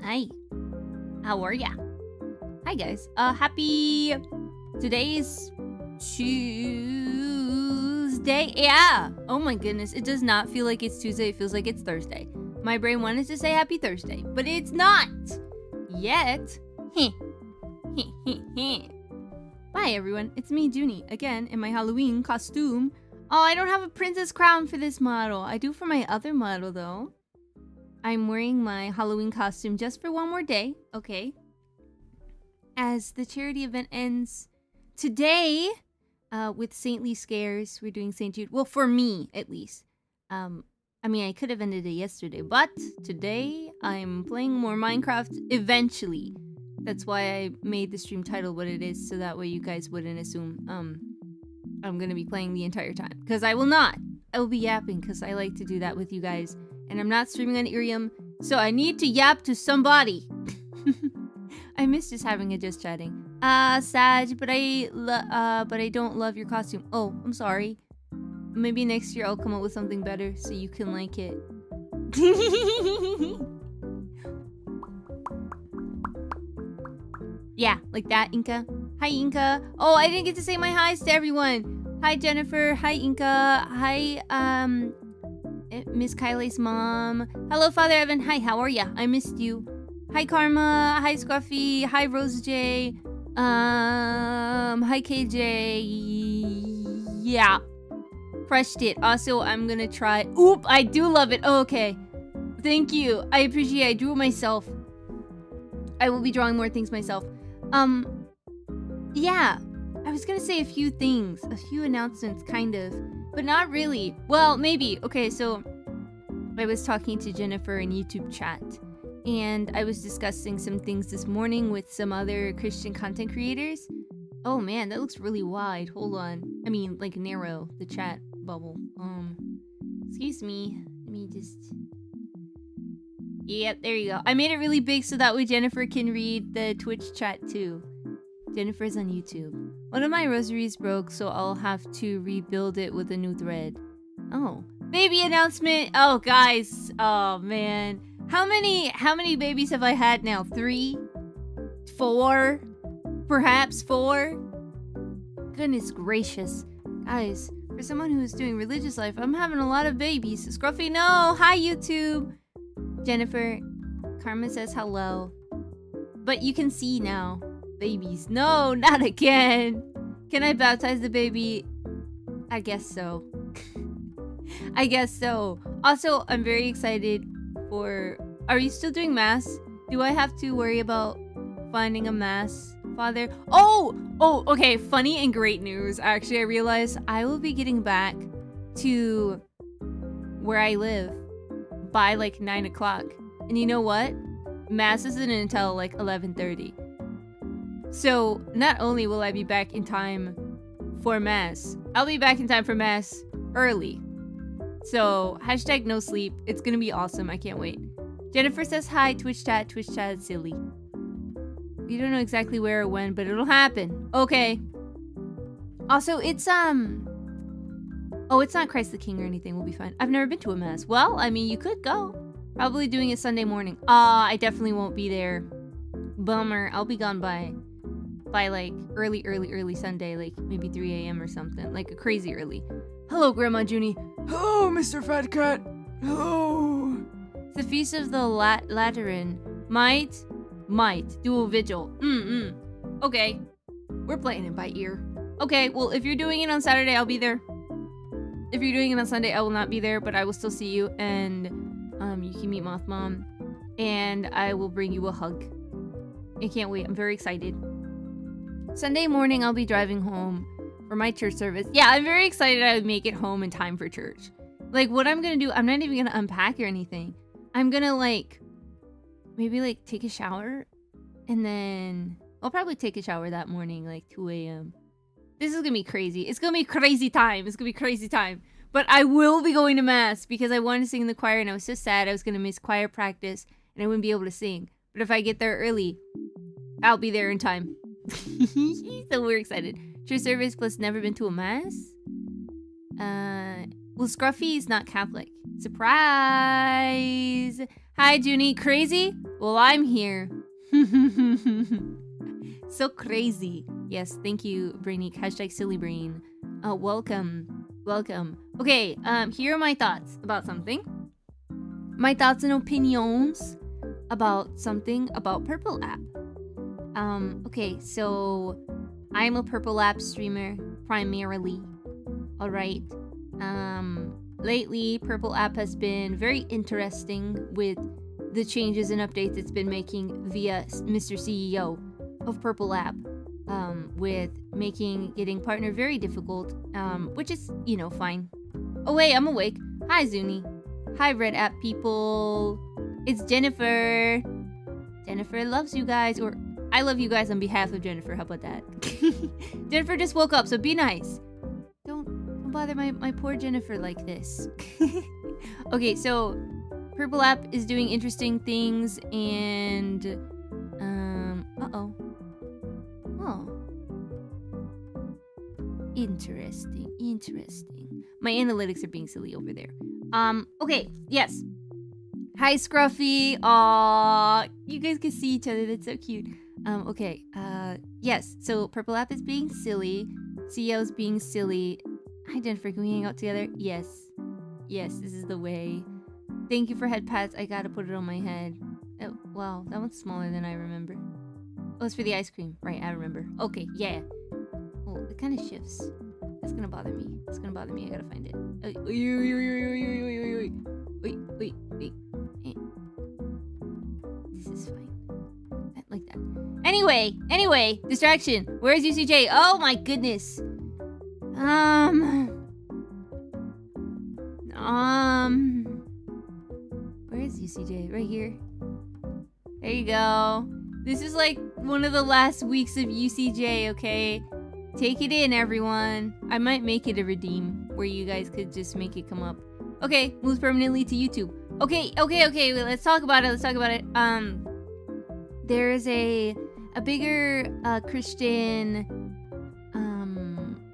Hi. How are ya? Hi guys. Happy... Today's Tuesday. Yeah. Oh my goodness. It does not feel like it's Tuesday. It feels like it's Thursday. My brain wanted to say happy Thursday, but it's not. Yet. Bye everyone. It's me, Juni, again in my Halloween costume. Oh, I don't have a princess crown for this model. I do for my other model though. I'm wearing my Halloween costume just for one more day, okay? As the charity event ends today with Saintly Scares. We're doing St. Jude. Well, for me, at least. I mean, I could have ended it yesterday, but today I'm playing more Minecraft eventually. That's why I made the stream title what it is, so that way you guys wouldn't assume I'm gonna be playing the entire time. Because I will not. I will be yapping, because I like to do that with you guys. And I'm not streaming on Irium, so I need to yap to somebody. I miss just having a just chatting. Sag, but I don't love your costume. Oh, I'm sorry. Maybe next year I'll come up with something better so you can like it. Yeah, like that, Inka. Hi, Inka. Oh, I didn't get to say my hi's to everyone. Hi, Jennifer. Hi, Inka. Hi, Miss Kylie's mom. Hello, Father Evan. Hi, how are ya? I missed you. Hi, Karma. Hi, Scruffy. Hi, Rose J. Hi, KJ. Yeah. Crushed it. Also, I'm gonna try... Oop! I do love it. Oh, okay. Thank you. I appreciate it. I drew it myself. I will be drawing more things myself. Yeah. I was gonna say a few things. A few announcements, kind of. But not really. Well, maybe. Okay, so... I was talking to Jennifer in YouTube chat. And I was discussing some things this morning with some other Christian content creators. Oh man, that looks really wide. Hold on. I mean, like narrow, the chat bubble. Excuse me. Let me just... Yep, there you go. I made it really big so that way Jennifer can read the Twitch chat too. Jennifer's on YouTube. One of my rosaries broke, so I'll have to rebuild it with a new thread. Oh. Baby announcement! Oh, guys. Oh, man. How many babies have I had now? 3? 4? Perhaps 4? Goodness gracious. Guys, for someone who's doing religious life, I'm having a lot of babies. Scruffy, no! Hi, YouTube! Jennifer, Karma says hello. But you can see now. Babies. No, not again! Can I baptize the baby? I guess so. I guess so. Also, I'm very excited for... Are you still doing mass? Do I have to worry about finding a mass father? Oh, okay. Funny and great news. Actually, I realized I will be getting back to where I live by like 9 o'clock. And you know what? Mass isn't until like 11:30. So not only will I be back in time for mass, I'll be back in time for mass early. So, hashtag no sleep. It's gonna be awesome. I can't wait. Jennifer says hi, Twitch chat is silly. You don't know exactly where or when, but it'll happen. Okay. Also, it's oh, it's not Christ the King or anything. We'll be fine. I've never been to a mass. Well, I mean, you could go. Probably doing it Sunday morning. I definitely won't be there. Bummer. I'll be gone by like early Sunday, like maybe 3 a.m. or something. Like a crazy early. Hello, Grandma Juni. Hello, Mr. Fat Cat. Hello. It's the Feast of the Lateran. Might do a vigil. Okay. We're playing it by ear. Okay, well, if you're doing it on Saturday, I'll be there. If you're doing it on Sunday, I will not be there, but I will still see you, and you can meet Moth Mom, and I will bring you a hug. I can't wait. I'm very excited. Sunday morning, I'll be driving home for my church service. Yeah, I'm very excited I would make it home in time for church. Like, what I'm gonna do, I'm not even gonna unpack or anything. I'm gonna, like, maybe, like, take a shower, and then I'll probably take a shower that morning, like, 2 a.m. This is gonna be crazy. It's gonna be crazy time. It's gonna be crazy time. But I will be going to mass because I wanted to sing in the choir, and I was so sad I was gonna miss choir practice, and I wouldn't be able to sing. But if I get there early, I'll be there in time. So we're excited. Church service plus never been to a mass? Well, Scruffy is not Catholic. Surprise! Hi, Juni. Crazy? Well, I'm here. So crazy. Yes, thank you, Brainique. Hashtag silly brain. Welcome. Okay, here are my thoughts about something. My thoughts and opinions about something about Purple App. Okay, so I'm a Purple App streamer primarily. Alright. Lately, Purple App has been very interesting with the changes and updates it's been making via Mr. CEO of Purple App. With making getting partner very difficult, which is, you know, fine. Oh wait, I'm awake. Hi, Zuni. Hi, Red App people. It's Jennifer. Jennifer loves you guys, or I love you guys on behalf of Jennifer. How about that? Jennifer just woke up, so be nice. Don't bother my poor Jennifer like this. Okay, so Purple App is doing interesting things, and oh. Interesting. My analytics are being silly over there. Okay, yes. Hi, Scruffy. Aw, you guys can see each other. That's so cute. Okay. Yes. So Purple App is being silly. CEO's being silly. Hi, Jennifer. Can we hang out together? Yes. Yes, this is the way. Thank you for head pats. I gotta put it on my head. Oh, wow. That one's smaller than I remember. Oh, it's for the ice cream. Right, I remember. Okay, yeah. Oh, it kind of shifts. It's gonna bother me. It's gonna bother me. I gotta find it. Wait. This is fine. Like that. Anyway, distraction. Where's UCJ? Oh my goodness. Where's UCJ? Right here. There you go. This is like one of the last weeks of UCJ, okay? Take it in, everyone. I might make it a redeem where you guys could just make it come up. Okay, moves permanently to YouTube. Okay. Let's talk about it. There's a bigger Christian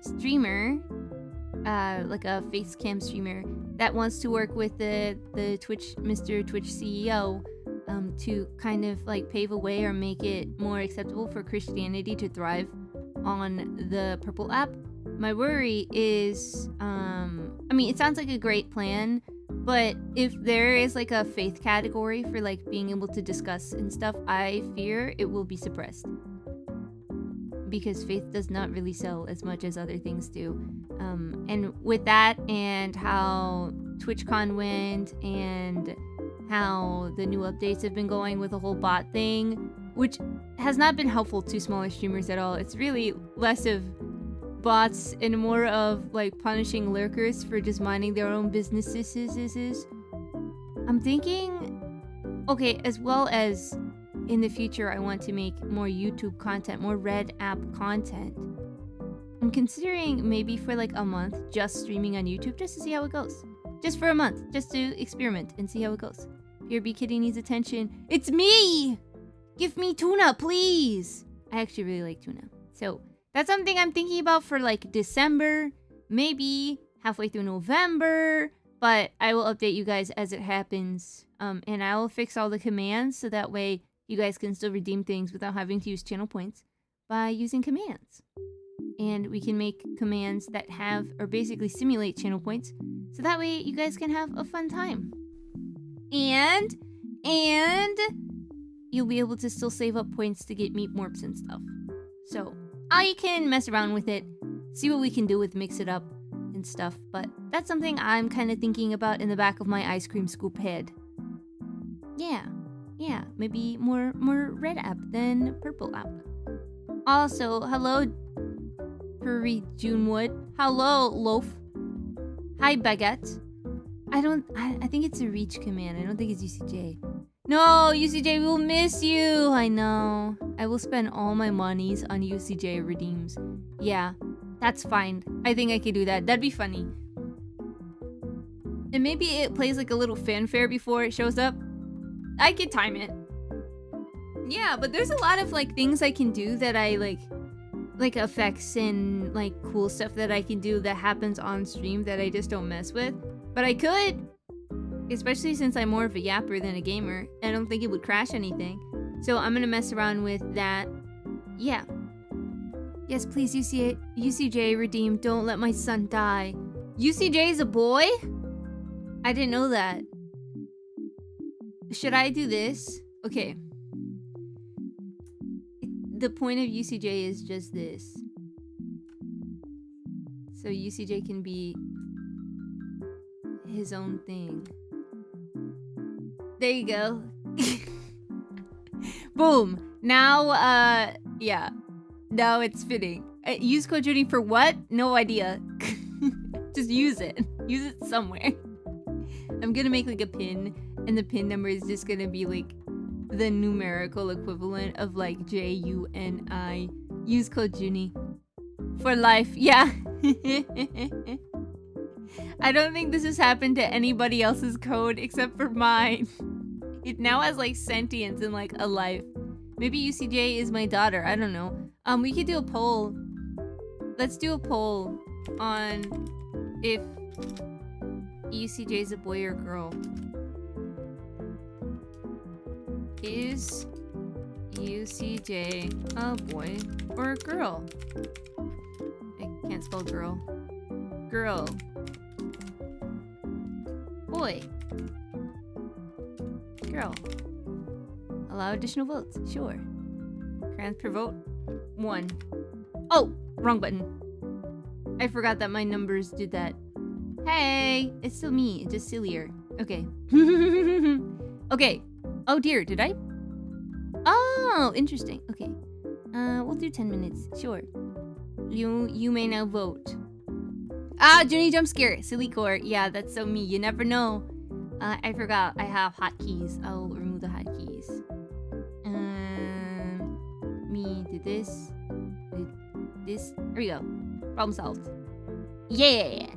streamer, like a face cam streamer that wants to work with the Mr. Twitch CEO to kind of like pave a way or make it more acceptable for Christianity to thrive on the Purple app. My worry is, I mean, it sounds like a great plan, but if there is like a faith category for like being able to discuss and stuff, I fear it will be suppressed. Because faith does not really sell as much as other things do. And with that and how TwitchCon went and how the new updates have been going with the whole bot thing, which has not been helpful to smaller streamers at all. It's really less of bots and more of like punishing lurkers for just minding their own businesses. I'm thinking, okay, as well as in the future I want to make more YouTube content, more Red app content. I'm considering maybe for like a month just streaming on YouTube just to see how it goes. Just for a month, just to experiment and see how it goes. PRB Kitty needs attention. It's me! Give me tuna, please! I actually really like tuna. So that's something I'm thinking about for like December, maybe halfway through November, but I will update you guys as it happens. And I will fix all the commands so that way you guys can still redeem things without having to use channel points by using commands. And we can make commands that have, or basically simulate channel points, so that way you guys can have a fun time. And you'll be able to still save up points to get meat morphs and stuff. So I can mess around with it, see what we can do with mix it up and stuff, but that's something I'm kind of thinking about in the back of my ice cream scoop head. Yeah, maybe more Red app than Purple app. Also, hello Junipurwood. Hello Loaf. Hi Baguette. I think it's a reach command. I don't think it's UCJ. No, UCJ, we'll miss you. I know. I will spend all my monies on UCJ redeems. Yeah, that's fine. I think I could do that. That'd be funny. And maybe it plays like a little fanfare before it shows up. I could time it. Yeah, but there's a lot of like things I can do that I like effects and like cool stuff that I can do that happens on stream that I just don't mess with. But I could, especially since I'm more of a yapper than a gamer. I don't think it would crash anything. So I'm gonna mess around with that. Yeah. Yes, please, UCJ redeem. Don't let my son die. UCJ is a boy? I didn't know that. Should I do this? Okay. The point of UCJ is just this. So UCJ can be his own thing. There you go. Boom. Now, yeah. Now it's fitting. Use code Judy for what? No idea. Just use it. Use it somewhere. I'm gonna make like a pin, and the pin number is just gonna be like the numerical equivalent of like JUNI. Use code Juni for life. Yeah. I don't think this has happened to anybody else's code except for mine. It now has like sentience and like a life. Maybe UCJ is my daughter. I don't know. We could do a poll. Let's do a poll on if UCJ is a boy or girl. Is UCJ a boy or a girl? I can't spell girl. Girl. Boy. Girl. Allow additional votes. Sure. Crayons per vote. 1. Oh! Wrong button. I forgot that my numbers did that. Hey, it's still me, just sillier. Okay. Okay. Oh dear, did I? Oh, interesting. Okay. We'll do 10 minutes. Sure. You may now vote. Ah, Juni jump scare. Silly core. Yeah, that's so me. You never know. I forgot. I have hotkeys. I'll remove the hotkeys. Me did this. Did this. There we go. Problem solved. Yeah.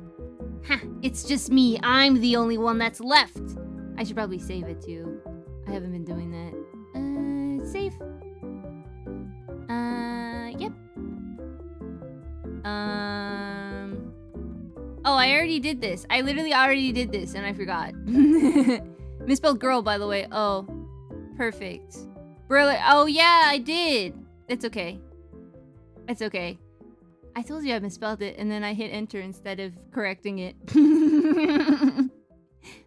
Ha! It's just me. I'm the only one that's left. I should probably save it too. I haven't been doing that. Save. Yep. Oh, I already did this. I literally already did this and I forgot. Misspelled girl, by the way. Oh, perfect. Briller. Oh, yeah, I did. It's okay. It's okay. I told you I misspelled it and then I hit enter instead of correcting it.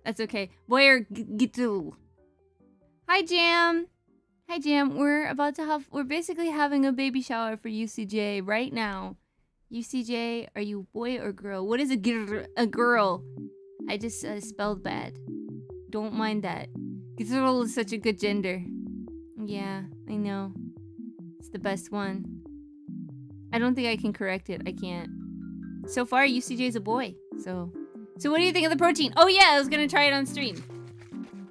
That's okay. Where Gitu? Hi, Jam. Hi, Jam. We're basically having a baby shower for UCJ right now. UCJ, are you boy or girl? What is a girl? I just spelled bad. Don't mind that. Girl is such a good gender. Yeah, I know. It's the best one. I don't think I can correct it. I can't. So far, UCJ is a boy. So what do you think of the protein? Oh yeah, I was gonna try it on stream.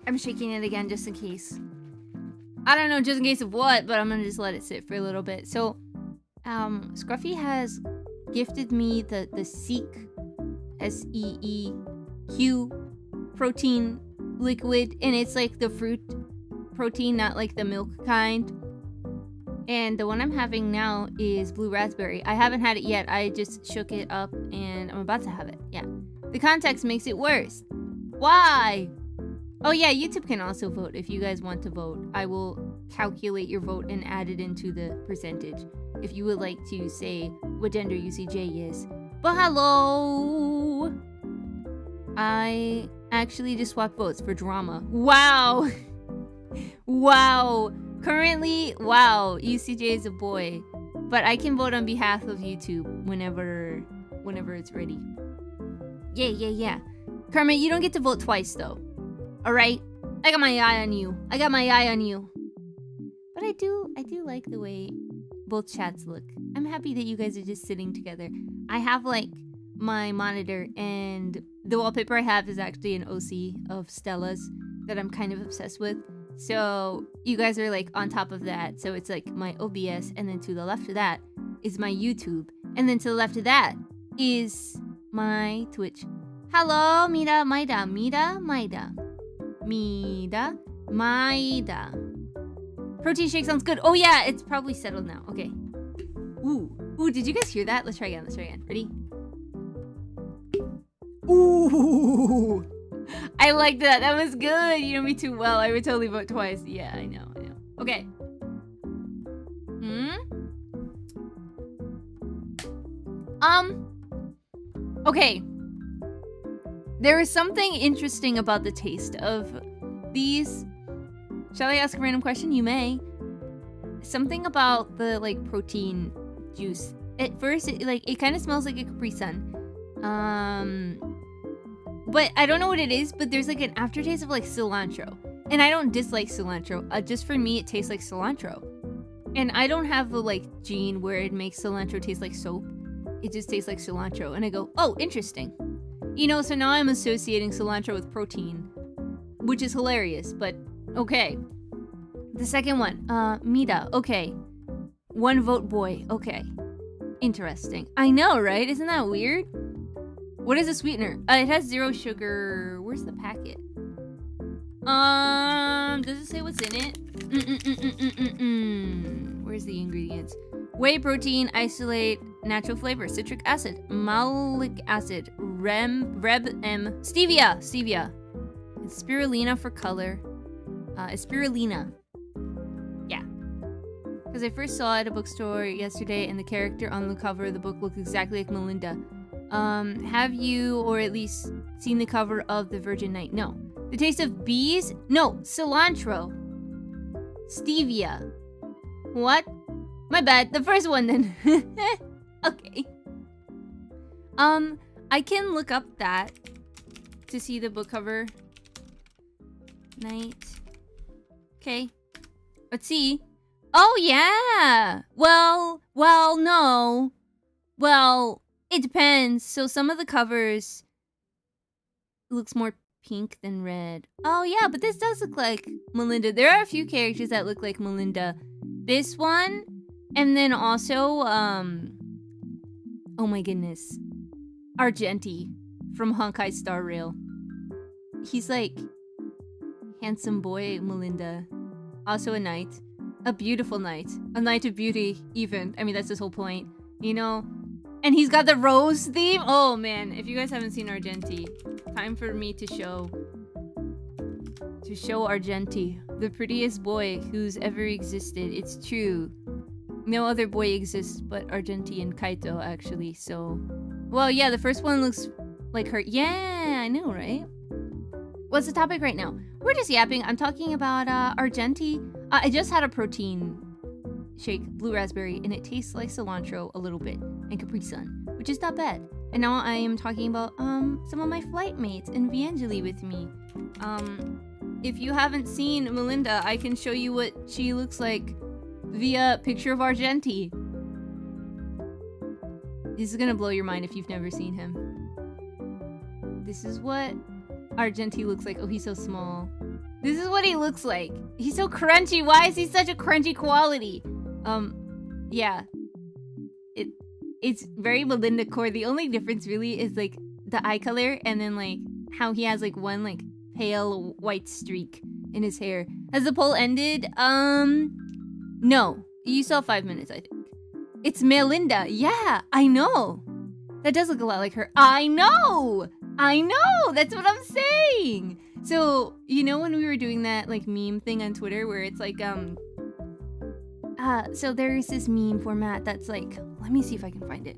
I'm shaking it again just in case. I don't know just in case of what, but I'm gonna just let it sit for a little bit. So, Scruffy has gifted me the Seek, SEEQ protein liquid, and it's like the fruit protein, not like the milk kind. And the one I'm having now is blue raspberry. I haven't had it yet. I just shook it up and I'm about to have it. Yeah. The context makes it worse. Why? Oh yeah, YouTube can also vote if you guys want to vote. I will calculate your vote and add it into the percentage if you would like to say what gender UCJ is. But hello! I actually just swapped votes for drama. Wow! Wow! Currently, wow, UCJ is a boy. But I can vote on behalf of YouTube whenever it's ready. Yeah. Kermit, you don't get to vote twice though. Alright? I got my eye on you. But I do like the way both chats look. I'm happy that you guys are just sitting together. I have like my monitor and the wallpaper I have is actually an OC of Stella's that I'm kind of obsessed with. So you guys are like on top of that. So it's like my OBS, and then to the left of that is my YouTube. And then to the left of that is my Twitch. Hello, Mida, Maida. Protein shake sounds good. Oh yeah, it's probably settled now. Okay. Ooh, did you guys hear that? Let's try again. Ready? Ooh. I liked that. That was good. You know me too well. I would totally vote twice. Yeah, I know. Okay. Okay. There is something interesting about the taste of these. Shall I ask a random question? You may. Something about the like protein juice. At first, it kind of smells like a Capri Sun. But I don't know what it is, but there's like an aftertaste of like cilantro. And I don't dislike cilantro. Just for me, it tastes like cilantro. And I don't have the like gene where it makes cilantro taste like soap. It just tastes like cilantro. And I go, oh, interesting. You know, so now I'm associating cilantro with protein, which is hilarious, but okay. The second one, Mida, okay. 1 vote boy, okay. Interesting. I know, right? Isn't that weird? What is a sweetener? It has 0 sugar. Where's the packet? Does it say what's in it? Where's the ingredients? Whey protein, isolate, natural flavor, citric acid, malic acid, stevia. It's spirulina for color. It's spirulina. Yeah. Because I first saw it at a bookstore yesterday and the character on the cover of the book looked exactly like Melinda. Have you, or at least, seen the cover of The Virgin Knight? No. The taste of bees? No, cilantro. Stevia. What? My bad. The first one then. Okay. I can look up that to see the book cover. Night. Okay. Let's see. Oh, yeah. Well, no. Well, it depends. So some of the covers looks more pink than red. Oh, yeah, but this does look like Melinda. There are a few characters that look like Melinda. This one, and then also, oh my goodness. Argenti from Honkai Star Rail. He's like handsome boy Melinda. Also a knight. A beautiful knight. A knight of beauty, even. I mean, that's his whole point. You know? And he's got the rose theme. Oh, man. If you guys haven't seen Argenti, time for me to show Argenti. The prettiest boy who's ever existed. It's true. No other boy exists but Argenti and Kaito, actually. So, well, yeah, the first one looks like her. Yeah, I know, right? What's the topic right now? We're just yapping. I'm talking about Argenti. I just had a protein shake, blue raspberry, and it tastes like cilantro a little bit, and Capri Sun, which is not bad. And now I am talking about some of my flight mates and VAngeli with me. If you haven't seen Melinda, I can show you what she looks like via picture of Argenti. This is gonna blow your mind if you've never seen him. This is what Argenti looks like. Oh, he's so small. This is what he looks like. He's so crunchy. Why is he such a crunchy quality? Yeah. It's very Melinda core. The only difference really is like the eye color and then like how he has like one like pale white streak in his hair. Has the poll ended? No. You saw 5 minutes, I think. It's Melinda. Yeah, I know. That does look a lot like her. I know. That's what I'm saying. So, you know when we were doing that like meme thing on Twitter where it's like so there's this meme format that's like, let me see if I can find it.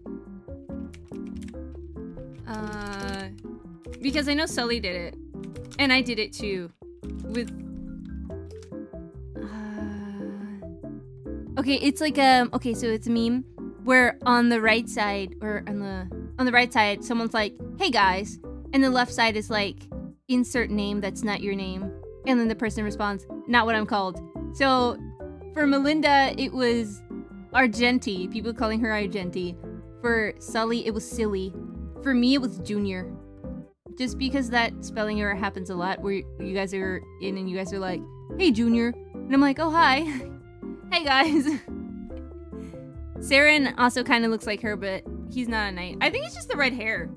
Because I know Sully did it. And I did it too. With okay, it's like okay, so it's a meme where on the right side or on the right side someone's like, "Hey guys." And the left side is like, insert name that's not your name. And then the person responds, "Not what I'm called." So for Melinda, it was Argenti. People calling her Argenti. For Sully, it was Silly. For me, it was Junior. Just because that spelling error happens a lot where you guys are in and you guys are like, "Hey, Junior." And I'm like, "Oh, hi." Hey, guys. Saren also kind of looks like her, but he's not a knight. I think it's just the red hair.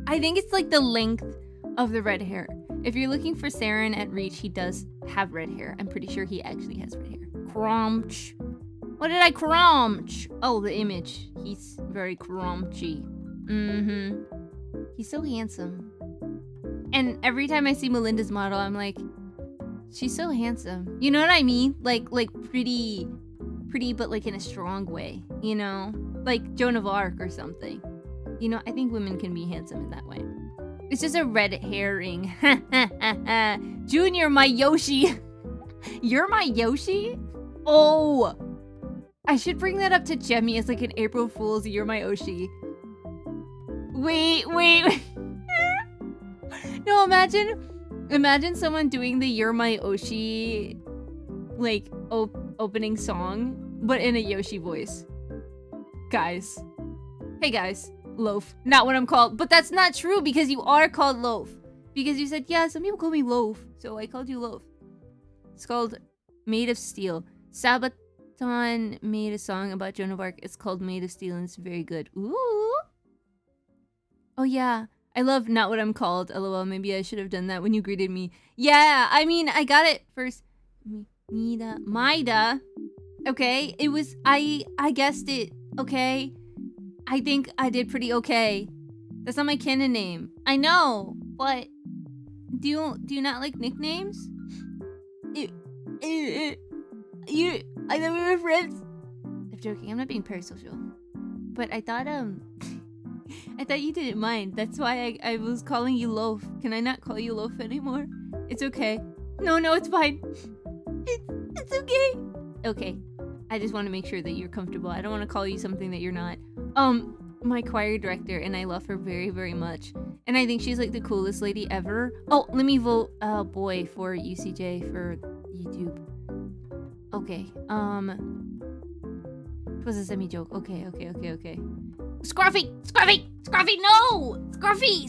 I think it's like the length of the red hair. If you're looking for Saren at Reach, he does have red hair. I'm pretty sure he actually has red hair. Cromch. What did I cromch? Oh, the image. He's very crunchy. He's so handsome. And every time I see Melinda's model, I'm like, she's so handsome. You know what I mean? Like pretty, but like in a strong way, you know? Like Joan of Arc or something. You know, I think women can be handsome in that way. It's just a red herring. Junior, my Yoshi. You're my Yoshi? Oh, I should bring that up to Jemmy as like an April Fool's "You're my Oshi." Wait. No, imagine someone doing the "You're my Oshi" like opening song, but in a Yoshi voice. Guys. Hey guys. Loaf. Not what I'm called. But that's not true because you are called Loaf. Because you said, yeah, some people call me Loaf. So I called you Loaf. It's called Made of Steel. Sabaton made a song about Joan of Arc. It's called Made of Steel and it's very good. Ooh. Oh yeah. I love Not What I'm Called. LOL. Maybe I should have done that when you greeted me. Yeah. I mean, I got it first. Maida. Okay. It was, I guessed it. Okay. I think I did pretty okay. That's not my canon name. I know, but do you not like nicknames? I thought we were friends. I'm joking. I'm not being parasocial. But I thought I thought you didn't mind. That's why I was calling you Loaf. Can I not call you Loaf anymore? It's okay. No, it's fine. It's okay. Okay. I just want to make sure that you're comfortable. I don't want to call you something that you're not. my choir director, and I love her very, very much. And I think she's like the coolest lady ever. Oh, let me vote boy for UCJ for YouTube. Okay. It was a semi-joke. Okay. Scruffy! No! Scruffy,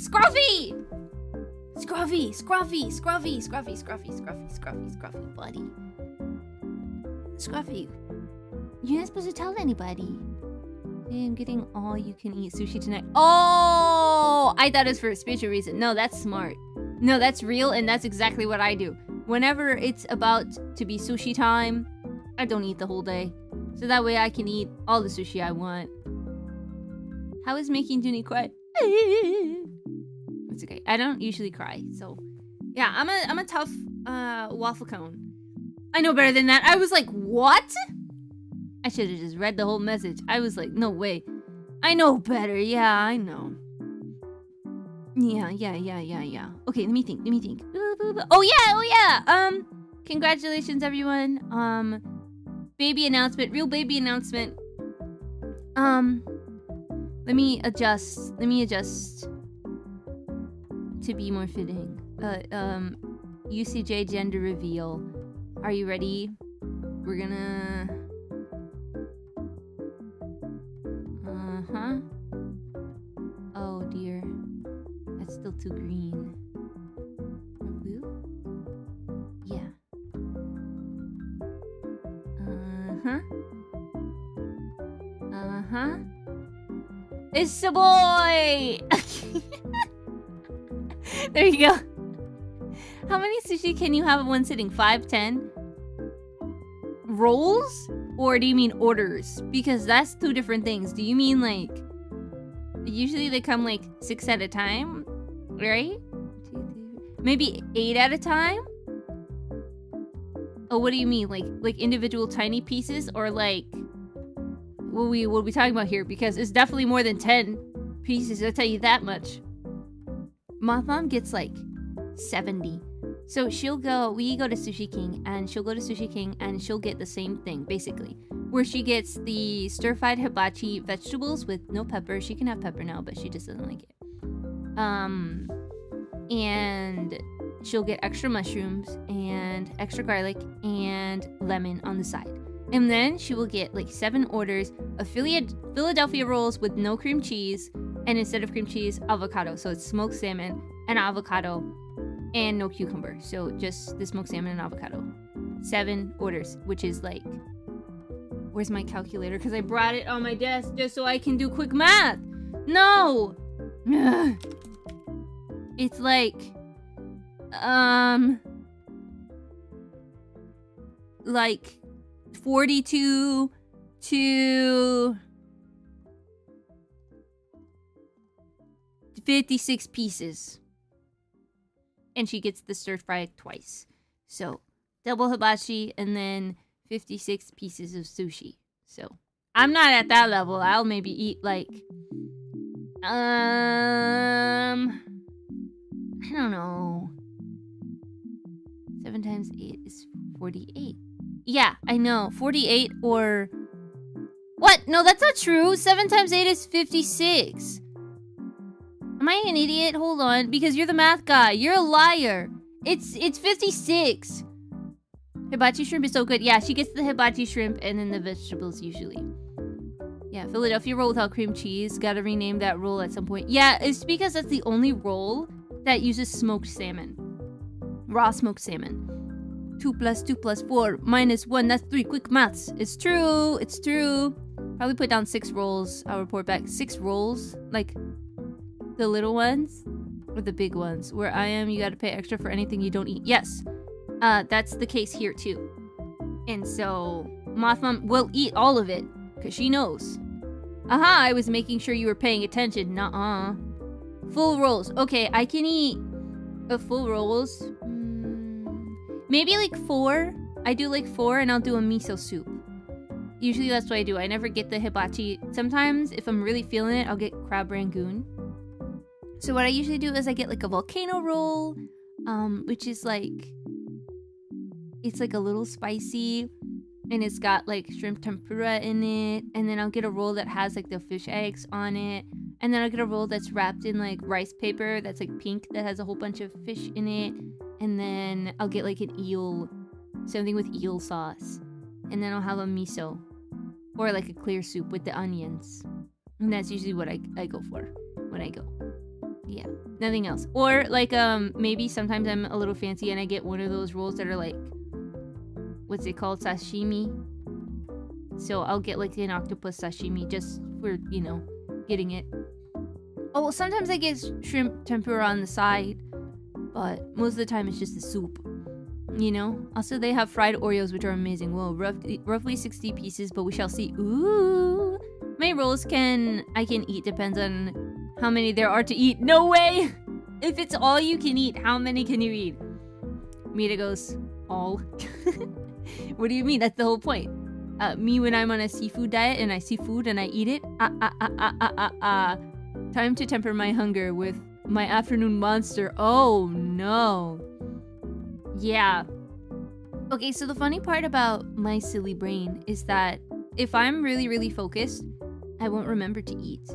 buddy. Scruffy. You're not supposed to tell anybody. I'm getting all you can eat sushi tonight. Oh! I thought it was for a spiritual reason. No, that's smart. No, that's real, and that's exactly what I do. Whenever it's about to be sushi time, I don't eat the whole day. So that way I can eat all the sushi I want. How is making Juni cry? It's okay. I don't usually cry, so yeah, I'm a tough waffle cone. I know better than that. I was like, what? I should have just read the whole message. I was like, no way. I know better. Yeah, I know. Yeah. Okay, let me think. Oh yeah. Congratulations everyone. Baby announcement, real baby announcement. Let me adjust to be more fitting. UCJ gender reveal. Are you ready? We're gonna... Oh dear. That's still too green. Or blue? Yeah. It's the boy! There you go. How many sushi can you have at one sitting? 5, 10? Rolls? Or do you mean orders? Because that's two different things. Do you mean like... Usually they come like 6 at a time? Right? Maybe 8 at a time? Oh, what do you mean? Like individual tiny pieces? Or like... What are we talking about here? Because it's definitely more than 10 pieces, I'll tell you that much. Moth Mom gets like 70. So we go to Sushi King, and she'll go to Sushi King, and she'll get the same thing, basically. Where she gets the stir-fried hibachi vegetables with no pepper. She can have pepper now, but she just doesn't like it. And she'll get extra mushrooms, and extra garlic, and lemon on the side. And then she will get like 7 orders of Philadelphia rolls with no cream cheese, and instead of cream cheese, avocado. So it's smoked salmon and avocado and no cucumber. So just the smoked salmon and avocado. 7 orders, which is like... Where's my calculator? Because I brought it on my desk just so I can do quick math. No! It's like... Like... 42 to 56 pieces. And she gets the stir fry twice. So, double hibachi and then 56 pieces of sushi. So, I'm not at that level. I'll maybe eat like... I don't know. 7 times 8 is 48. Yeah, I know. 48 or... What? No, that's not true. 7 times 8 is 56. Am I an idiot? Hold on. Because you're the math guy. You're a liar. It's 56. Hibachi shrimp is so good. Yeah, she gets the hibachi shrimp and then the vegetables usually. Yeah, Philadelphia roll without cream cheese. Gotta rename that roll at some point. Yeah, it's because that's the only roll that uses smoked salmon. Raw smoked salmon. 2 plus 2 plus 4 minus 1, that's 3. Quick maths. It's true. Probably put down 6 rolls. I'll report back. 6 rolls? Like, the little ones? Or the big ones? Where I am, you gotta pay extra for anything you don't eat. Yes. That's the case here, too. And so, Moth Mom will eat all of it. Because she knows. Aha, I was making sure you were paying attention. Nuh-uh. Full rolls. Okay, I can eat full rolls. Maybe like 4. I do like 4 and I'll do a miso soup. Usually that's what I do. I never get the hibachi. Sometimes if I'm really feeling it, I'll get crab rangoon. So what I usually do is I get like a volcano roll, which is like... It's like a little spicy. and it's got like shrimp tempura in it, and then I'll get a roll that has like the fish eggs on it, and then I'll get a roll that's wrapped in like rice paper that's like pink that has a whole bunch of fish in it, and then I'll get like an eel, something with eel sauce, and then I'll have a miso or like a clear soup with the onions, and that's usually what I go for when I go. Yeah, nothing else. Or like maybe sometimes I'm a little fancy and I get one of those rolls that are like, what's it called, sashimi. So I'll get like an octopus sashimi just for, you know, getting it. Oh, well, sometimes I get shrimp tempura on the side, but most of the time it's just the soup, you know. Also, they have fried Oreos, which are amazing. Well, roughly 60 pieces, but we shall see. Ooh, my rolls I can eat, depends on how many there are to eat. No way! If it's all you can eat, how many can you eat? Mita goes, all. What do you mean? That's the whole point. Me when I'm on a seafood diet and I see food and I eat it. Time to temper my hunger with my afternoon monster. Oh no. Yeah. Okay, so the funny part about my silly brain is that if I'm really, really focused, I won't remember to eat.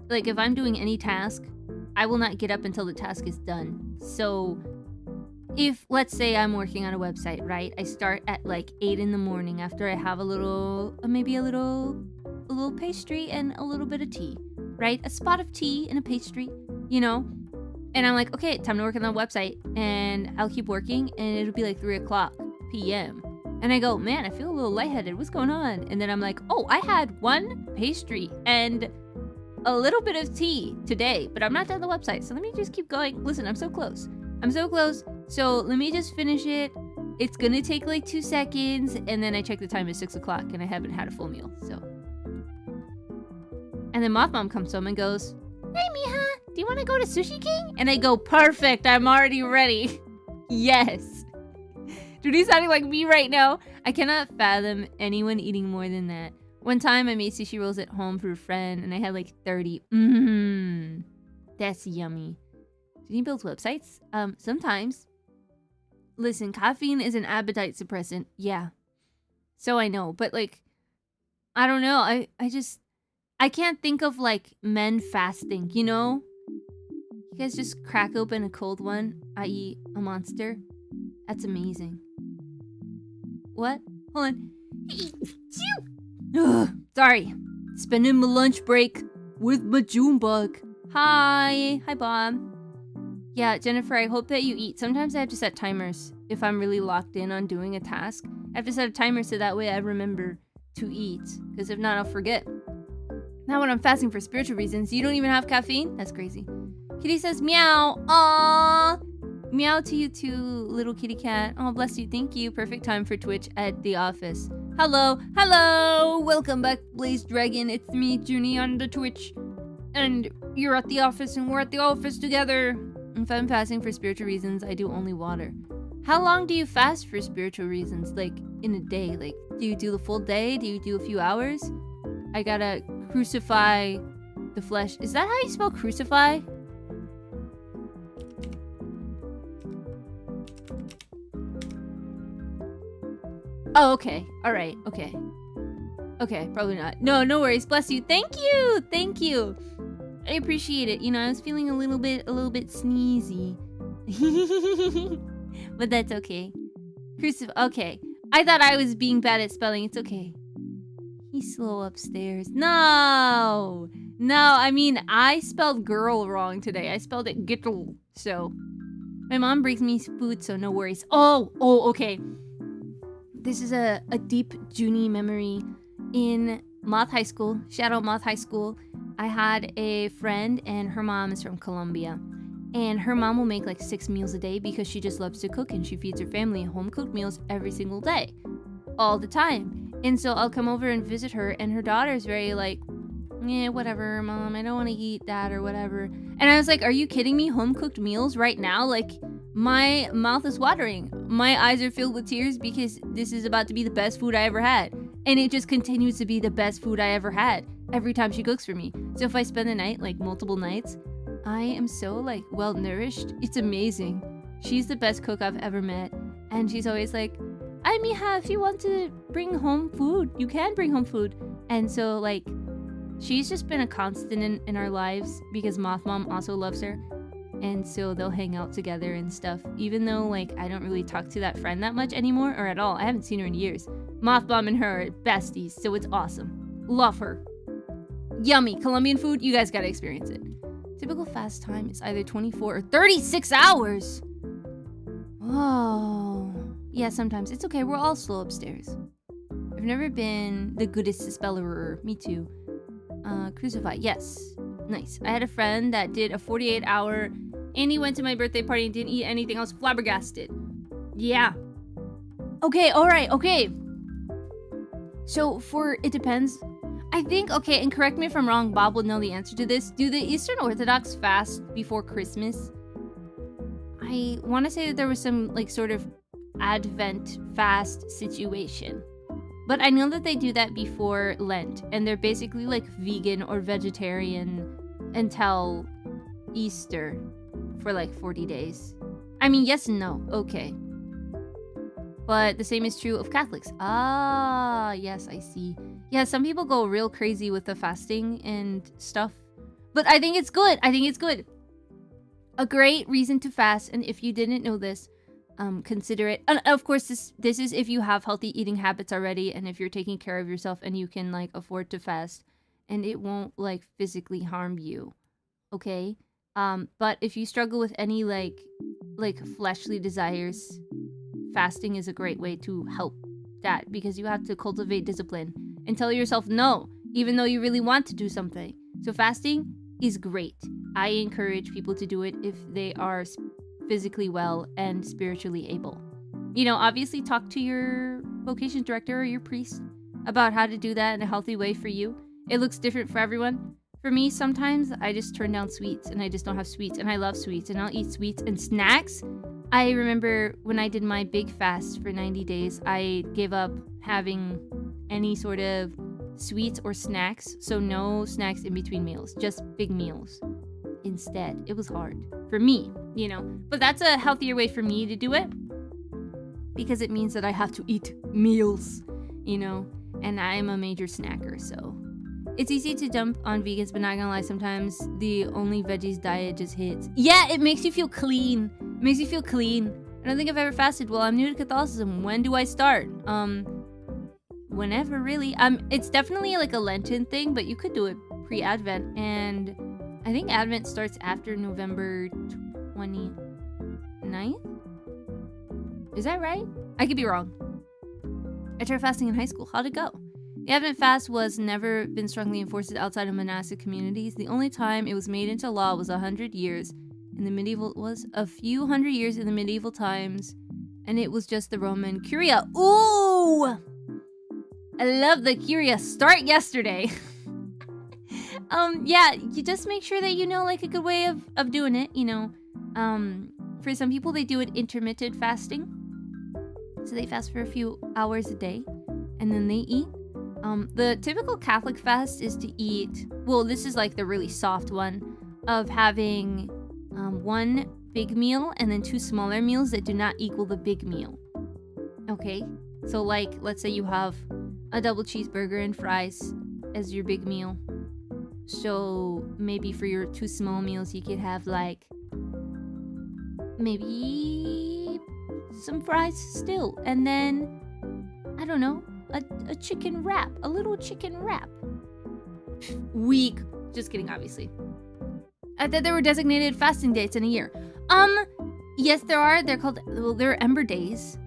Like if I'm doing any task, I will not get up until the task is done. So if, let's say I'm working on a website, right? I start at like 8 in the morning after I have a little, maybe a little pastry and a little bit of tea, right? A spot of tea and a pastry, you know? And I'm like, okay, time to work on the website. And I'll keep working and it'll be like 3 o'clock p.m. And I go, man, I feel a little lightheaded. What's going on? And then I'm like, oh, I had one pastry and a little bit of tea today, but I'm not done the website. So let me just keep going. Listen, I'm so close. So let me just finish it. It's gonna take like 2 seconds, and then I check the time at 6 o'clock, and I haven't had a full meal, so. And then Moth Mom comes home and goes, hey Miha, do you wanna go to Sushi King? And I go, perfect, I'm already ready. Yes. Dude, he's sounding like me right now. I cannot fathom anyone eating more than that. One time I made sushi rolls at home for a friend, and I had like 30. That's yummy. Do you build websites? Sometimes. Listen, caffeine is an appetite suppressant. Yeah. So I know, but like, I don't know. I can't think of like men fasting, you know? You guys just crack open a cold one, i.e. a monster. That's amazing. What? Hold on. Ugh, sorry. Spending my lunch break with my June bug. Hi. Hi, Bob. Yeah, Jennifer, I hope that you eat. Sometimes I have to set timers if I'm really locked in on doing a task. I have to set a timer so that way I remember to eat. Because if not, I'll forget. Now when I'm fasting for spiritual reasons, you don't even have caffeine? That's crazy. Kitty says, meow. Aww. Meow to you too, little kitty cat. Oh, bless you. Thank you. Perfect time for Twitch at the office. Hello. Hello. Welcome back, Blaze Dragon. It's me, Juni, on the Twitch. And you're at the office and we're at the office together. If I'm fasting for spiritual reasons, I do only water. How long do you fast for spiritual reasons? Like, in a day? Like, do you do the full day? Do you do a few hours? I gotta crucify the flesh. Is that how you spell crucify? Oh, okay. Alright, okay. Okay, probably not. No, no worries. Bless you. Thank you! Thank you! I appreciate it. You know, I was feeling a little bit sneezy. But that's okay. Okay. I thought I was being bad at spelling. It's okay. He's slow upstairs. No! No, I mean, I spelled girl wrong today. I spelled it gittle. So, my mom brings me food, so no worries. Oh, okay. This is a deep Juni memory. In Moth High School, shout out Moth High School, I had a friend and her mom is from Colombia. And her mom will make like 6 meals a day because she just loves to cook and she feeds her family home-cooked meals every single day. All the time. And so I'll come over and visit her and her daughter's very like, yeah, whatever, Mom, I don't want to eat that or whatever. And I was like, are you kidding me? Home-cooked meals right now? Like, my mouth is watering. My eyes are filled with tears because this is about to be the best food I ever had. And it just continues to be the best food I ever had every time she cooks for me. So if I spend the night, like multiple nights, I am so like well nourished. It's amazing. She's the best cook I've ever met. And she's always like, I mean, if you want to bring home food, you can bring home food. And so, like, she's just been a constant in our lives because Moth Mom also loves her. And so they'll hang out together and stuff. Even though, like, I don't really talk to that friend that much anymore, or at all. I haven't seen her in years. Moth Mom and her are besties, so it's awesome. Love her. Yummy. Colombian food, you guys gotta experience it. Typical fast time is either 24 or 36 hours. Oh. Yeah, sometimes. It's okay, we're all slow upstairs. I've never been the goodest spellerer. Me too. Crucify, yes. Nice. I had a friend that did a 48-hour, and he went to my birthday party and didn't eat anything. I was flabbergasted. Yeah. Okay, alright, okay. So, it depends. I think, okay, and correct me if I'm wrong, Bob will know the answer to this. Do the Eastern Orthodox fast before Christmas? I want to say that there was some, like, sort of Advent fast situation. But I know that they do that before Lent, and they're basically, like, vegan or vegetarian until Easter for, like, 40 days. I mean, yes and no. Okay. But the same is true of Catholics. Ah, yes, I see. Yeah, some people go real crazy with the fasting and stuff. But I think it's good. I think it's good. A great reason to fast, and if you didn't know this, consider it. And of course, this is if you have healthy eating habits already, and if you're taking care of yourself and you can, like, afford to fast, and it won't, like, physically harm you. Okay? But if you struggle with any, like fleshly desires, fasting is a great way to help that, because you have to cultivate discipline and tell yourself no, even though you really want to do something. So fasting is great. I encourage people to do it if they are physically well and spiritually able. You know, obviously talk to your vocation director or your priest about how to do that in a healthy way for you. It looks different for everyone. For me, sometimes I just turn down sweets and I just don't have sweets, and I love sweets and I'll eat sweets and snacks. I remember when I did my big fast for 90 days, I gave up having any sort of sweets or snacks. So no snacks in between meals, just big meals instead. It was hard for me, you know, but that's a healthier way for me to do it, because it means that I have to eat meals, you know, and I'm a major snacker, so it's easy to dump on vegans, but not gonna lie, sometimes the only veggies diet just hits. Yeah, it makes you feel clean. It makes you feel clean. I don't think I've ever fasted. Well, I'm new to Catholicism. When do I start? Whenever, really. It's definitely like a Lenten thing, but you could do it pre-Advent, and I think Advent starts after November 29th? Is that right? I could be wrong. I tried fasting in high school. How'd it go? The Advent fast was never been strongly enforced outside of monastic communities. The only time it was made into law was a few hundred years in the medieval times, and it was just the Roman Curia. Ooh! I love the Curia. Start yesterday. Yeah, you just make sure that you know, like, a good way of doing it, you know. For some people, they do it intermittent fasting. So they fast for a few hours a day, and then they eat. The typical Catholic fast is to eat, well, this is like the really soft one, of having one big meal and then two smaller meals that do not equal the big meal. Okay? So, like, let's say you have a double cheeseburger and fries as your big meal. So maybe for your two small meals, you could have, like, maybe some fries still. And then, I don't know, a chicken wrap. A little chicken wrap. Weak. Just kidding, obviously. I thought there were designated fasting dates in a year. Yes, there are. They're called, well, they're Ember Days.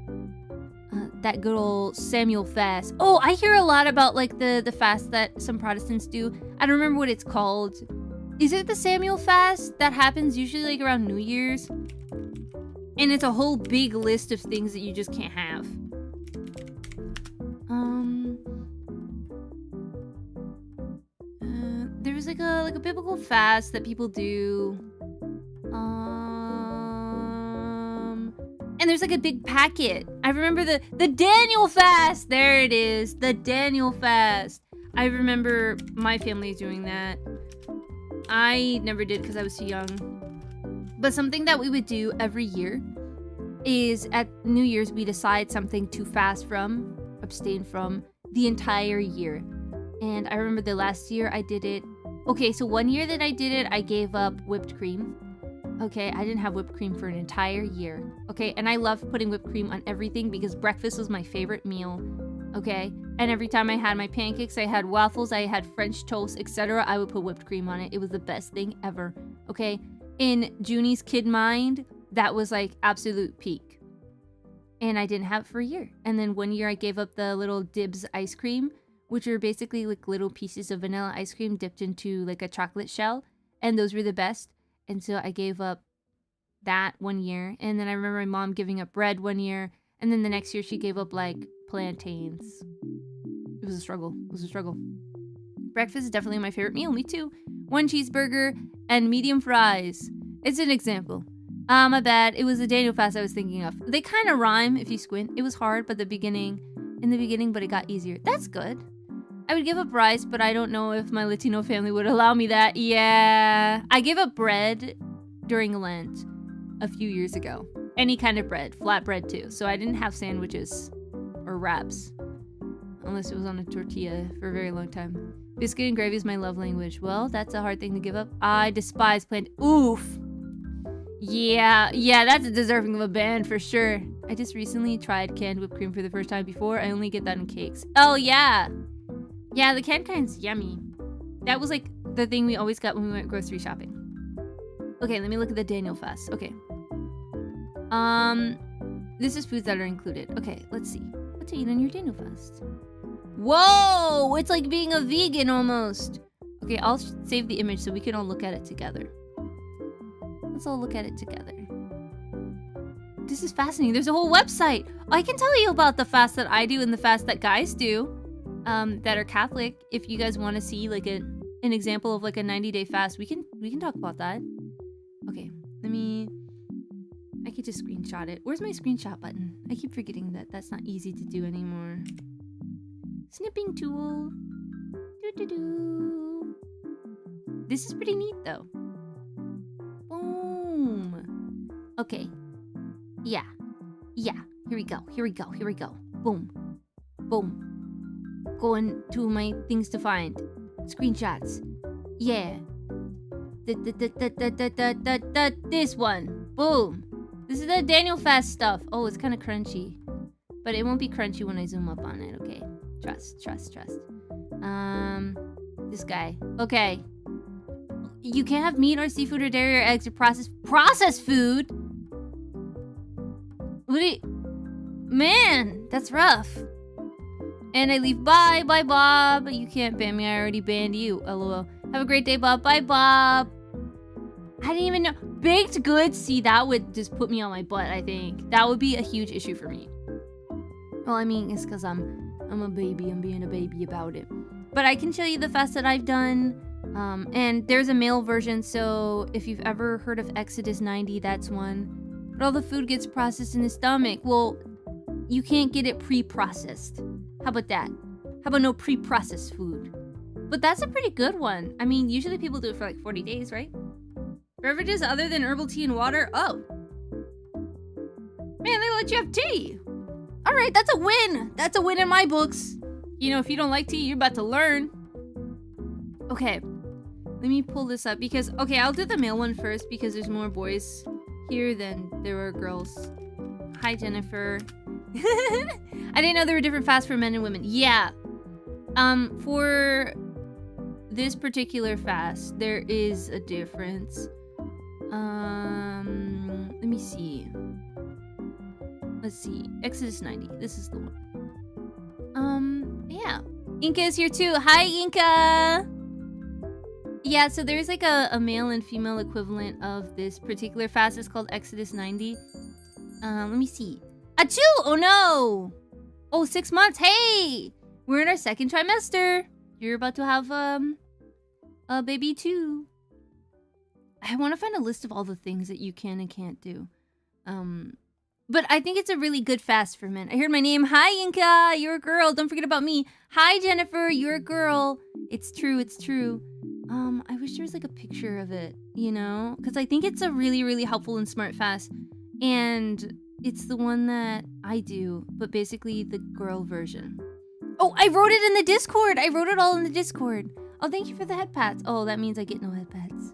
That good old Samuel fast. Oh, I hear a lot about, like, the fast that some Protestants do. I don't remember what it's called. Is it the Samuel fast that happens usually, like, around New Year's? And it's a whole big list of things that you just can't have. There's like a biblical fast that people do. And there's like a big packet. I remember the Daniel fast. There it is. The Daniel fast. I remember my family doing that. I never did because I was too young. But something that we would do every year is at New Year's we decide something to abstain from the entire year. And I remember the last year I did it. Okay, so one year that I did it, I gave up whipped cream. Okay, I didn't have whipped cream for an entire year. Okay, and I love putting whipped cream on everything because breakfast was my favorite meal. Okay, and every time I had my pancakes, I had waffles, I had French toast, etc., I would put whipped cream on it. It was the best thing ever. Okay, in Juni's kid mind, that was like absolute peak. And I didn't have it for a year. And then one year I gave up the little Dibs ice cream, which are basically like little pieces of vanilla ice cream dipped into like a chocolate shell. And those were the best. And so I gave up that one year. And then I remember my mom giving up bread one year. And then the next year she gave up like plantains. It was a struggle. It was a struggle. Breakfast is definitely my favorite meal. Me too. 1 cheeseburger and medium fries. It's an example. My bad. It was a Daniel fast I was thinking of. They kind of rhyme if you squint. It was hard, but in the beginning, but it got easier. That's good. I would give up rice, but I don't know if my Latino family would allow me that. Yeah. I gave up bread during Lent a few years ago. Any kind of bread. Flat bread too. So I didn't have sandwiches or wraps. Unless it was on a tortilla for a very long time. Biscuit and gravy is my love language. Well, that's a hard thing to give up. I despise oof. Yeah, that's deserving of a ban for sure. I just recently tried canned whipped cream for the first time before. I only get that in cakes. Oh, yeah. Yeah, the canned kind's yummy. That was like the thing we always got when we went grocery shopping. Okay, let me look at the Daniel fast. Okay. This is foods that are included. Okay, let's see. What to eat on your Daniel fast? Whoa! It's like being a vegan almost. Okay, I'll save the image so we can all look at it together. Let's all look at it together. This is fascinating. There's a whole website. I can tell you about the fast that I do and the fast that guys do that are Catholic. If you guys want to see like an example of like a 90-day fast, we can talk about that. Okay, I could just screenshot it. Where's my screenshot button? I keep forgetting that that's not easy to do anymore. Snipping tool. Doo-doo-doo. This is pretty neat though. Boom. Okay. Yeah. Here we go. Boom. Going to my things to find. Screenshots. Yeah. This one. Boom. This is the Daniel fast stuff. Oh, it's kind of crunchy. But it won't be crunchy when I zoom up on it, okay? Trust. This guy. Okay. You can't have meat or seafood or dairy or eggs or processed food? Man, that's rough. And I leave bye, Bob. You can't ban me, I already banned you. LOL. Have a great day, Bob. Bye, Bob. I didn't even know. Baked goods, see, that would just put me on my butt, I think. That would be a huge issue for me. Well, I mean, it's because I'm a baby. I'm being a baby about it. But I can show you the fast that I've done. And there's a male version, so if you've ever heard of Exodus 90, that's one. But all the food gets processed in the stomach. Well, you can't get it pre-processed. How about that? How about no pre-processed food? But that's a pretty good one. I mean, usually people do it for like 40 days, right? Beverages other than herbal tea and water? Oh. Man, they let you have tea. All right, that's a win. That's a win in my books. You know, if you don't like tea, you're about to learn. Okay, let me pull this up because, okay, I'll do the male one first because there's more boys here than there are girls. Hi, Jennifer. I didn't know there were different fasts for men and women. Yeah. For this particular fast, there is a difference. Let me see. Let's see. Exodus 90. This is the one. Yeah. Inka is here too. Hi, Inka! Yeah, so there's like a male and female equivalent of this particular fast. It's called Exodus 90. Let me see. Achoo! Oh no! Oh, 6 months. Hey! We're in our second trimester. You're about to have a baby too. I want to find a list of all the things that you can and can't do. But I think it's a really good fast for men. I heard my name. Hi, Inka. You're a girl. Don't forget about me. Hi, Jennifer. You're a girl. It's true. It's true. I wish there was like a picture of it, you know? Because I think it's a really, really helpful and smart fast. And It's the one that I do, but basically the girl version. Oh, I wrote it in the Discord. I wrote it all in the Discord. Oh, thank you for the head pats. Oh, that means I get no head pats.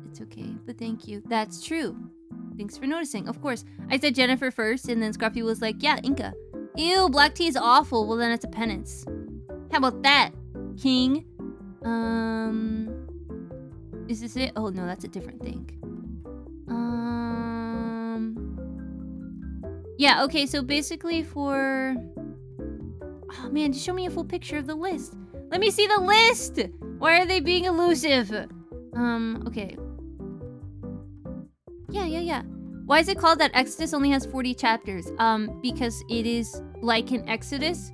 It's okay, but thank you. That's true. Thanks for noticing. Of course. I said Jennifer first, and then Scruffy was like, yeah, Inca. Ew, black tea is awful. Well, then it's a penance. How about that, King? Is this it? Oh, no, that's a different thing. Yeah, okay, so basically for... Oh, man, just show me a full picture of the list. Let me see the list! Why are they being elusive? Okay. Yeah. Why is it called that Exodus only has 40 chapters? Because it is like an Exodus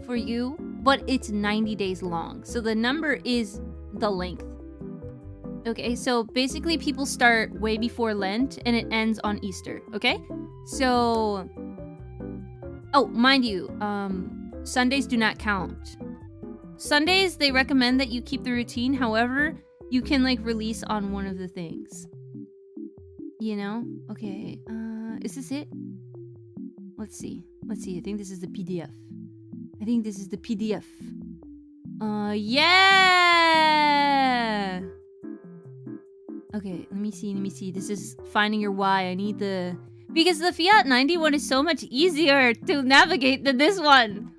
for you, but it's 90 days long. So the number is the length. Okay, so basically people start way before Lent and it ends on Easter, okay? So... Oh, mind you, Sundays do not count. Sundays, they recommend that you keep the routine. However, you can, like, release on one of the things. You know? Okay, is this it? Let's see. I think this is the PDF. Yeah! Okay, let me see. This is finding your why. I need the... Because the Fiat 91 is so much easier to navigate than this one.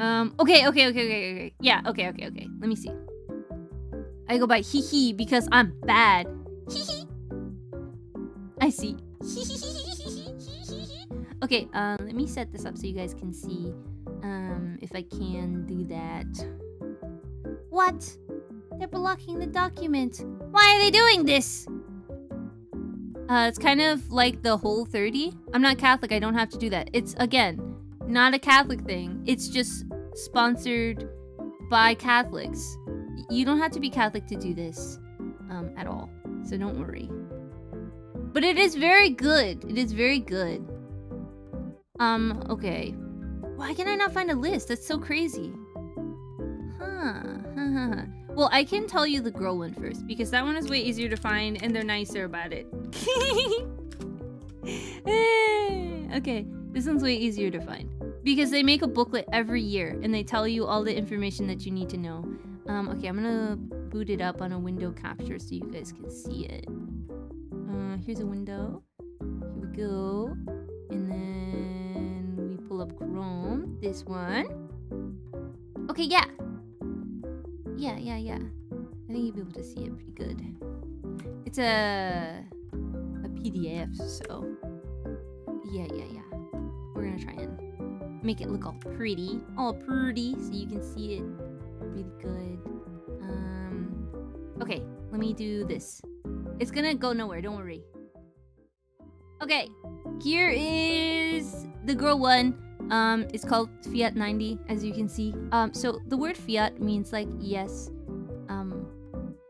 Okay. Yeah, okay. Let me see. I go by hee because I'm bad. Hee. I see. Okay, let me set this up so you guys can see if I can do that. What? They're blocking the document. Why are they doing this? It's kind of like the Whole30. I'm not Catholic, I don't have to do that. It's, again, not a Catholic thing. It's just sponsored by Catholics. You don't have to be Catholic to do this at all. So don't worry. But it is very good. Okay. Why can I not find a list? That's so crazy. Well, I can tell you the girl one first, because that one is way easier to find, and they're nicer about it. Okay, this one's way easier to find. Because they make a booklet every year, and they tell you all the information that you need to know. Okay, I'm gonna boot it up on a window capture so you guys can see it. Here's a window. Here we go. And then we pull up Chrome. This one. Okay, yeah. Yeah. I think you'll be able to see it pretty good. It's a PDF, so yeah. We're gonna try and make it look all pretty, so you can see it really good. Okay, let me do this. It's gonna go nowhere, don't worry. Okay, here is the girl one. It's called Fiat 90, as you can see. So the word Fiat means like yes.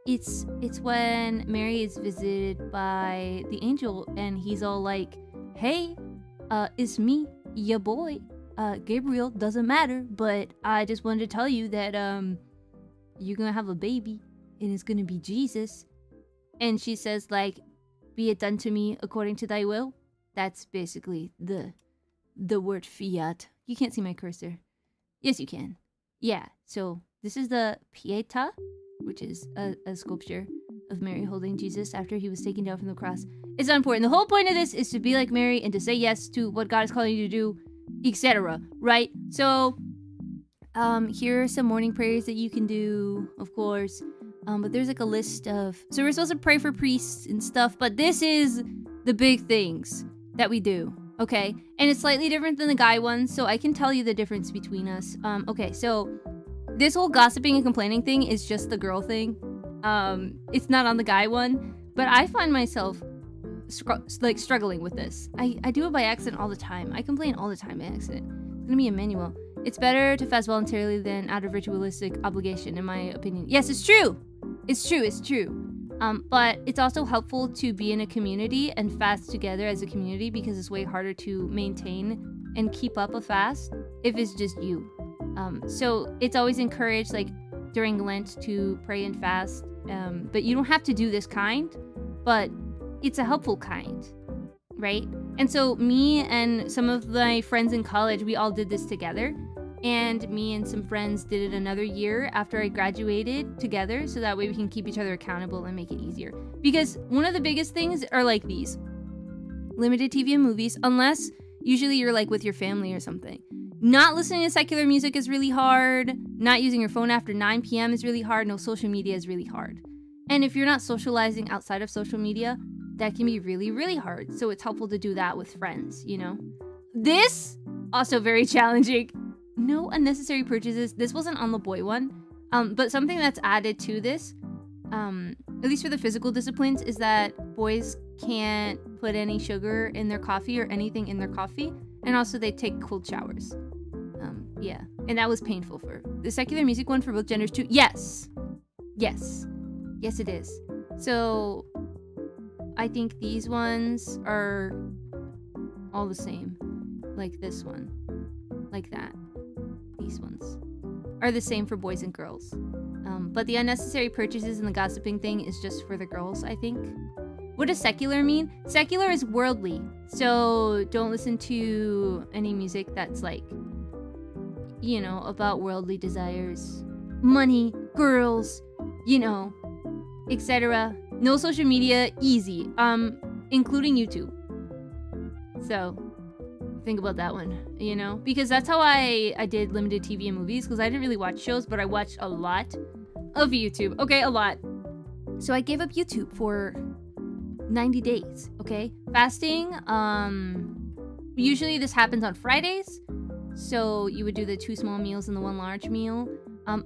It's when Mary is visited by the angel and he's all like, hey, it's me, ya boy. Gabriel, doesn't matter, but I just wanted to tell you that you're gonna have a baby and it's gonna be Jesus. And she says like, be it done to me according to thy will. That's basically the word Fiat. You can't see my cursor. Yes, you can. Yeah, so this is the Pietà, which is a sculpture of Mary holding Jesus after he was taken down from the cross. It's not important. The whole point of this is to be like Mary and to say yes to what God is calling you to do, etc. Right? So, here are some morning prayers that you can do, of course. But there's like a list of... So we're supposed to pray for priests and stuff, but this is the big things that we do. Okay, and it's slightly different than the guy one, so I can tell you the difference between us. Okay, so this whole gossiping and complaining thing is just the girl thing. It's not on the guy one, but I find myself struggling with this. I do it by accident all the time. I complain all the time by accident. It's gonna be a manual. It's better to fast voluntarily than out of ritualistic obligation, in my opinion. Yes, it's true. It's true. But it's also helpful to be in a community and fast together as a community because it's way harder to maintain and keep up a fast if it's just you. So it's always encouraged, like, during Lent to pray and fast. But you don't have to do this kind, but it's a helpful kind. right? And so me and some of my friends in college, we all did this together. And me and some friends did it another year after I graduated together, so that way we can keep each other accountable and make it easier. Because one of the biggest things are like these. Limited TV and movies, unless usually you're like with your family or something. Not listening to secular music is really hard. Not using your phone after 9 p.m. is really hard. No social media is really hard. And if you're not socializing outside of social media, that can be really, really hard. So it's helpful to do that with friends, you know? This, also very challenging. No unnecessary purchases. This wasn't on the boy one. But something that's added to this, at least for the physical disciplines, is that boys can't put any sugar in their coffee or anything in their coffee. And also they take cold showers. Yeah. And that was painful for the secular music one for both genders too. Yes. Yes. Yes, it is. So I think these ones are all the same. Like this one. Like that. These ones are the same for boys and girls. But the unnecessary purchases and the gossiping thing is just for the girls, I think. What does secular mean? Secular is worldly. So don't listen to any music that's like, you know, about worldly desires. Money, girls, you know, etc. No social media, easy. Including YouTube. So think about that one, you know? Because that's how I did limited TV and movies, because I didn't really watch shows, but I watched a lot of YouTube. Okay, a lot. So I gave up YouTube for 90 days, okay? Fasting, usually this happens on Fridays. So you would do the 2 small meals and the 1 large meal.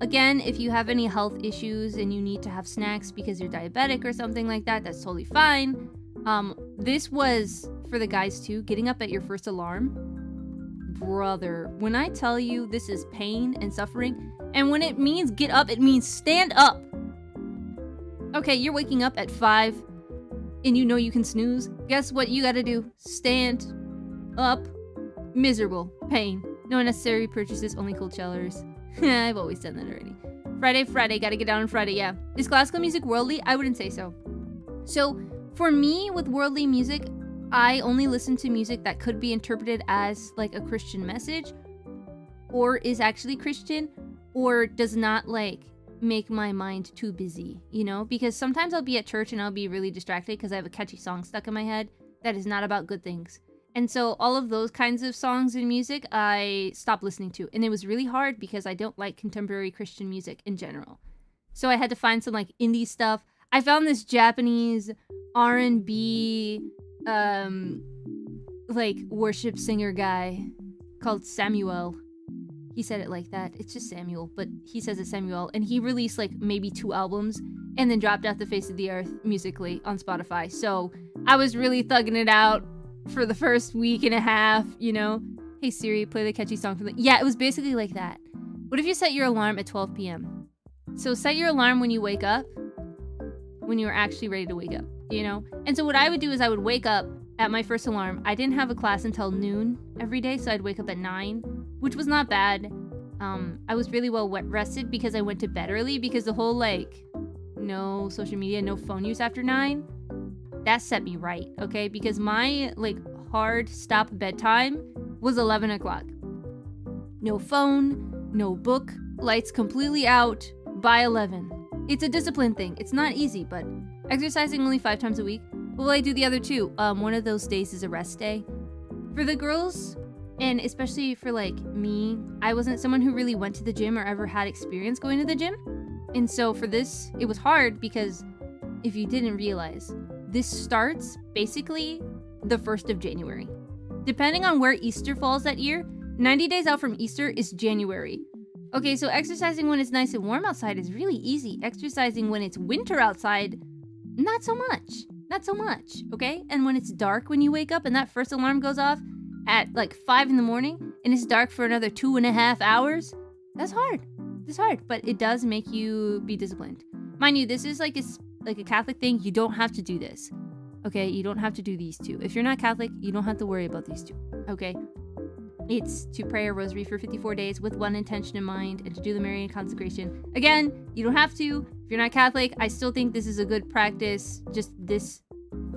Again, if you have any health issues and you need to have snacks because you're diabetic or something like that, that's totally fine. This was for the guys too, getting up at your first alarm. Brother, when I tell you this is pain and suffering, and when it means get up, it means stand up. Okay, you're waking up at 5 and you know you can snooze. Guess what you gotta do? Stand up. Miserable. Pain. No unnecessary purchases, only cold showers. I've always done that already. Friday, gotta get down on Friday, yeah. Is classical music worldly? I wouldn't say so. So, for me, with worldly music, I only listen to music that could be interpreted as like a Christian message, or is actually Christian, or does not like make my mind too busy, you know? Because sometimes I'll be at church and I'll be really distracted because I have a catchy song stuck in my head that is not about good things. And so all of those kinds of songs and music I stopped listening to. And it was really hard because I don't like contemporary Christian music in general. So I had to find some like indie stuff. I found this Japanese R&B like worship singer guy called Samuel. He said it like that. It's just Samuel, but he says it's Samuel. And he released like maybe 2 albums and then dropped off the face of the earth musically on Spotify. So I was really thugging it out for the first week and a half, you know? Hey Siri, play the catchy song from the... Yeah, it was basically like that. What if you set your alarm at 12 p.m.? So set your alarm when you wake up, when you're actually ready to wake up, you know? And so what I would do is I would wake up at my first alarm. I didn't have a class until noon every day, so I'd wake up at 9, which was not bad. I was really well rested because I went to bed early, because the whole like no social media, no phone use after 9, that set me right, okay? Because my like hard stop bedtime was 11 o'clock. No phone, no book, lights completely out by 11. It's a discipline thing. It's not easy, but exercising only 5 times a week. What will I do the other 2? One of those days is a rest day. For the girls, and especially for like me, I wasn't someone who really went to the gym or ever had experience going to the gym. And so for this, it was hard because if you didn't realize, this starts basically the 1st of January. Depending on where Easter falls that year, 90 days out from Easter is January. Okay, so exercising when it's nice and warm outside is really easy. Exercising when it's winter outside, not so much. Not so much, okay? And when it's dark when you wake up and that first alarm goes off at like 5 in the morning and it's dark for another 2.5 hours, that's hard. It's hard, but it does make you be disciplined. Mind you, this is like a Catholic thing. You don't have to do this, okay? You don't have to do these 2. If you're not Catholic, you don't have to worry about these 2, okay? It's to pray a rosary for 54 days with one intention in mind and to do the Marian consecration. Again, you don't have to. If you're not Catholic, I still think this is a good practice. Just this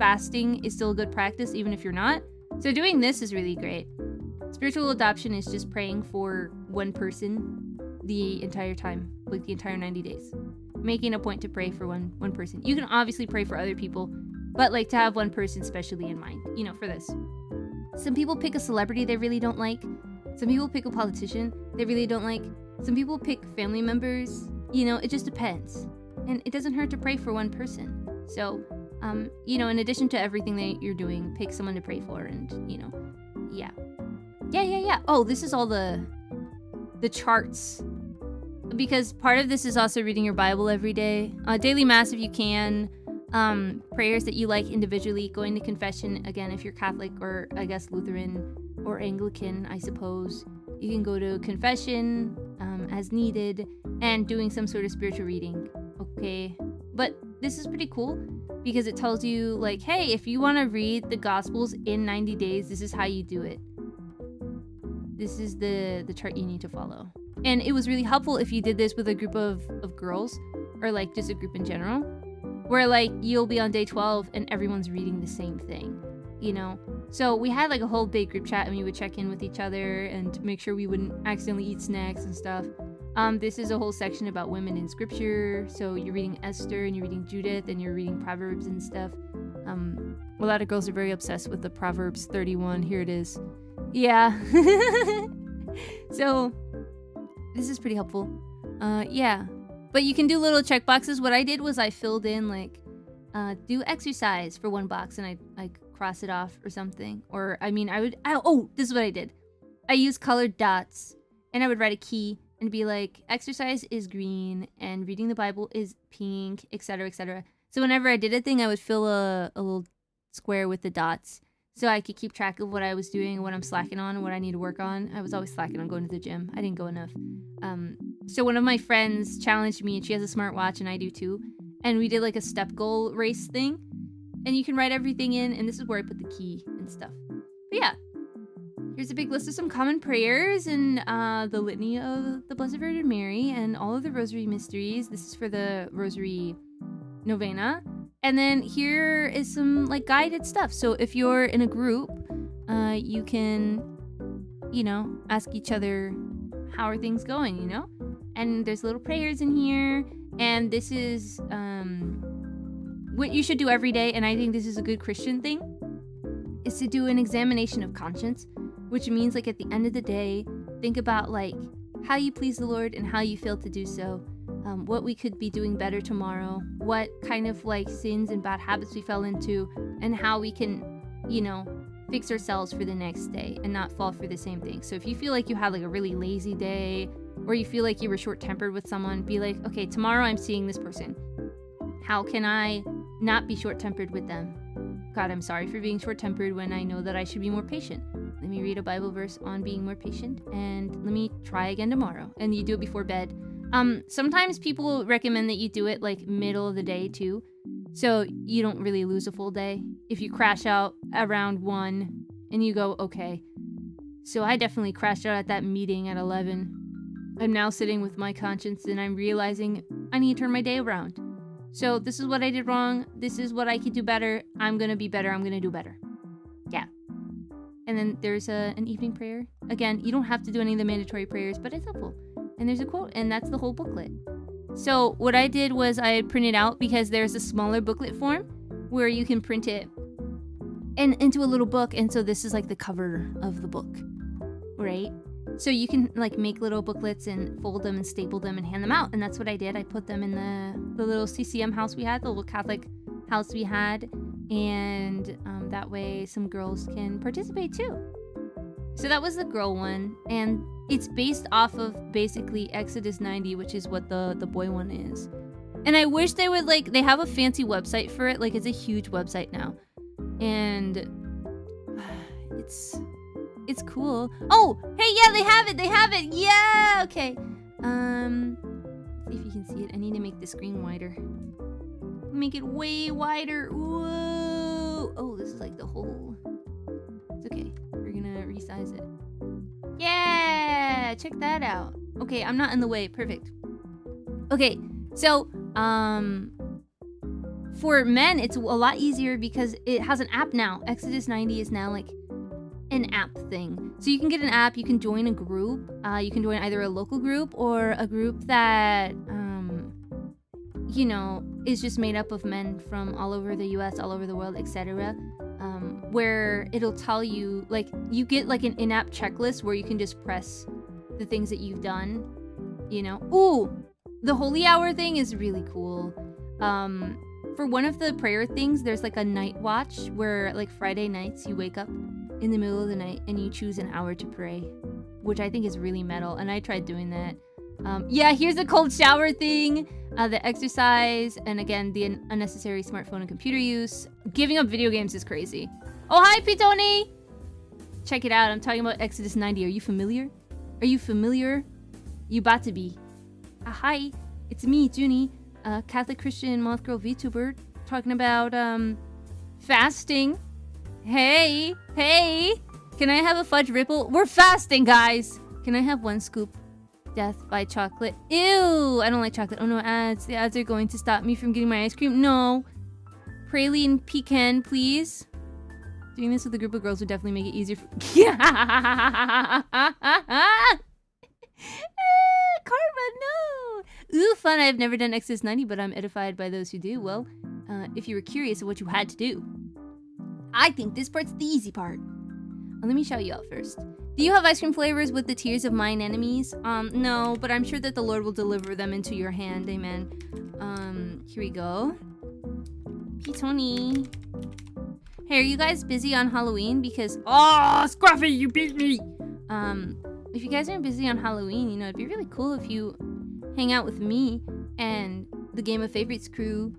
fasting is still a good practice even if you're not. So doing this is really great. Spiritual adoption is just praying for one person the entire time, like the entire 90 days. Making a point to pray for one person. You can obviously pray for other people, but like to have one person specially in mind, you know, for this. Some people pick a celebrity they really don't like. Some people pick a politician they really don't like. Some people pick family members. You know, it just depends. And it doesn't hurt to pray for one person. So, you know, in addition to everything that you're doing, pick someone to pray for and, you know, yeah. Yeah. Oh, this is all the charts. Because part of this is also reading your Bible every day. Daily Mass if you can. Prayers that you like individually. Going to confession, again, if you're Catholic or, I guess, Lutheran or Anglican, I suppose. You can go to confession as needed and doing some sort of spiritual reading. Okay. But this is pretty cool because it tells you, like, hey, if you want to read the Gospels in 90 days, this is how you do it. This is the chart you need to follow. And it was really helpful if you did this with a group of girls or like just a group in general where like you'll be on day 12 and everyone's reading the same thing, you know? So we had like a whole big group chat and we would check in with each other and make sure we wouldn't accidentally eat snacks and stuff. This is a whole section about women in scripture. So you're reading Esther and you're reading Judith and you're reading Proverbs and stuff. A lot of girls are very obsessed with the Proverbs 31. Here it is. Yeah. So this is pretty helpful. Yeah. But you can do little check boxes. What I did was I filled in like do exercise for one box and I cross it off or something. Or I mean this is what I did. I used colored dots and I would write a key and be like exercise is green and reading the Bible is pink, etc., etc. So whenever I did a thing, I would fill a little square with the dots so I could keep track of what I was doing and what I'm slacking on and what I need to work on. I was always slacking on going to the gym. I didn't go enough. So one of my friends challenged me, and she has a smartwatch and I do too. And we did like a step goal race thing. And you can write everything in, and this is where I put the key and stuff. But yeah, here's a big list of some common prayers and the litany of the Blessed Virgin Mary and all of the Rosary mysteries. This is for the Rosary Novena. And then here is some like guided stuff. So if you're in a group, you can, you know, ask each other, how are things going, you know? And there's little prayers in here. And this is what you should do every day. And I think this is a good Christian thing, is to do an examination of conscience, which means like at the end of the day, think about like how you please the Lord and how you failed to do so. What we could be doing better tomorrow, what kind of like sins and bad habits we fell into, and how we can, you know, fix ourselves for the next day and not fall for the same thing. So if you feel like you had like a really lazy day, or you feel like you were short-tempered with someone, be like, okay, tomorrow I'm seeing this person. How can I not be short-tempered with them? God, I'm sorry for being short-tempered when I know that I should be more patient. Let me read a Bible verse on being more patient, and let me try again tomorrow. And you do it before bed. Sometimes people recommend that you do it like middle of the day too, so you don't really lose a full day. If you crash out around 1 and you go, okay. So I definitely crashed out at that meeting at 11. I'm now sitting with my conscience and I'm realizing I need to turn my day around. So this is what I did wrong. This is what I could do better. I'm gonna be better. I'm gonna do better. Yeah. And then there's an evening prayer. Again, you don't have to do any of the mandatory prayers, but it's helpful. And there's a quote, and that's the whole booklet. So what I did was I had printed out, because there's a smaller booklet form where you can print it and into a little book. And so this is like the cover of the book, right? So you can like make little booklets and fold them and staple them and hand them out. And that's what I did. I put them in the little CCM house we had, the little Catholic house we had. And that way some girls can participate too. So that was the girl one. And it's based off of basically Exodus 90, which is what the boy one is. And I wish they would like, they have a fancy website for it. Like it's a huge website now. And it's cool. Oh, hey, yeah, they have it. Yeah, okay. See if you can see it. I need to make the screen wider. Make it way wider. Whoa. Oh, this is like the whole. It's okay. We're gonna resize it. Yeah, check that out. Okay, I'm not in the way. Perfect. Okay, so for men, it's a lot easier because it has an app now. Exodus 90 is now like an app thing. So you can get an app, you can join a group. You can join either a local group or a group that, you know, is just made up of men from all over the US, all over the world, etc. Where it'll tell you, like, you get like an in-app checklist where you can just press the things that you've done, you know. Ooh, the holy hour thing is really cool. For one of the prayer things, there's like a night watch where like Friday nights you wake up in the middle of the night and you choose an hour to pray, which I think is really metal, and I tried doing that. Yeah, here's a cold shower thing, the exercise, and again, the unnecessary smartphone and computer use. Giving up video games is crazy. Oh, hi, Pitoni! Check it out, I'm talking about Exodus 90. Are you familiar? Are you familiar? You about to be. Hi, it's me, Juni, Catholic Christian Moth Girl VTuber, talking about, fasting. Hey, can I have a fudge ripple? We're fasting, guys! Can I have one scoop? Death by chocolate. Ew! I don't like chocolate. Oh no, ads. The ads are going to stop me from getting my ice cream. No. Praline pecan, please. Doing this with a group of girls would definitely make it easier for... Karma, no! Ooh, fun. I've never done Exodus 90, but I'm edified by those who do. Well, if you were curious of what you had to do, I think this part's the easy part. Let me shout you out first. Do you have ice cream flavors with the tears of mine enemies? No, but I'm sure that the Lord will deliver them into your hand. Amen. Here we go. Pitoni. Hey, are you guys busy on Halloween? Because, oh, Scruffy, you beat me! If you guys aren't busy on Halloween, you know, it'd be really cool if you hang out with me and the Game of Favorites crew,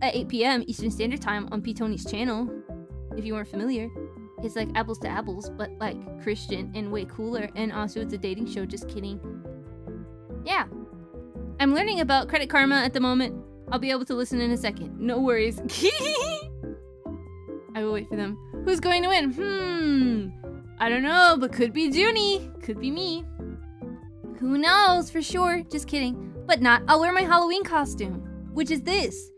at 8 p.m. Eastern Standard Time on Pitoni's channel, if you weren't familiar. It's like apples to apples, but like Christian and way cooler. And also it's a dating show, just kidding. Yeah. I'm learning about Credit Karma at the moment. I'll be able to listen in a second. No worries. I will wait for them. Who's going to win? I don't know, but could be Juni. Could be me. Who knows for sure. Just kidding. But not. I'll wear my Halloween costume, which is this.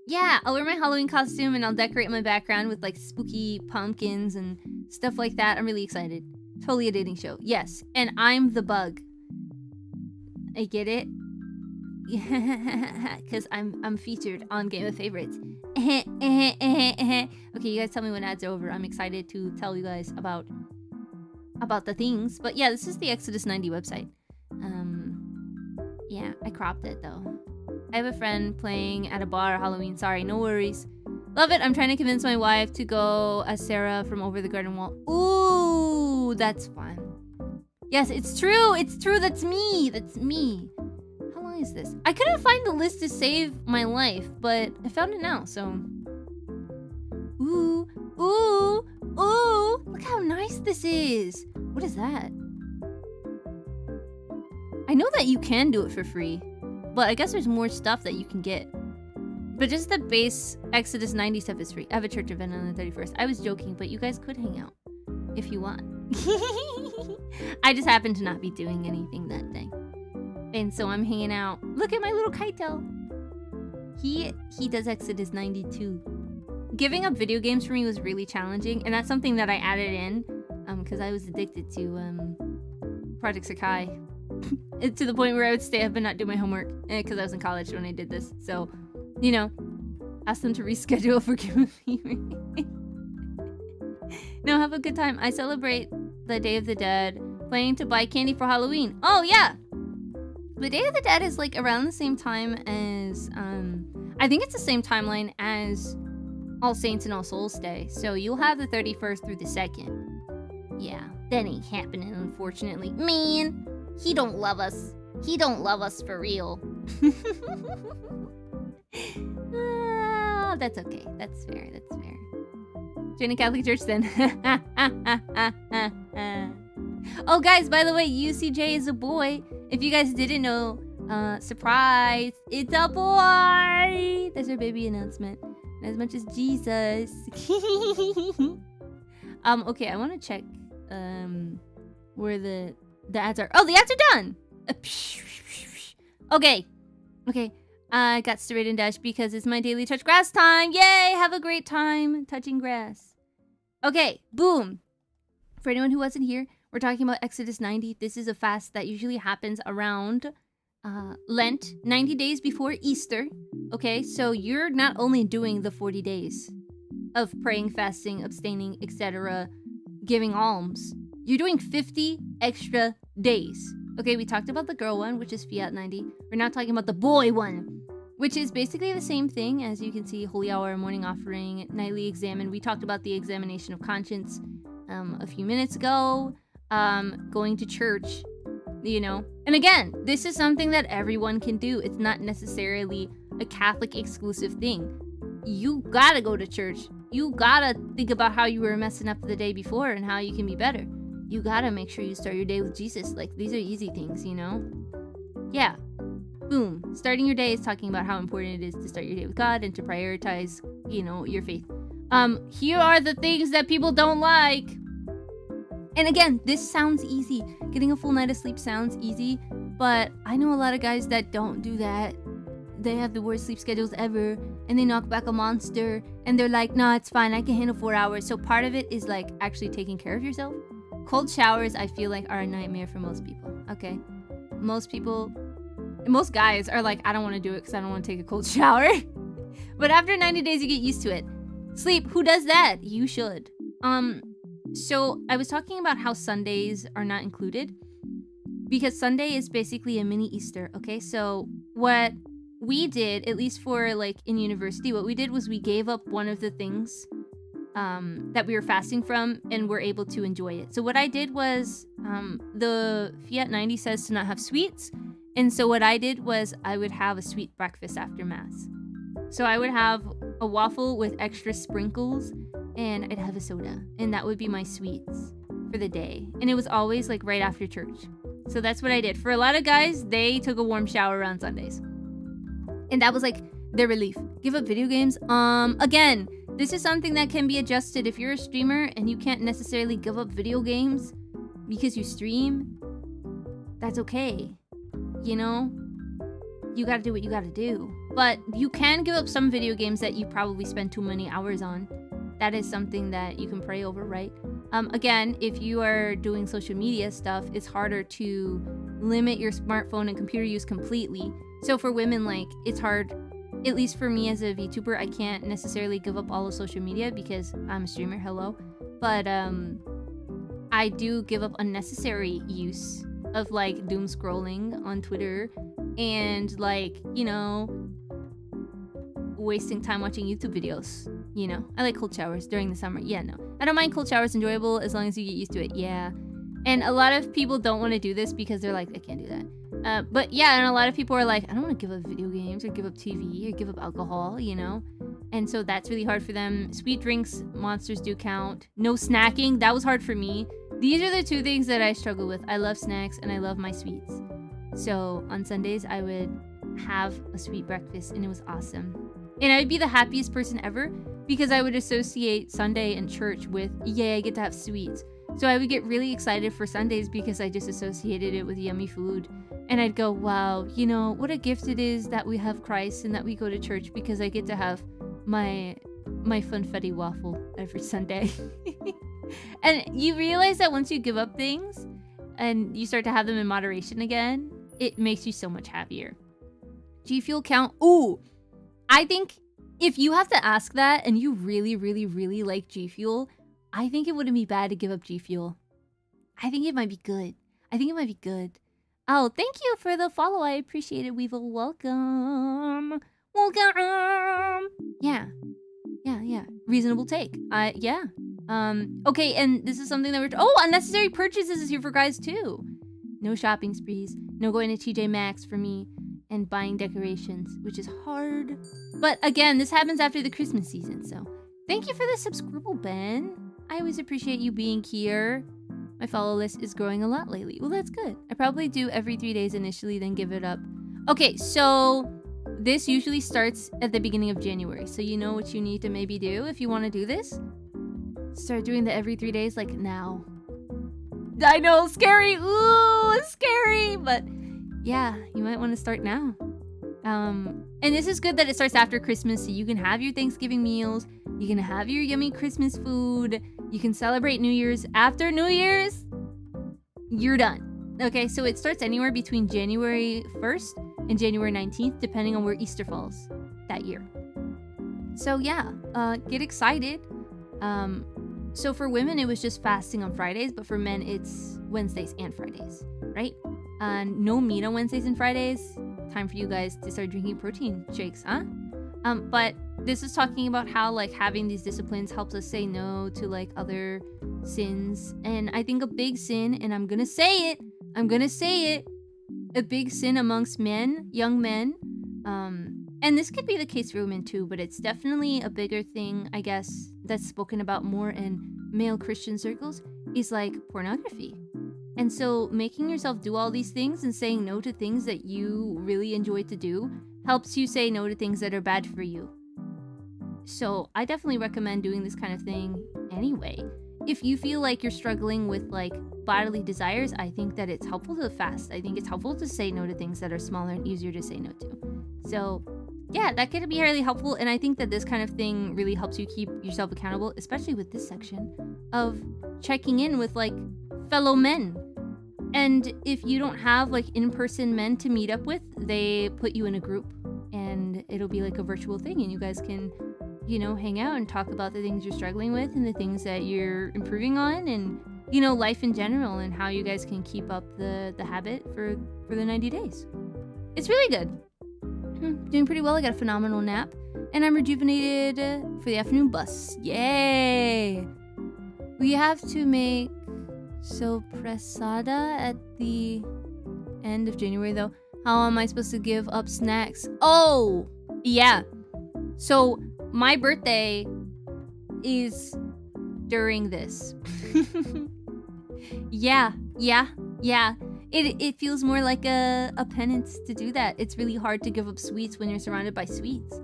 Yeah, I'll wear my Halloween costume and I'll decorate my background with like spooky pumpkins and stuff like that. I'm really excited. Totally a dating show. Yes, and I'm the bug. I get it? Yeah, because I'm featured on Game of Favorites. Okay, you guys tell me when ads are over. I'm excited to tell you guys about the things. But yeah, this is the Exodus 90 website. Yeah, I cropped it though. I have a friend playing at a bar Halloween. Sorry, no worries. Love it. I'm trying to convince my wife to go as Sarah from Over the Garden Wall. Ooh, that's fun. Yes, it's true. It's true. That's me. That's me. How long is this? I couldn't find the list to save my life, but I found it now, so... Ooh, ooh, ooh. Look how nice this is. What is that? I know that you can do it for free. But I guess there's more stuff that you can get. But just the base Exodus 90 stuff is free. I have a church event on the 31st. I was joking, but you guys could hang out if you want. I just happen to not be doing anything that day. And so I'm hanging out. Look at my little Kaito. He does Exodus 92. Giving up video games for me was really challenging. And that's something that I added in. Because I was addicted to Project Sakai. To the point where I would stay up and not do my homework because I was in college when I did this. So, you know, ask them to reschedule for Game of Favorites. No, have a good time. I celebrate the Day of the Dead, planning to buy candy for Halloween. Oh, yeah. The Day of the Dead is like around the same time as, I think it's the same timeline as All Saints and All Souls Day. So you'll have the 31st through the 2nd. Yeah, that ain't happening, unfortunately. Man. He don't love us. He don't love us for real. That's okay. That's fair. That's fair. Join a Catholic Church then. Oh, guys, by the way, UCJ is a boy. If you guys didn't know, surprise, it's a boy. That's our baby announcement. As much as Jesus. Okay, I want to check where the ads are. Oh, the ads are done. Okay. I got straight and dash because it's my daily touch grass time. Yay! Have a great time touching grass. Okay, boom. For anyone who wasn't here, we're talking about Exodus 90. This is a fast that usually happens around Lent, 90 days before Easter. Okay, so you're not only doing the 40 days of praying, fasting, abstaining, etc., giving alms. You're doing 50 extra days. Okay, we talked about the girl one, which is Fiat 90. We're now talking about the boy one, which is basically the same thing. As you can see, holy hour, morning offering, nightly examine. We talked about the examination of conscience a few minutes ago. Going to church, you know. And again, this is something that everyone can do. It's not necessarily a Catholic exclusive thing. You gotta go to church. You gotta think about how you were messing up the day before and how you can be better. You gotta make sure you start your day with Jesus. Like, these are easy things, you know? Yeah. Boom. Starting your day is talking about how important it is to start your day with God and to prioritize, you know, your faith. Here are the things that people don't like. And again, this sounds easy. Getting a full night of sleep sounds easy, but I know a lot of guys that don't do that. They have the worst sleep schedules ever, and they knock back a monster, and they're like, nah, it's fine, I can handle 4 hours. So part of it is like actually taking care of yourself. Cold showers, I feel like, are a nightmare for most people, okay? Most guys are like, I don't want to do it because I don't want to take a cold shower. But after 90 days, you get used to it. Sleep, who does that? You should. So I was talking about how Sundays are not included because Sunday is basically a mini Easter, okay? So what we did, at least for like in university, what we did was we gave up one of the things that we were fasting from and were able to enjoy it. So what I did was the Fiat 90 says to not have sweets. And so what I did was I would have a sweet breakfast after Mass. So I would have a waffle with extra sprinkles and I'd have a soda. And that would be my sweets for the day. And it was always like right after church. So that's what I did. For a lot of guys, they took a warm shower on Sundays. And that was like their relief. Give up video games. Again, this is something that can be adjusted. If you're a streamer and you can't necessarily give up video games because you stream, that's okay. You know, you gotta do what you gotta do. But you can give up some video games that you probably spend too many hours on. That is something that you can pray over, right? Again, if you are doing social media stuff, it's harder to limit your smartphone and computer use completely. So for women, like, it's hard, at least for me as a VTuber, I can't necessarily give up all of social media because I'm a streamer, hello. But I do give up unnecessary use of like doom scrolling on Twitter and like, you know, wasting time watching YouTube videos. You know, I like cold showers during the summer. Yeah, no, I don't mind cold showers, enjoyable as long as you get used to it. Yeah. And a lot of people don't want to do this because they're like, I can't do that. But yeah, and a lot of people are like, I don't want to give up video games or give up TV or give up alcohol, you know? And so that's really hard for them. Sweet drinks, monsters do count. No snacking, that was hard for me. These are the two things that I struggle with. I love snacks and I love my sweets. So on Sundays, I would have a sweet breakfast and it was awesome. And I would be the happiest person ever because I would associate Sunday and church with, yay, I get to have sweets. So I would get really excited for Sundays because I just associated it with yummy food. And I'd go, wow, you know, what a gift it is that we have Christ and that we go to church because I get to have my funfetti waffle every Sunday. And you realize that once you give up things and you start to have them in moderation again, it makes you so much happier. G Fuel count. Ooh, I think if you have to ask that and you really, really, really like G Fuel, I think it wouldn't be bad to give up G Fuel. I think it might be good. Oh, thank you for the follow. I appreciate it, Weevil. Welcome. Yeah. Reasonable take. Yeah. Okay, and this is something that unnecessary purchases is here for guys too. No shopping sprees. No going to TJ Maxx for me. And buying decorations, which is hard. But again, this happens after the Christmas season, so thank you for the subscribe, Ben. I always appreciate you being here. My follow list is growing a lot lately. Well, that's good. I probably do every 3 days initially, then give it up. Okay, so this usually starts at the beginning of January, so you know what you need to maybe do if you want to do this. Start doing the every 3 days, like now. I know, scary. Ooh, scary, but yeah, you might want to start now. And this is good that it starts after Christmas, so you can have your Thanksgiving meals, you can have your yummy Christmas food, you can celebrate New Year's. After New Year's, you're done. Okay, so it starts anywhere between January 1st and January 19th, depending on where Easter falls that year. So yeah, get excited. So for women, it was just fasting on Fridays, but for men, it's Wednesdays and Fridays, right? No meat on Wednesdays and Fridays. Time for you guys to start drinking protein shakes, huh? But this is talking about how like having these disciplines helps us say no to like other sins. And I think a big sin, and I'm gonna say it, a big sin amongst men, young men, and this could be the case for women too, but it's definitely a bigger thing, I guess, that's spoken about more in male Christian circles, is like pornography. And so making yourself do all these things and saying no to things that you really enjoy to do helps you say no to things that are bad for you. So I definitely recommend doing this kind of thing anyway. If you feel like you're struggling with like bodily desires, I think that it's helpful to fast. I think it's helpful to say no to things that are smaller and easier to say no to. So yeah, that could be really helpful. And I think that this kind of thing really helps you keep yourself accountable, especially with this section of checking in with like fellow men. And if you don't have like in-person men to meet up with, they put you in a group and it'll be like a virtual thing, and you guys can, you know, hang out and talk about the things you're struggling with and the things that you're improving on, and, you know, life in general, and how you guys can keep up the habit for the 90 days. It's really good. Doing pretty well. I got a phenomenal nap and I'm rejuvenated for the afternoon bus. Yay! We have to make sopressada at the end of January though. How am I supposed to give up snacks? Oh, yeah. So my birthday is during this. Yeah. It feels more like a penance to do that. It's really hard to give up sweets when you're surrounded by sweets.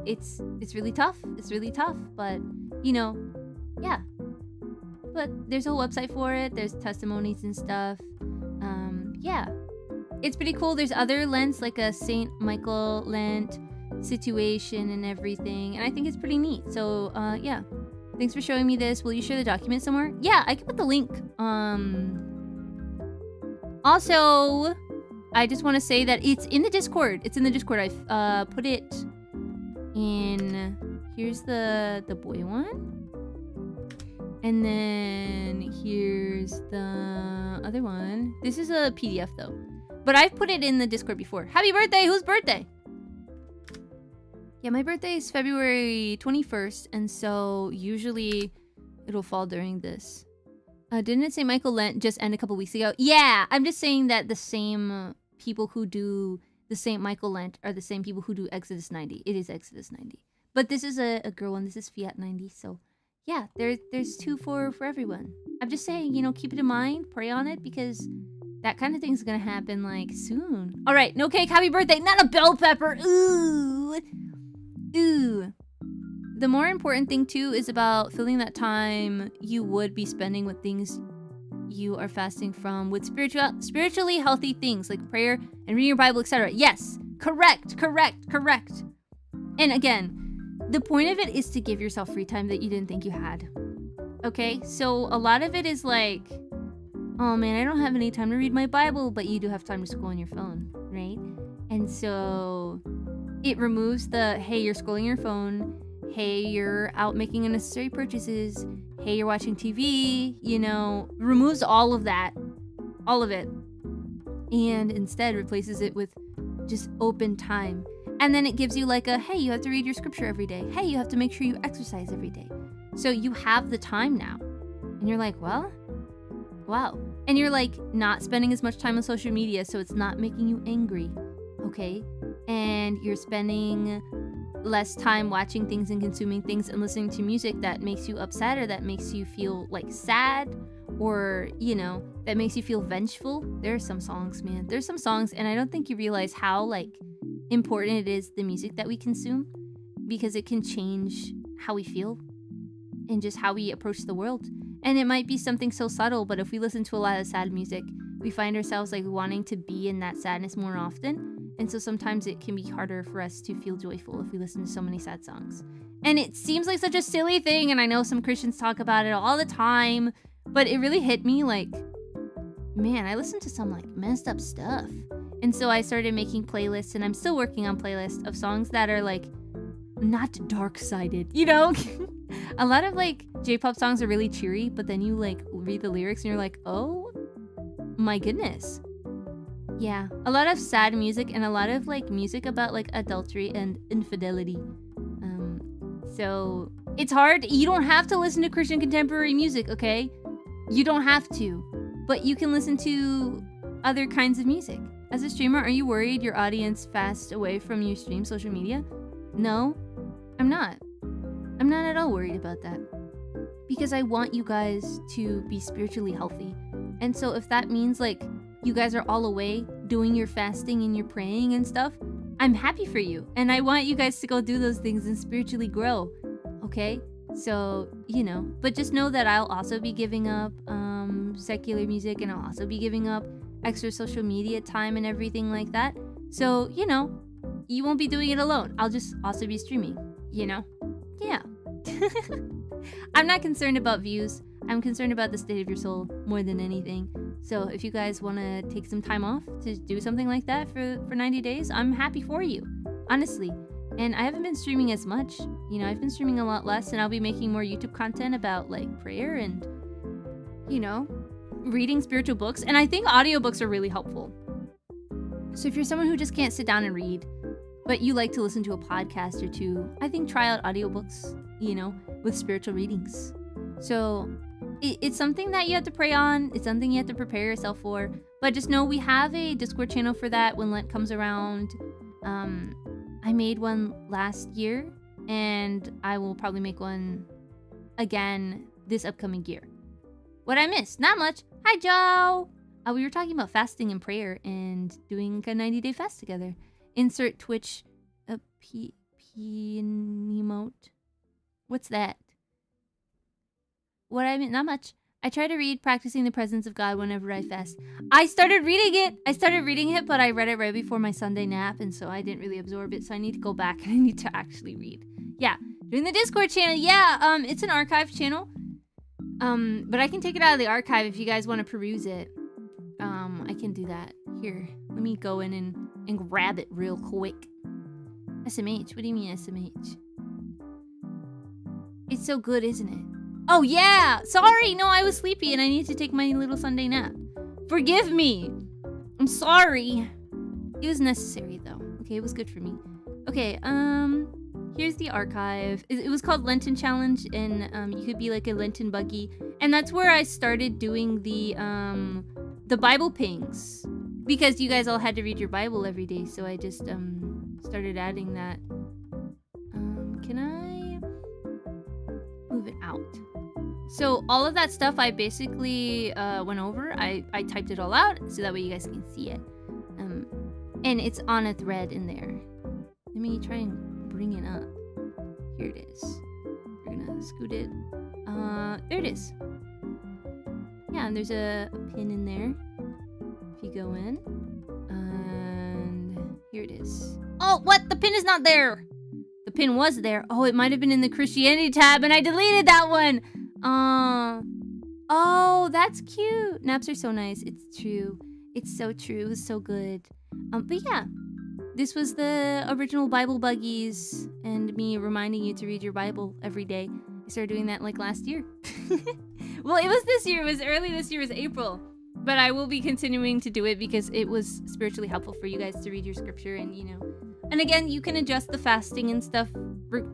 It's really tough. But, you know, yeah. But there's a whole website for it. There's testimonies and stuff. Yeah. It's pretty cool. There's other Lents, like a St. Michael Lent situation and everything. And I think it's pretty neat. So, yeah. Thanks for showing me this. Will you share the document somewhere? Yeah, I can put the link. Also, I just want to say that it's in the Discord. I've put it in. Here's the boy one. And then here's the other one. This is a PDF though. But I've put it in the Discord before. Happy birthday! Whose birthday? Yeah, my birthday is February 21st. And so usually it'll fall during this. Didn't it say Michael Lent just end a couple weeks ago? Yeah, I'm just saying that the same people who do the St. Michael Lent are the same people who do Exodus 90. It is Exodus 90. But this is a girl one. This is Fiat 90. So yeah, there's two for everyone. I'm just saying, you know, keep it in mind. Pray on it, because that kind of thing's going to happen like soon. All right, no cake. Happy birthday. Not a bell pepper. Ooh. The more important thing too is about filling that time you would be spending with things you are fasting from with spiritually healthy things like prayer and reading your Bible, etc. Yes, correct. And again, the point of it is to give yourself free time that you didn't think you had. Okay, so a lot of it is like, oh man, I don't have any time to read my Bible, but you do have time to scroll on your phone, right? And so it removes the, hey, you're scrolling your phone, hey, you're out making unnecessary purchases, hey, you're watching TV, you know, removes all of that, all of it, and instead replaces it with just open time. And then it gives you like a, hey, you have to read your scripture every day. Hey, you have to make sure you exercise every day. So you have the time now. And you're like, well, wow. And you're like not spending as much time on social media, so it's not making you angry, okay? And you're spending less time watching things and consuming things and listening to music that makes you upset or that makes you feel like sad, or, you know, that makes you feel vengeful. There are some songs, man. There's some songs, and I don't think you realize how like important it is, the music that we consume, because it can change how we feel and just how we approach the world. And it might be something so subtle, but if we listen to a lot of sad music, we find ourselves like wanting to be in that sadness more often. And so sometimes it can be harder for us to feel joyful if we listen to so many sad songs. And it seems like such a silly thing, and I know some Christians talk about it all the time, but it really hit me like, man, I listen to some like messed up stuff. And so I started making playlists, and I'm still working on playlists of songs that are like not dark-sided, you know? A lot of like J-pop songs are really cheery, but then you like read the lyrics and you're like, oh my goodness. Yeah, a lot of sad music and a lot of like music about like adultery and infidelity. So it's hard. You don't have to listen to Christian contemporary music, okay? You don't have to, but you can listen to other kinds of music. As a streamer, are you worried your audience fasts away from your stream social media? No, I'm not. I'm not at all worried about that. Because I want you guys to be spiritually healthy. And so if that means like you guys are all away doing your fasting and your praying and stuff, I'm happy for you. And I want you guys to go do those things and spiritually grow. Okay? So, you know, but just know that I'll also be giving up secular music, and I'll also be giving up extra social media time and everything like that. So, you know, you won't be doing it alone. I'll just also be streaming, you know? Yeah. I'm not concerned about views. I'm concerned about the state of your soul more than anything. So if you guys want to take some time off to do something like that for 90 days, I'm happy for you, honestly. And I haven't been streaming as much. You know, I've been streaming a lot less, and I'll be making more YouTube content about like prayer and, you know, reading spiritual books. And I think audiobooks are really helpful. So if you're someone who just can't sit down and read, but you like to listen to a podcast or two, I think try out audiobooks, you know, with spiritual readings. So it's something that you have to pray on. It's something you have to prepare yourself for. But just know we have a Discord channel for that when Lent comes around. I made one last year, and I will probably make one again this upcoming year. What I missed? Not much. Hi, Joe! We were talking about fasting and prayer and doing a 90-day fast together. Insert Twitch emote. What's that? What I mean, not much. I try to read Practicing the Presence of God whenever I fast. I started reading it, but I read it right before my Sunday nap, and so I didn't really absorb it, so I need to go back and I need to actually read. Yeah, doing the Discord channel. Yeah, it's an archive channel. But I can take it out of the archive if you guys want to peruse it. I can do that. Here, let me go in and grab it real quick. SMH, what do you mean SMH? It's so good, isn't it? Oh yeah! Sorry! No, I was sleepy and I needed to take my little Sunday nap. Forgive me! I'm sorry. It was necessary though. Okay, it was good for me. Okay, here's the archive. It was called Lenten Challenge, and you could be like a Lenten buggy. And that's where I started doing the Bible pings. Because you guys all had to read your Bible every day, so I just started adding that. Can I move it out? So all of that stuff I basically went over. I typed it all out so that way you guys can see it. And it's on a thread in there. Let me try and bring it up. Here it is. We're gonna scoot it. There it is. Yeah, and there's a pin in there. If you go in. And here it is. Oh, what? The pin is not there! The pin was there. Oh, it might have been in the Christianity tab, and I deleted that one! Oh, that's cute. Naps are so nice. It's true. It's so true. It was so good. But yeah. This was the original Bible buggies and me reminding you to read your Bible every day. I started doing that like last year. Well, it was this year. It was early this year. It was April. But I will be continuing to do it because it was spiritually helpful for you guys to read your scripture and, you know. And again, you can adjust the fasting and stuff,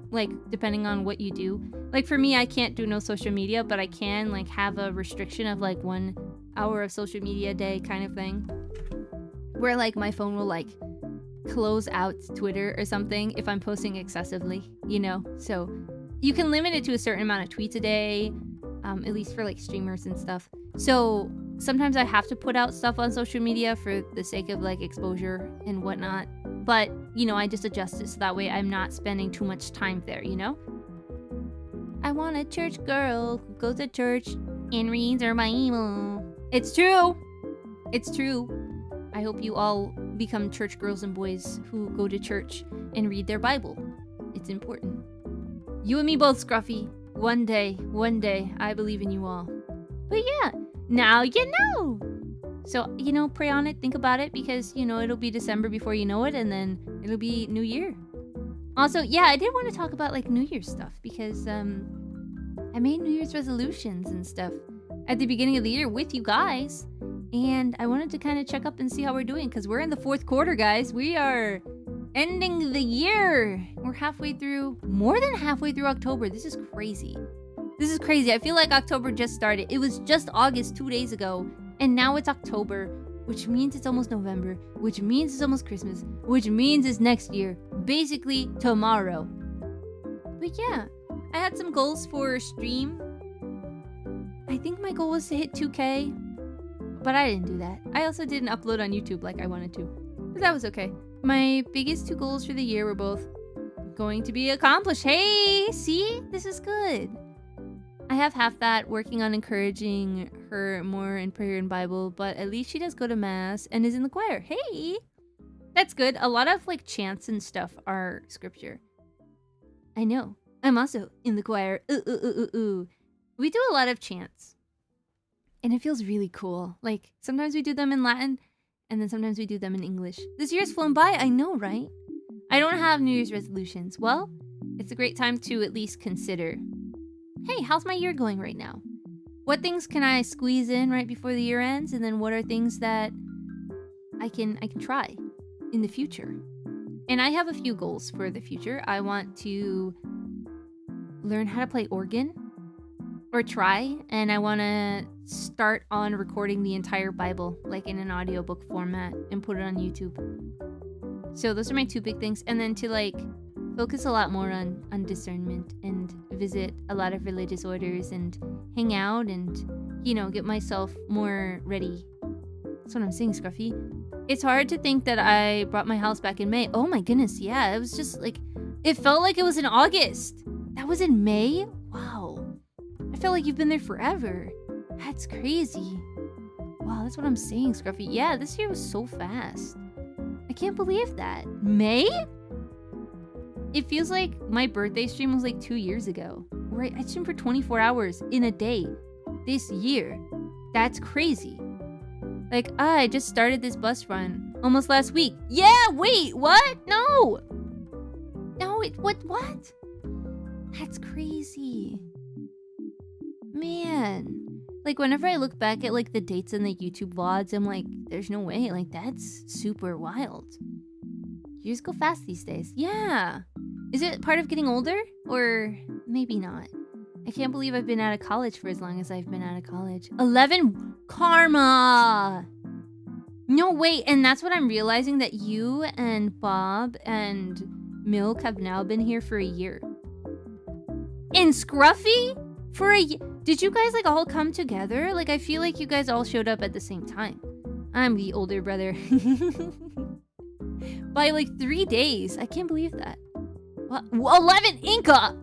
like, depending on what you do. Like, for me, I can't do no social media, but I can, like, have a restriction of, like, 1 hour of social media a day kind of thing. Where, like, my phone will, like, close out Twitter or something if I'm posting excessively, you know? So you can limit it to a certain amount of tweets a day, at least for like streamers and stuff. So sometimes I have to put out stuff on social media for the sake of like exposure and whatnot. But, you know, I just adjust it so that way I'm not spending too much time there, you know? I want a church girl who goes to church and reads her Bible. It's true. It's true. I hope you all become church girls and boys who go to church and read their Bible. It's important. You and me both, Scruffy. One day, I believe in you all. But yeah, now you know. So, pray on it, think about it, because, it'll be December before you know it, and then it'll be New Year. Also, yeah, I did want to talk about, New Year's stuff, because, I made New Year's resolutions and stuff at the beginning of the year with you guys, and I wanted to kind of check up and see how we're doing, because we're in the 4th quarter, guys. We are ending the year. We're more than halfway through October. This is crazy. I feel like October just started. It was just August 2 days ago, and now it's October, which means it's almost November, which means it's almost Christmas, which means it's next year. Basically, tomorrow. But yeah, I had some goals for stream. I think my goal was to hit 2K, but I didn't do that. I also didn't upload on YouTube like I wanted to, but that was okay. My biggest 2 goals for the year were both going to be accomplished. Hey, see? This is good. I have half that, working on encouraging her more in prayer and Bible, but at least she does go to mass and is in the choir. Hey! That's good. A lot of, chants and stuff are scripture. I know. I'm also in the choir. We do a lot of chants. And it feels really cool. Sometimes we do them in Latin, and then sometimes we do them in English. This year's flown by, I know, right? I don't have New Year's resolutions. Well, it's a great time to at least consider, hey, how's my year going right now? What things can I squeeze in right before the year ends? And then what are things that I can try in the future? And I have a few goals for the future. I want to learn how to play organ, or try, and I want to start on recording the entire Bible, in an audiobook format, and put it on YouTube. So those are my 2 big things. And then to focus a lot more on discernment and visit a lot of religious orders and hang out and, get myself more ready. That's what I'm saying, Scruffy. It's hard to think that I brought my house back in May. Oh my goodness, yeah. It was just it felt like it was in August. That was in May? Wow. I felt like you've been there forever. That's crazy. Wow, that's what I'm saying, Scruffy. Yeah, this year was so fast. I can't believe that. May? It feels like my birthday stream was 2 years ago. Right? I streamed for 24 hours in a day this year. That's crazy. I just started this bus run almost last week. Yeah, wait, what? No, what? That's crazy. Man. Whenever I look back at, the dates in the YouTube VODs, I'm like, there's no way. That's super wild. Years go fast these days. Yeah. Is it part of getting older? Or maybe not. I can't believe I've been out of college for as long as I've been out of college. 11 karma! No, wait, and that's what I'm realizing, that you and Bob and Milk have now been here for a year. And Scruffy? For a year? Did you guys, all come together? I feel like you guys all showed up at the same time. I'm the older brother. By, 3 days. I can't believe that. What? 11 Inca!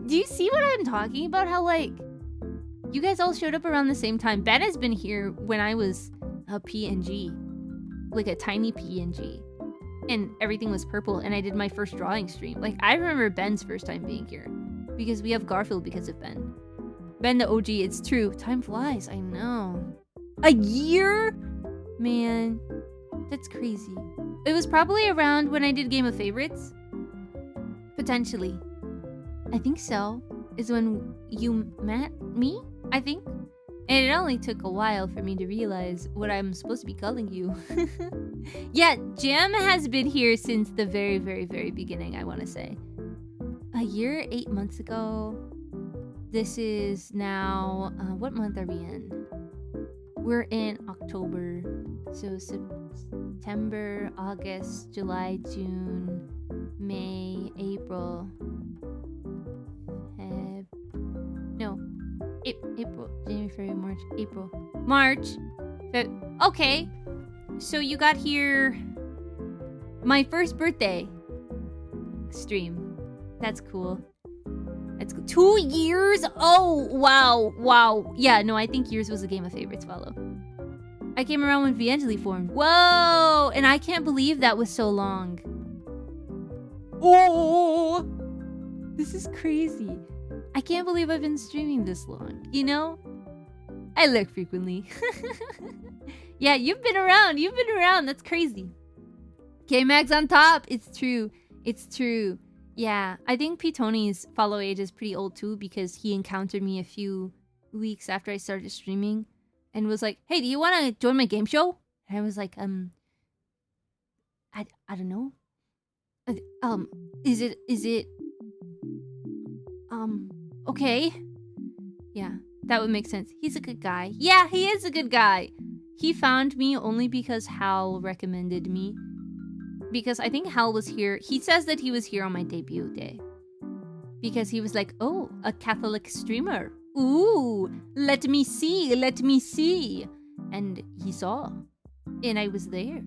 Do you see what I'm talking about? How, you guys all showed up around the same time. Ben has been here when I was a PNG. A tiny PNG. And everything was purple, and I did my first drawing stream. I remember Ben's first time being here. Because we have Garfield because of Ben. Ben the OG, it's true. Time flies, I know. A year? Man, that's crazy. It was probably around when I did Game of Favorites. Potentially. I think so. Is when you met me, I think. And it only took a while for me to realize what I'm supposed to be calling you. Yeah, Jam has been here since the very, very, very beginning, I want to say. A year, 8 months ago. This is now, what month are we in? We're in October. So September, August, July, June, May, April. April, January, February, March, April. March. Okay. So you got here my first birthday stream. That's cool. That's cool. 2 years? Oh, wow. Yeah, no, I think yours was a Game of Favorites follow. I came around when VAngeli formed. Whoa! And I can't believe that was so long. Oh! This is crazy. I can't believe I've been streaming this long, you know? I look frequently. Yeah, you've been around. You've been around. That's crazy. K-Mag's on top. It's true. It's true. Yeah, I think P-Tony's follow age is pretty old too because he encountered me a few weeks after I started streaming and was like, hey, do you want to join my game show? And I was like, I don't know. Is it, okay. Yeah, that would make sense. He's a good guy. Yeah, he is a good guy. He found me only because Hal recommended me. Because I think Hal was here. He says that he was here on my debut day. Because he was like, oh, a Catholic streamer. Ooh, let me see, let me see. And he saw. And I was there.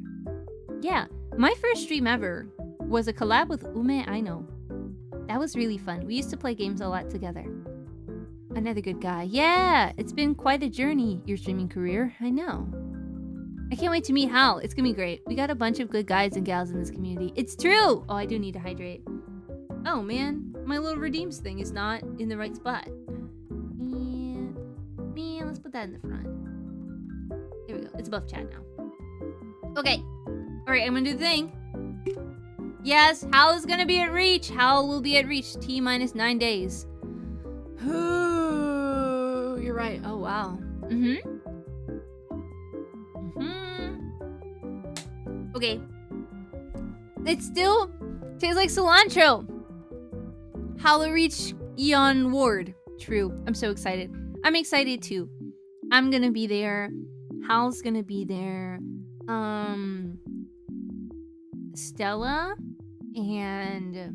Yeah, my first stream ever was a collab with Ume Aino. That was really fun. We used to play games a lot together. Another good guy. Yeah, it's been quite a journey, your streaming career. I know. I can't wait to meet Hal. It's gonna be great. We got a bunch of good guys and gals in this community. It's true! Oh, I do need to hydrate. Oh, man. My little redeems thing is not in the right spot. Man, let's put that in the front. There we go. It's above chat now. Okay. Alright, I'm gonna do the thing. Yes, Hal is gonna be at Reach. Hal will be at Reach. T-minus 9 days. You're right. Oh, wow. Okay. It still tastes like cilantro. Hal Reach Eon Ward. True. I'm so excited. I'm excited too. I'm gonna be there. Hal's gonna be there. Stella and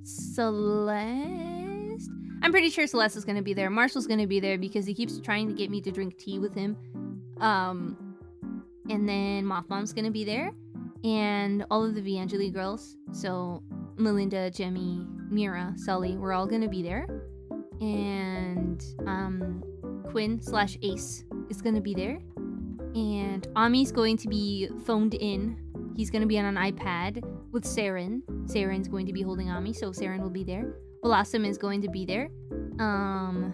Celeste. I'm pretty sure Celeste is gonna be there. Marshall's gonna be there because he keeps trying to get me to drink tea with him. And then Moth Mom's gonna be there. And all of the VAngeli girls. So Melinda, Jemmy, Mira, Sully, we're all gonna be there. And Quinn/Ace is gonna be there. And Ami's going to be phoned in. He's gonna be on an iPad with Saren. Saren's going to be holding Ami, so Saren will be there. Blossom is going to be there. Can't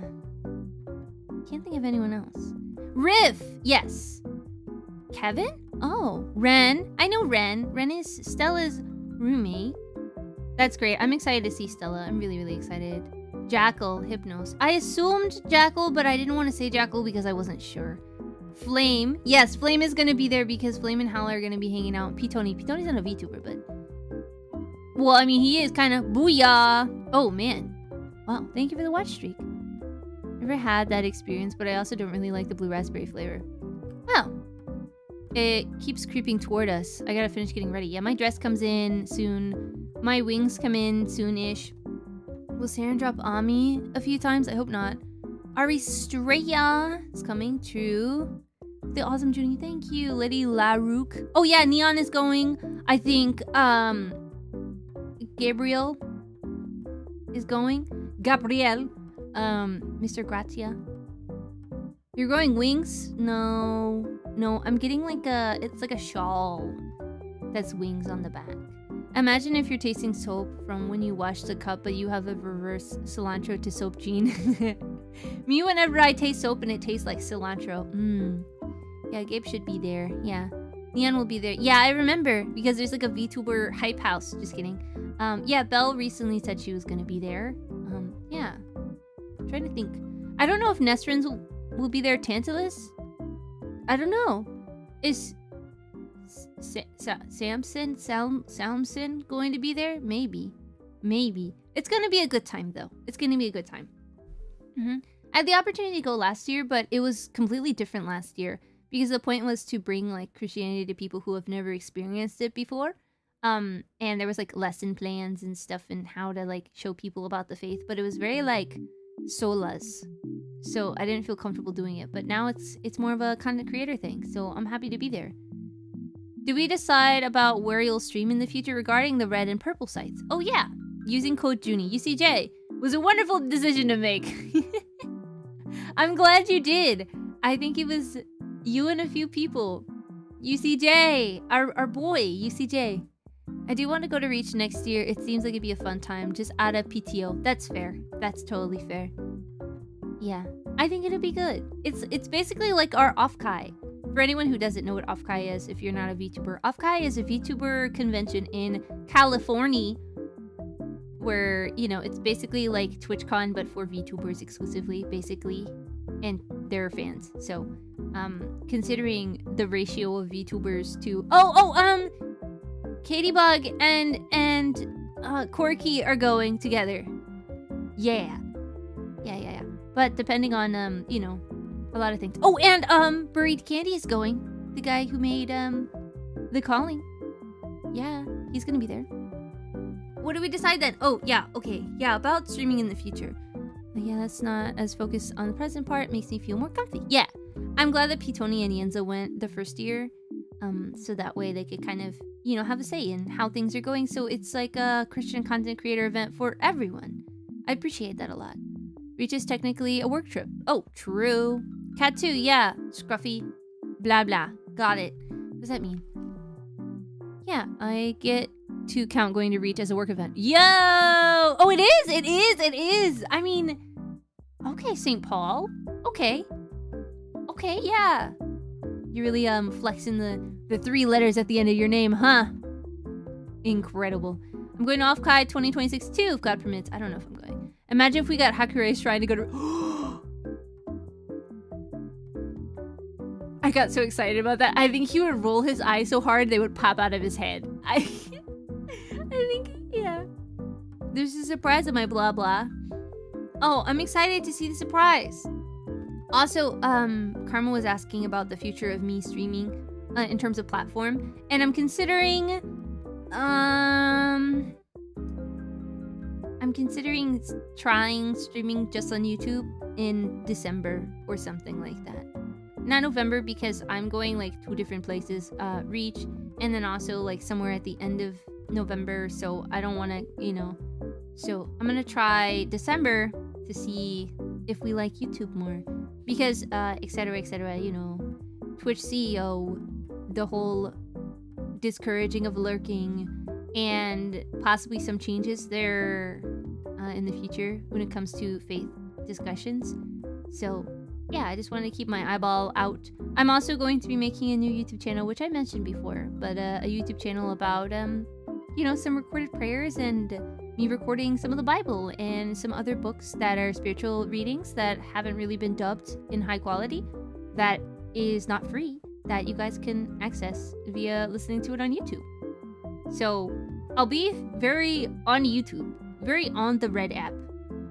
think of anyone else. Riff! Yes. Kevin? Oh, Ren. I know Ren. Ren is Stella's roommate. That's great. I'm excited to see Stella. I'm really, really excited. Jackal, Hypnos. I assumed Jackal, but I didn't want to say Jackal because I wasn't sure. Flame. Yes, Flame is going to be there because Flame and Hal are going to be hanging out. P-Tony. P-Tony's not a VTuber, but... Well, I mean, he is kind of... Booyah! Oh, man. Wow, thank you for the watch streak. Never had that experience, but I also don't really like the blue raspberry flavor. Well... It keeps creeping toward us. I gotta finish getting ready. Yeah, my dress comes in soon. My wings come in soonish. Will Saren drop Ami a few times? I hope not. Ari Streya is coming. True. The awesome Juni. Thank you. Lady Larouk. Oh yeah, Neon is going. I think Gabriel is going. Gabriel. Mr. Gratia. You're growing wings? No. No, I'm getting like it's like a shawl that's wings on the back. Imagine if you're tasting soap from when you wash the cup, but you have a reverse cilantro to soap gene. Me, whenever I taste soap and it tastes like cilantro. Yeah, Gabe should be there. Yeah. Neon will be there. Yeah, I remember because there's like a VTuber hype house. Just kidding. Yeah, Belle recently said she was gonna be there. Yeah. I'm trying to think. I don't know if Nesrins will be there. Tantalus? I don't know. Is Samson going to be there? Maybe. Maybe. It's going to be a good time, though. It's going to be a good time. I had the opportunity to go last year, but it was completely different last year. Because the point was to bring, like, Christianity to people who have never experienced it before. And there was, like, lesson plans and stuff and how to, like, show people about the faith. But it was very, like, solas. So I didn't feel comfortable doing it, but now it's more of a content creator thing, so I'm happy to be there. Do we decide about where you'll stream in the future regarding the red and purple sites? Oh yeah, using code Juni. UCJ was a wonderful decision to make. I'm glad you did. I think it was You and a few people. UCJ, our boy, UCJ. I do want to go to Reach next year. It seems like it'd be a fun time. Just out of PTO. That's fair. That's totally fair. Yeah, I think it'll be good. It's basically like our Offkai. For anyone who doesn't know what Offkai is, if you're not a VTuber, Offkai is a VTuber convention in California where, you know, it's basically like TwitchCon but for VTubers exclusively, basically, and their fans. So, considering the ratio of VTubers to Katybug and Corky are going together. Yeah. But depending on you know, a lot of things. Oh, and Buried Candy is going. The guy who made The Calling. Yeah, he's gonna be there. What do we decide then? Oh, yeah, okay. Yeah, about streaming in the future. But yeah, that's not as focused on the present part. Makes me feel more comfy. Yeah. I'm glad that Pitoni and Yenza went the first year. So that way they could kind of, you know, have a say in how things are going. So it's like a Christian content creator event for everyone. I appreciate that a lot. Reach is technically a work trip. Oh, true. Cat 2, yeah. Scruffy. Blah, blah. Got it. What does that mean? Yeah, I get to count going to Reach as a work event. Yo! Oh, it is! I mean, okay, St. Paul. Okay, yeah. You're really flexing the 3 letters at the end of your name, huh? Incredible. I'm going to Offkai 2026 too, if God permits. I don't know if I'm going. Imagine if we got Hakure's trying to go to... I got so excited about that. I think he would roll his eyes so hard they would pop out of his head. I think, yeah. There's a surprise in my blah blah. Oh, I'm excited to see the surprise. Also, Karma was asking about the future of me streaming in terms of platform. And I'm considering trying streaming just on YouTube in December or something like that. Not November because I'm going like 2 different places, Reach, and then also like somewhere at the end of November, so I don't want to, you know. So I'm gonna try December to see if we like YouTube more. Because, etc., you know, Twitch CEO, the whole discouraging of lurking, and possibly some changes there in the future when it comes to faith discussions. So, yeah, I just want to keep my eyeball out. I'm also going to be making a new YouTube channel, which I mentioned before, but a YouTube channel about, you know, some recorded prayers and me recording some of the Bible and some other books that are spiritual readings that haven't really been dubbed in high quality, that is not free, that you guys can access via listening to it on YouTube. So I'll be very on YouTube, very on the Red app.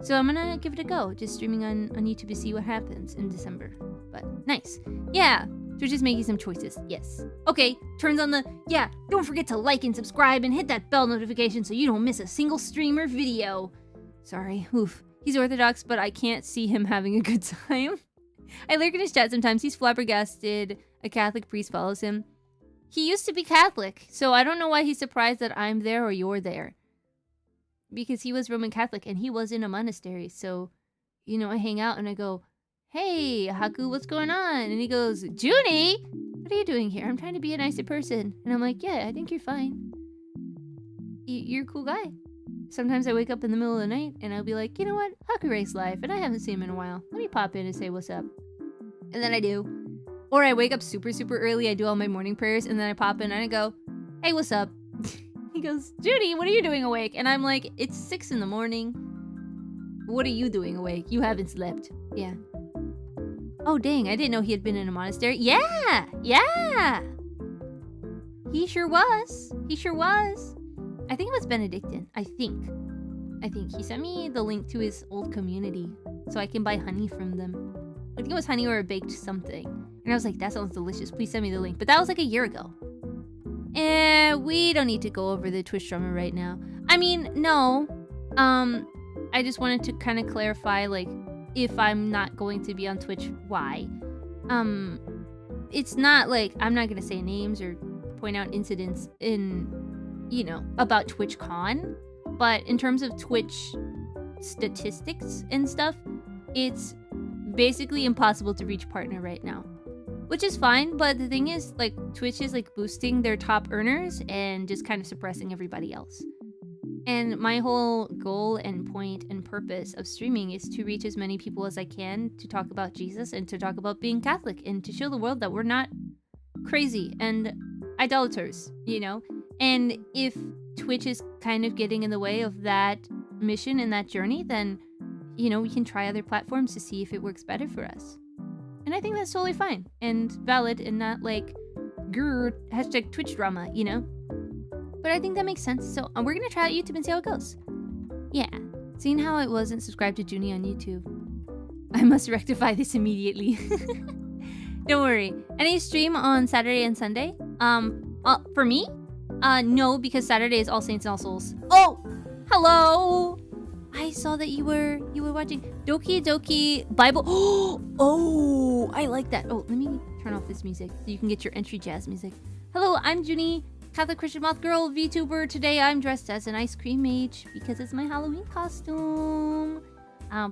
So I'm gonna give it a go, just streaming on YouTube to see what happens in December. But nice. Yeah, Twitch is making some choices, yes. Okay, turns on the, yeah, don't forget to like and subscribe and hit that bell notification so you don't miss a single stream or video. Sorry, oof. He's Orthodox, but I can't see him having a good time. I lurk in his chat sometimes. He's flabbergasted. A Catholic priest follows him. He used to be Catholic, so I don't know why he's surprised that I'm there or you're there. Because he was Roman Catholic and he was in a monastery, so, you know, I hang out and I go, hey, Haku, what's going on? And he goes, Juni, what are you doing here? I'm trying to be a nicer person. And I'm like, yeah, I think you're fine. You're a cool guy. Sometimes I wake up in the middle of the night and I'll be like, you know what? Hakure's live and I haven't seen him in a while. Let me pop in and say what's up. And then I do. Or I wake up super, super early. I do all my morning prayers and then I pop in and I go, hey, what's up? He goes, Judy, what are you doing awake? And I'm like, it's 6 in the morning. What are you doing awake? You haven't slept. Yeah. Oh, dang. I didn't know he had been in a monastery. Yeah. He sure was. I think it was Benedictine. I think. He sent me the link to his old community so I can buy honey from them. I think it was honey or a baked something. And I was like, that sounds delicious. Please send me the link. But that was like a year ago. And we don't need to go over the Twitch drama right now. I mean, no. I just wanted to kind of clarify, like, if I'm not going to be on Twitch, why? It's not like, I'm not going to say names or point out incidents in, you know, about TwitchCon. But in terms of Twitch statistics and stuff, it's basically impossible to reach partner right now. which is fine. But the thing is, like, Twitch is like boosting their top earners and just kind of suppressing everybody else. And my whole goal and point and purpose of streaming is to reach as many people as I can to talk about Jesus and to talk about being Catholic and to show the world that we're not crazy and idolaters, you know? And if Twitch is kind of getting in the way of that mission and that journey, then, you know, we can try other platforms to see if it works better for us. And I think that's totally fine and valid and not like, grrr, hashtag Twitch drama, you know? But I think that makes sense. So we're going to try out YouTube and see how it goes. Yeah. Seeing how I wasn't subscribed to Juni on YouTube, I must rectify this immediately. Don't worry. Any stream on Saturday and Sunday? For me? No, because Saturday is All Saints and All Souls. Oh! Hello! I saw that you were watching Doki Doki Bible. Oh! I like that. Oh, let me turn off this music so you can get your entry jazz music. Hello, I'm Juni, Catholic Christian Moth Girl, VTuber. Today I'm dressed as an ice cream mage because it's my Halloween costume.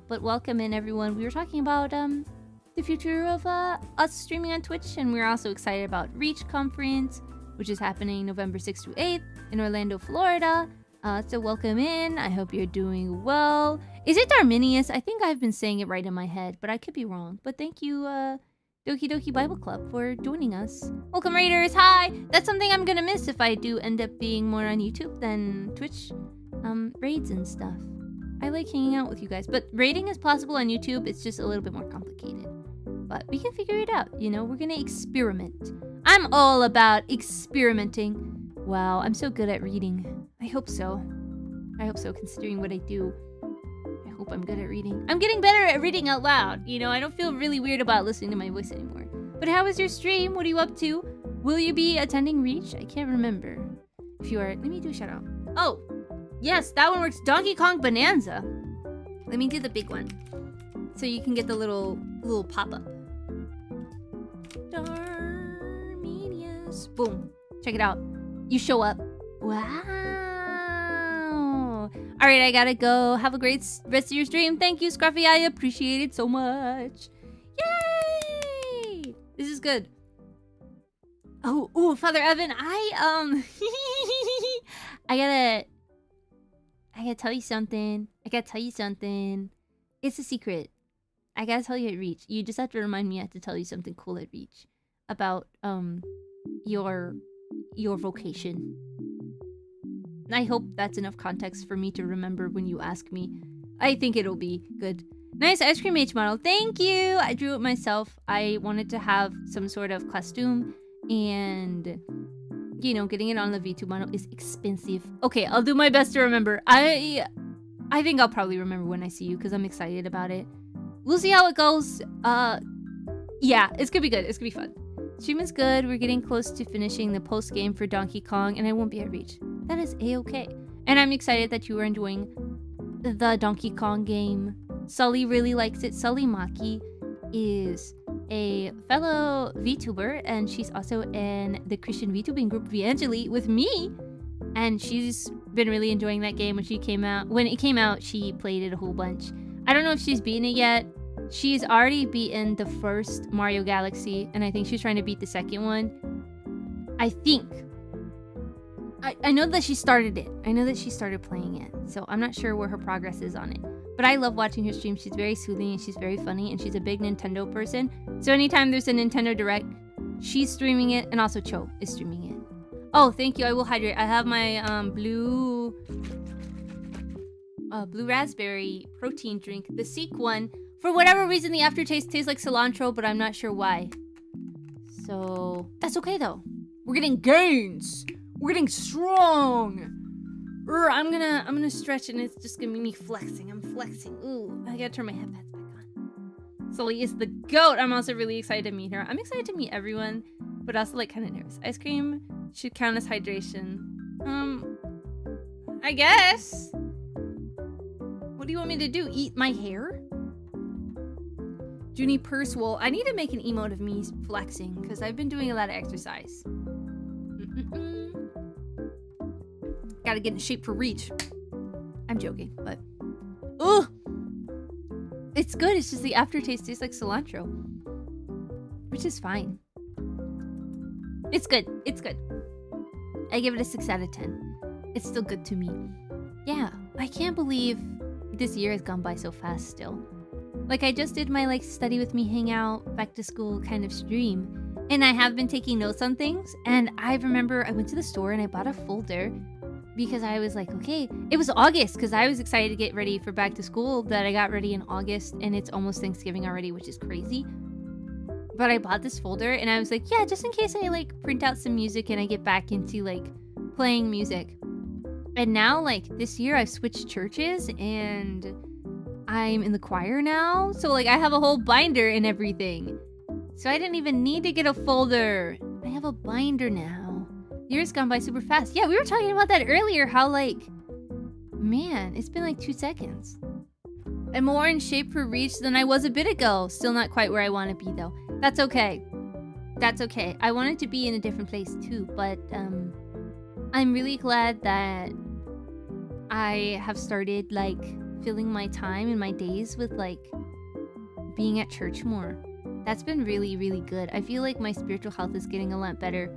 But welcome in, everyone. We were talking about the future of us streaming on Twitch, and we're also excited about Reach Conference, which is happening November 6th through 8th in Orlando, Florida. So welcome in. I hope you're doing well. Is it Darminius? I think I've been saying it right in my head, but I could be wrong. But thank you, Doki Doki Bible Club, for joining us. Welcome, Raiders. Hi. That's something I'm gonna miss if I do end up being more on YouTube than Twitch raids and stuff. I like hanging out with you guys, but raiding is possible on YouTube. It's just a little bit more complicated. But we can figure it out, you know? We're gonna experiment. I'm all about experimenting. Wow, I'm so good at reading. I hope so. I hope so, considering what I do. I hope I'm good at reading. I'm getting better at reading out loud. You know, I don't feel really weird about listening to my voice anymore. But how was your stream? What are you up to? Will you be attending Reach? I can't remember. If you are, let me do a shout out. Oh, yes, that one works. Donkey Kong Bonanza. Let me do the big one, so you can get the little pop-up. Darminius. Boom. Check it out. You show up. Wow. All right, I gotta go. Have a great rest of your stream. Thank you, Scruffy. I appreciate it so much. Yay! This is good. Oh, Father Evan, I gotta tell you something. It's a secret. I gotta tell you at Reach. You just have to remind me I have to tell you something cool at Reach about your vocation. I hope that's enough context for me to remember when you ask me. I think it'll be good. Nice ice cream mage model. Thank you. I drew it myself. I wanted to have some sort of costume, and you know, getting it on the V2 model is expensive. Okay, I'll do my best to remember. I think I'll probably remember when I see you because I'm excited about it. We'll see how it goes. Yeah, it's gonna be good. It's gonna be fun. Stream is good. We're getting close to finishing the post game for Donkey Kong, and I won't be at Reach. That is a-okay. And I'm excited that you are enjoying the Donkey Kong game. Sully really likes it. Sully Maki is a fellow VTuber, and she's also in the Christian VTubing group VAngeli with me. And she's been really enjoying that game when it came out, she played it a whole bunch. I don't know if she's beaten it yet. She's already beaten the first Mario Galaxy, and I think she's trying to beat the second one. I think. I know that she started it. I know that she started playing it. So I'm not sure where her progress is on it. But I love watching her stream. She's very soothing and she's very funny, and she's a big Nintendo person. So anytime there's a Nintendo Direct, she's streaming it, and also Cho is streaming it. Oh, thank you. I will hydrate. I have my blue raspberry protein drink, the Seek one. For whatever reason, the aftertaste tastes like cilantro, but I'm not sure why. So that's okay though. We're getting gains. We're getting strong. I'm gonna stretch, and it's just gonna be me flexing. I'm flexing. Ooh, I gotta turn my headphones back on. Sully is the GOAT. I'm also really excited to meet her. I'm excited to meet everyone, but also like kind of nervous. Ice cream should count as hydration. I guess. What do you want me to do? Eat my hair? Juni Purwood. I need to make an emote of me flexing because I've been doing a lot of exercise. Gotta get in shape for Reach. I'm joking, but ugh, it's good. It's just the aftertaste tastes like cilantro, which is fine. It's good. It's good. I give it a 6 out of 10. It's still good to me. Yeah, I can't believe this year has gone by so fast still. Like, I just did my, like, study with me hangout, back to school kind of stream. And I have been taking notes on things. And I remember I went to the store and I bought a folder because I was like, okay, it was August because I was excited to get ready for back to school, that I got ready in August and it's almost Thanksgiving already, which is crazy. But I bought this folder and I was like, yeah, just in case I like print out some music and I get back into like playing music. And now like this year I've switched churches and I'm in the choir now. So like I have a whole binder and everything. So I didn't even need to get a folder. I have a binder now. Years gone by super fast. Yeah, we were talking about that earlier. How like, man, it's been like 2 seconds. I'm more in shape for reach than I was a bit ago. Still not quite where I want to be though. That's okay. That's okay. I wanted to be in a different place too, but I'm really glad that I have started like filling my time and my days with like being at church more. That's been really, really good. I feel like my spiritual health is getting a lot better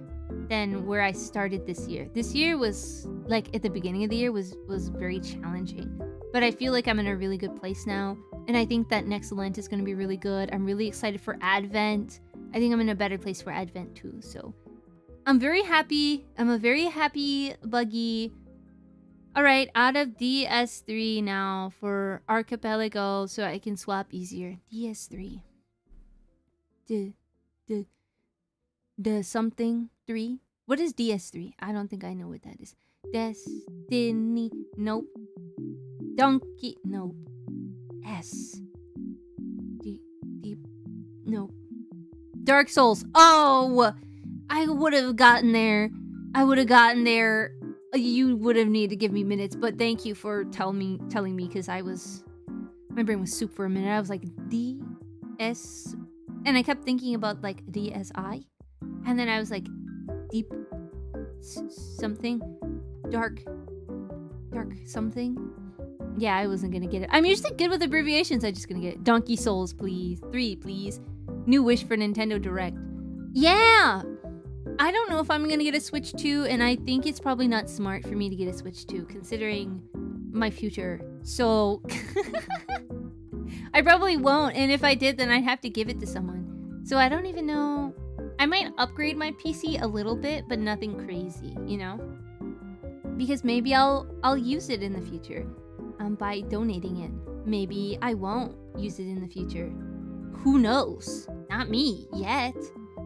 than where I started this year. This year was like at the beginning of the year was very challenging. But I feel like I'm in a really good place now. And I think that next Lent is going to be really good. I'm really excited for Advent. I think I'm in a better place for Advent too. So I'm very happy. I'm a very happy buggy. All right, out of DS3 now for Archipelago so I can swap easier. DS3. The something 3? What is DS3? I don't think I know what that is. Destiny. Nope. Donkey. Nope. S. Nope. Dark Souls. Oh! I would have gotten there. You would have needed to give me minutes, but thank you for telling me because my brain was soup for a minute. I was like, DS, and I kept thinking about like DSI, and then I was like, deep something, dark something. Yeah, I wasn't gonna get it. I'm usually good with abbreviations. I'm just gonna get it. Donkey Souls, please. 3, please. New wish for Nintendo Direct. Yeah! I don't know if I'm gonna get a Switch 2, and I think it's probably not smart for me to get a Switch 2, considering my future. So, I probably won't, and if I did, then I'd have to give it to someone. So I don't even know. I might upgrade my PC a little bit, but nothing crazy, you know? Because maybe I'll use it in the future. By donating it. Maybe I won't use it in the future. Who knows? Not me, yet.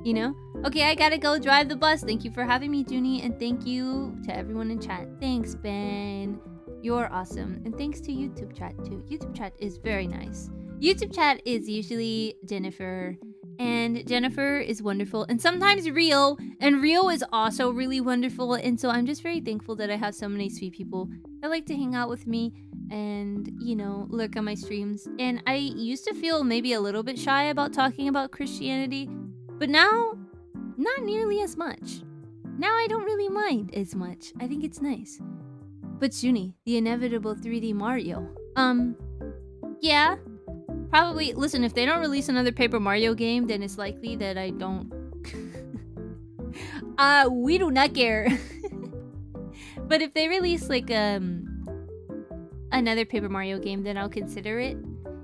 You know? Okay, I gotta go drive the bus. Thank you for having me, Juni, and thank you to everyone in chat. Thanks, Ben. You're awesome. And thanks to YouTube chat, too. YouTube chat is very nice. YouTube chat is usually Jennifer, and Jennifer is wonderful. And sometimes Rio, and Rio is also really wonderful. And so I'm just very thankful that I have so many sweet people that like to hang out with me and, you know, lurk on my streams. And I used to feel maybe a little bit shy about talking about Christianity, but now, not nearly as much. Now I don't really mind as much. I think it's nice. But Juni, the inevitable 3D Mario. Yeah. Probably, listen, if they don't release another Paper Mario game, then it's likely that I don't... we do not care. But if they release, like, another Paper Mario game, then I'll consider it.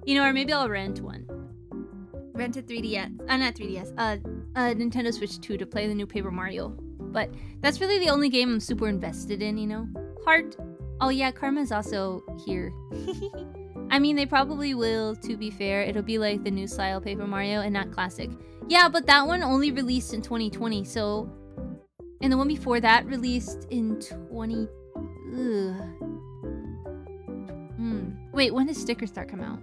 You know, or maybe I'll rent one. Rent a 3DS. Not 3DS. Nintendo Switch 2 to play the new Paper Mario. But that's really the only game I'm super invested in, you know? Heart. Oh yeah, Karma's also here. I mean, they probably will, to be fair. It'll be like the new style Paper Mario and not classic. Yeah, but that one only released in 2020, so... And the one before that released in 20... Wait, when does Sticker Star come out?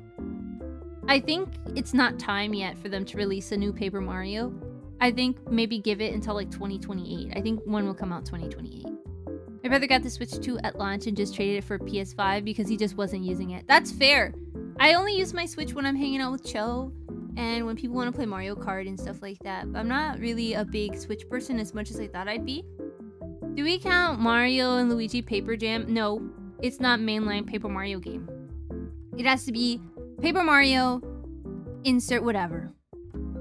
I think it's not time yet for them to release a new Paper Mario. I think maybe give it until like 2028. I think one will come out 2028. My brother got the Switch 2 at launch and just traded it for PS5 because he just wasn't using it. That's fair. I only use my Switch when I'm hanging out with Cho and when people want to play Mario Kart and stuff like that. I'm not really a big Switch person as much as I thought I'd be. Do we count Mario and Luigi Paper Jam? No, it's not mainline Paper Mario game. It has to be Paper Mario, insert whatever.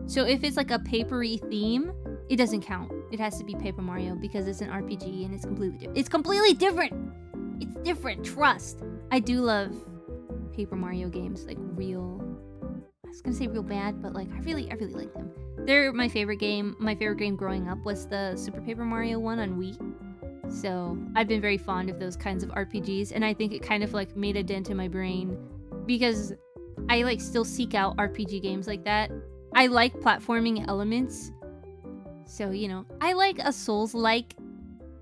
So if it's like a papery theme, it doesn't count. it has to be Paper Mario because it's an RPG and it's completely different. It's completely different. It's different. Trust. I do love Paper Mario games, like real. I was gonna say real bad, but like I really like them. They're my favorite game. My favorite game growing up was the Super Paper Mario one on Wii. So I've been very fond of those kinds of RPGs, and I think it kind of like made a dent in my brain because I like still seek out RPG games like that. I like platforming elements. So, you know, I like a Souls-like,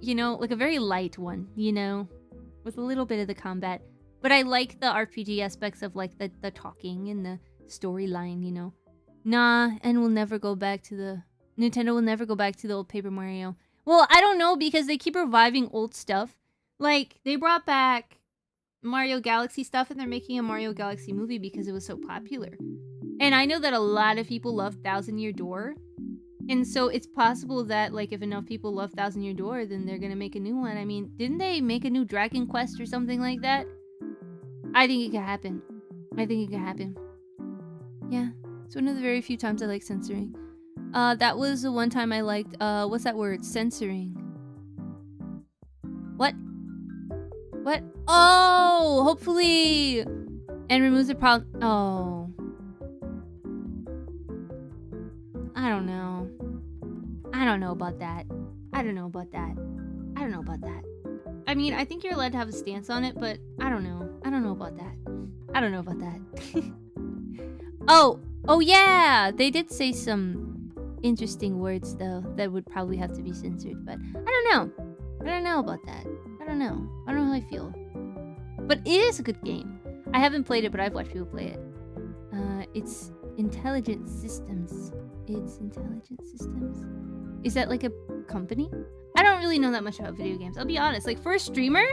you know, like a very light one, you know, with a little bit of the combat. But I like the RPG aspects of like the talking and the storyline, you know. And we'll never go back to the... Nintendo will never go back to the old Paper Mario. Well, I don't know because they keep reviving old stuff. Like, they brought back Mario Galaxy stuff and they're making a Mario Galaxy movie because it was so popular. And I know that a lot of people love Thousand Year Door. And so it's possible that, like, if enough people love Thousand Year Door, then they're gonna make a new one. I mean, didn't they make a new Dragon Quest or something like that? I think it could happen. I think it could happen. Yeah. It's one of the very few times I like censoring. That was the one time I liked, what's that word? Censoring. What? What? Oh! Hopefully! And removes the problem. Oh. I don't know. I don't know about that. I don't know about that. I don't know about that. I mean, I think you're allowed to have a stance on it, but I don't know. I don't know about that. I don't know about that. Oh yeah! They did say some interesting words, though, that would probably have to be censored, but I don't know. I don't know about that. I don't know. I don't know how I feel. But it is a good game. I haven't played it, but I've watched people play it. It's Intelligent Systems. It's Intelligent Systems? Is that like a company? I don't really know that much about video games. I'll be honest. Like, for a streamer...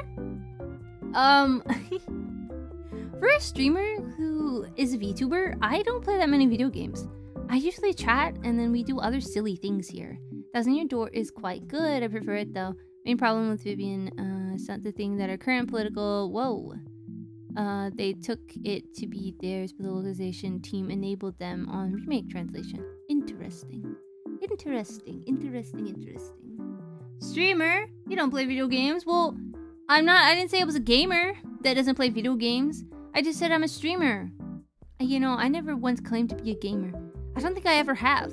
for a streamer who is a VTuber, I don't play that many video games. I usually chat, and then we do other silly things here. Thousand Year Door is quite good. I prefer it, though. Main problem with Vivian, it's not the thing that our current political... Whoa. They took it to be theirs, but the localization team enabled them on remake translation. Interesting. Interesting. Streamer? You don't play video games? Well, I didn't say I was a gamer that doesn't play video games. I just said I'm a streamer. You know, I never once claimed to be a gamer. I don't think I ever have.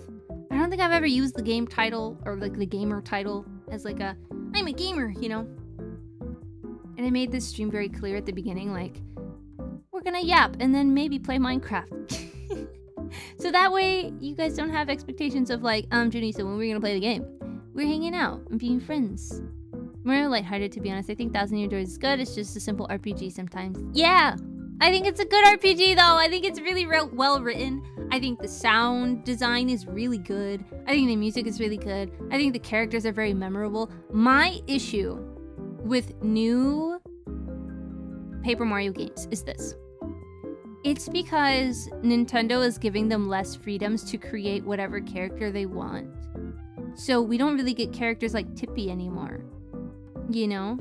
I don't think I've ever used the game title, or like the gamer title, as like I'm a gamer, you know? And I made this stream very clear at the beginning, like, we're gonna yap and then maybe play Minecraft. So that way, you guys don't have expectations of like, Juni, so when we're gonna play the game? We're hanging out and being friends. More lighthearted, to be honest. I think Thousand Year Door is good. It's just a simple RPG sometimes. Yeah! I think it's a good RPG, though. I think it's really well written. I think the sound design is really good. I think the music is really good. I think the characters are very memorable. My issue with new Paper Mario games is this. It's because Nintendo is giving them less freedoms to create whatever character they want. So we don't really get characters like Tippy anymore. You know?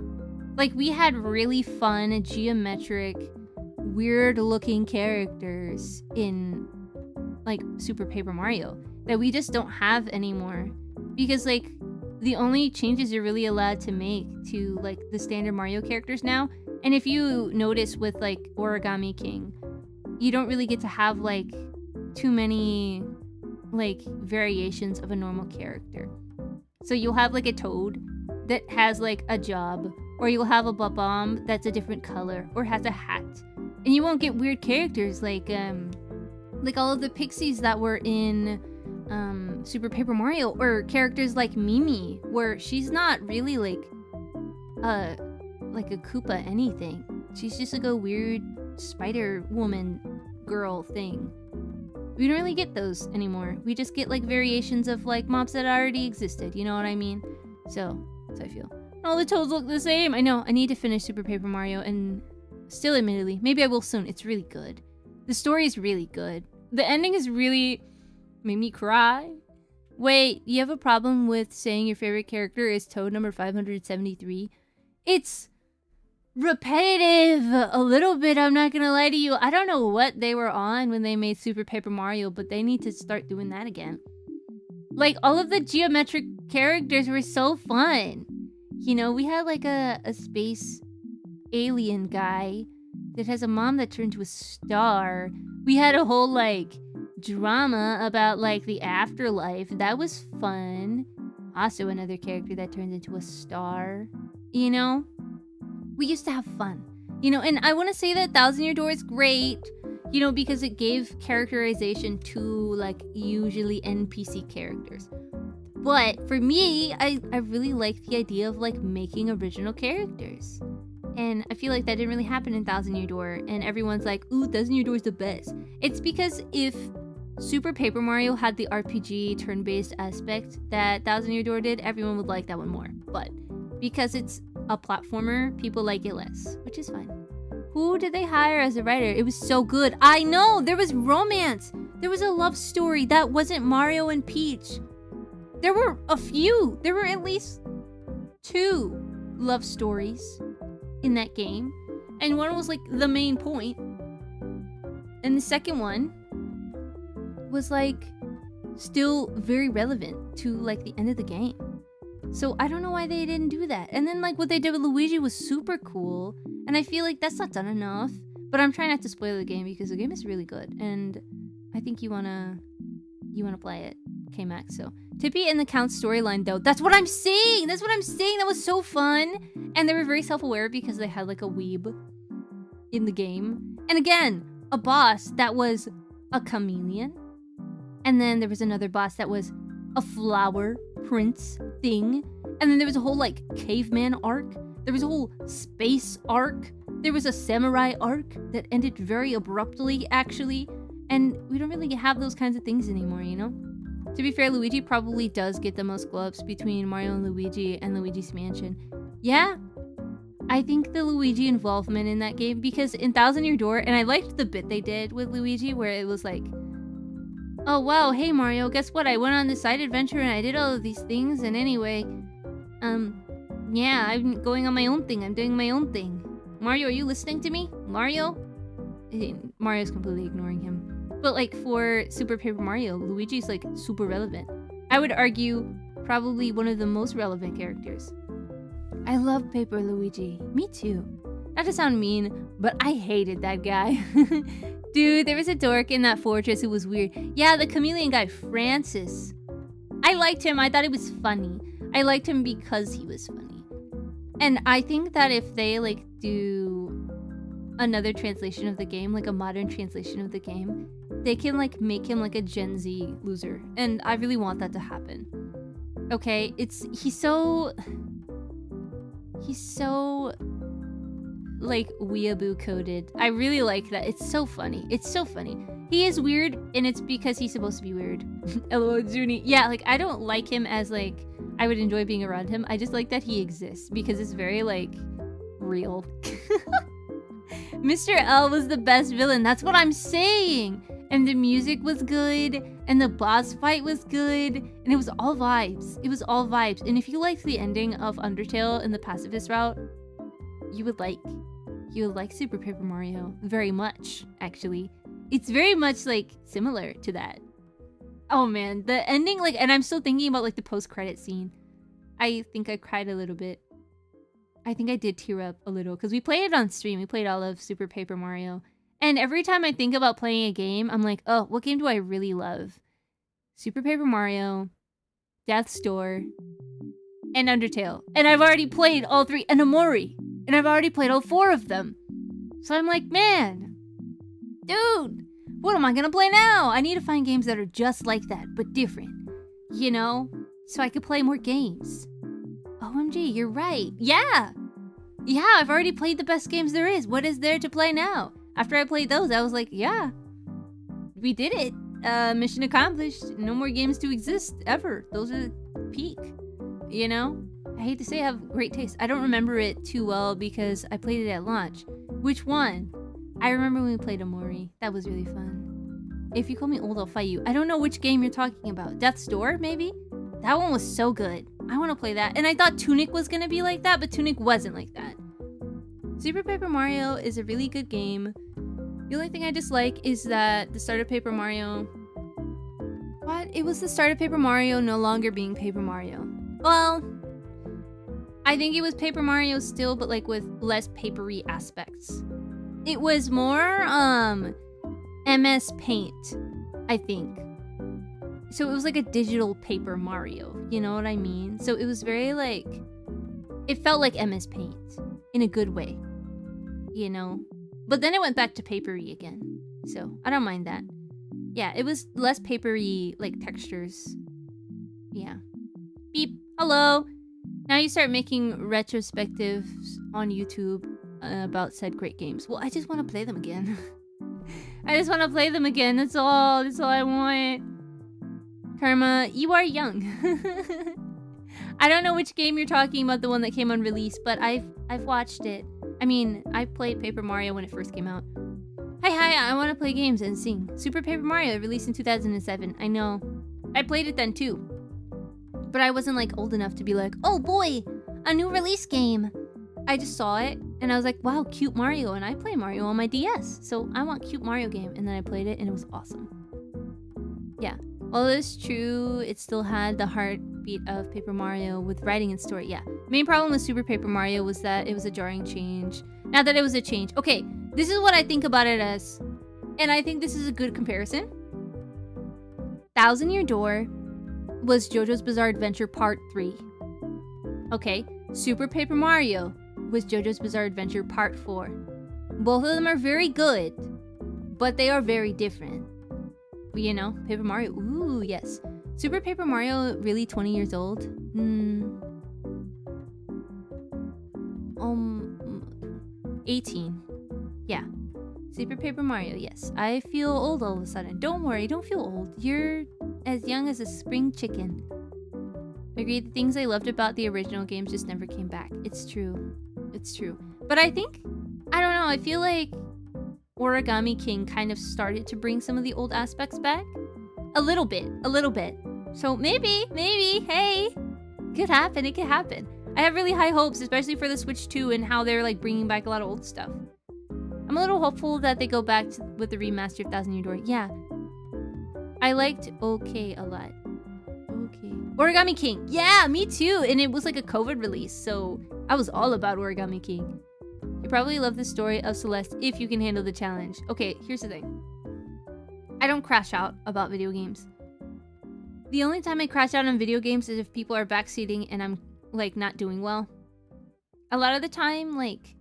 Like, we had really fun, geometric, weird-looking characters in, like, Super Paper Mario that we just don't have anymore. Because, like, the only changes you're really allowed to make to, like, the standard Mario characters now, and if you notice with, like, Origami King, you don't really get to have, like, too many, like, variations of a normal character. So you'll have, like, a Toad that has, like, a job, or you'll have a Bob-Omb that's a different color, or has a hat. And you won't get weird characters like all of the pixies that were in Super Paper Mario, or characters like Mimi, where she's not really like a Koopa anything. She's just like a weird spider woman girl thing. We don't really get those anymore. We just get like variations of like mobs that already existed, you know what I mean? So I feel. All the Toads look the same. I know, I need to finish Super Paper Mario, and still admittedly, maybe I will soon. It's really good. The story is really good. The ending is really made me cry. Wait, you have a problem with saying your favorite character is Toad number 573? It's repetitive a little bit, I'm not gonna lie to you. I don't know what they were on when they made Super Paper Mario, but they need to start doing that again. Like, all of the geometric characters were so fun. You know, we had like a space alien guy that has a mom that turned to a star. We had a whole like drama about like the afterlife. That was fun. Also another character that turns into a star. You know, we used to have fun. You know, and I want to say that Thousand Year Door is great, you know, because it gave characterization to like usually NPC characters. But for me, I really like the idea of like making original characters. And I feel like that didn't really happen in Thousand Year Door. And everyone's like, ooh, Thousand Year Door is the best. It's because if Super Paper Mario had the RPG turn-based aspect that Thousand Year Door did, everyone would like that one more. But because it's a platformer, people like it less, which is fine. Who did they hire as a writer? It was so good. I know, there was romance. There was a love story that wasn't Mario and Peach. There were a few. There were at least 2 love stories in that game. And one was like the main point. And the second one was like still very relevant to like the end of the game. So I don't know why they didn't do that. And then like what they did with Luigi was super cool. And I feel like that's not done enough. But I'm trying not to spoil the game because the game is really good. And I think you wanna play it, K-Max. So Tippy and the Count's storyline though, that's what I'm saying! That's what I'm saying! That was so fun! And they were very self-aware because they had like a weeb in the game. And again, a boss that was a chameleon. And then there was another boss that was a flower prince thing. And then there was a whole like caveman arc. There was a whole space arc. There was a samurai arc that ended very abruptly, actually. And we don't really have those kinds of things anymore, you know? To be fair, Luigi probably does get the most glow-ups between Mario and Luigi's Mansion. Yeah, I think the Luigi involvement in that game, because in Thousand Year Door, and I liked the bit they did with Luigi where it was like, oh wow, hey Mario, guess what? I went on this side adventure and I did all of these things, and anyway, yeah, I'm going on my own thing. I'm doing my own thing. Mario, are you listening to me? Mario? Mario's completely ignoring him. But like for Super Paper Mario, Luigi's like super relevant. I would argue probably one of the most relevant characters. I love Paper Luigi. Me too. Not to sound mean, but I hated that guy. Dude, there was a dork in that fortress who was weird. Yeah, the chameleon guy, Francis. I liked him. I thought he was funny. I liked him because he was funny. And I think that if they like do another translation of the game, like a modern translation of the game, they can like make him like a Gen Z loser. And I really want that to happen. Okay, he's so like weeaboo coded. I really like that. It's so funny. It's so funny. He is weird, and it's because he's supposed to be weird. LOL, Juni. Yeah, like I don't like him as like I would enjoy being around him. I just like that he exists because it's very like real. Mr. L was the best villain. That's what I'm saying. And the music was good, and the boss fight was good, and it was all vibes. It was all vibes. And if you liked the ending of Undertale in the pacifist route, you would like Super Paper Mario very much, actually. It's very much like similar to that. Oh man, the ending, like, and I'm still thinking about like the post-credit scene. I think I cried a little bit. I think I did tear up a little because we played it on stream. We played all of Super Paper Mario. And every time I think about playing a game, I'm like, oh, what game do I really love? Super Paper Mario, Death's Door, and Undertale. And I've already played all 3, and Amori. And I've already played all 4 of them. So I'm like, man, dude, what am I gonna play now? I need to find games that are just like that, but different. You know? So I could play more games. OMG, you're right. Yeah! Yeah, I've already played the best games there is. What is there to play now? After I played those, I was like, yeah, we did it. Mission accomplished. No more games to exist, ever. Those are peak, you know? I hate to say I have great taste. I don't remember it too well because I played it at launch. Which one? I remember when we played Amori. That was really fun. If you call me old, I'll fight you. I don't know which game you're talking about. Death's Door, maybe? That one was so good. I want to play that. And I thought Tunic was going to be like that, but Tunic wasn't like that. Super Paper Mario is a really good game. The only thing I dislike is that the start of Paper Mario What? It was the start of Paper Mario no longer being Paper Mario. Well, I think it was Paper Mario still, but like with less papery aspects. It was more MS Paint, I think. So it was like a digital Paper Mario, you know what I mean? So it was very like, it felt like MS Paint in a good way, you know? But then it went back to papery again. So I don't mind that. Yeah, it was less papery, like textures. Yeah. Beep. Hello. Now you start making retrospectives on YouTube about said great games. Well, I just want to play them again. I just want to play them again. That's all. That's all I want. Karma, you are young. I don't know which game you're talking about, the one that came on release, but I've watched it. I mean, I played Paper Mario when it first came out. Hi, I want to play games and sing. Super Paper Mario released in 2007. I know. I played it then too. But I wasn't like old enough to be like, oh boy, a new release game. I just saw it and I was like, wow, cute Mario. And I play Mario on my DS. So I want cute Mario game. And then I played it and it was awesome. Yeah. While it's true, it still had the heartbeat of Paper Mario with writing and story. Yeah. Main problem with Super Paper Mario was that it was a jarring change. Not that it was a change. Okay. This is what I think about it as, and I think this is a good comparison. Thousand Year Door was JoJo's Bizarre Adventure Part 3. Okay, Super Paper Mario was JoJo's Bizarre Adventure Part 4. Both of them are very good, but they are very different. You know, Paper Mario, ooh, yes. Super Paper Mario, really 20 years old? 18. Yeah. Super Paper Mario, yes. I feel old all of a sudden. Don't worry, don't feel old. You're as young as a spring chicken. Agree, the things I loved about the original games just never came back. It's true. It's true. But I think, I don't know, I feel like Origami King kind of started to bring some of the old aspects back. A little bit. So maybe, hey, it could happen, it could happen. I have really high hopes, especially for the Switch 2 and how they're like bringing back a lot of old stuff. I'm a little hopeful that they go back with the remaster of Thousand Year Door. Yeah. I liked OK a lot. OK. Origami King. Yeah, me too. And it was like a COVID release, so I was all about Origami King. You probably love the story of Celeste if you can handle the challenge. Okay, here's the thing. I don't crash out about video games. The only time I crash out on video games is if people are backseating and I'm like not doing well. A lot of the time, like,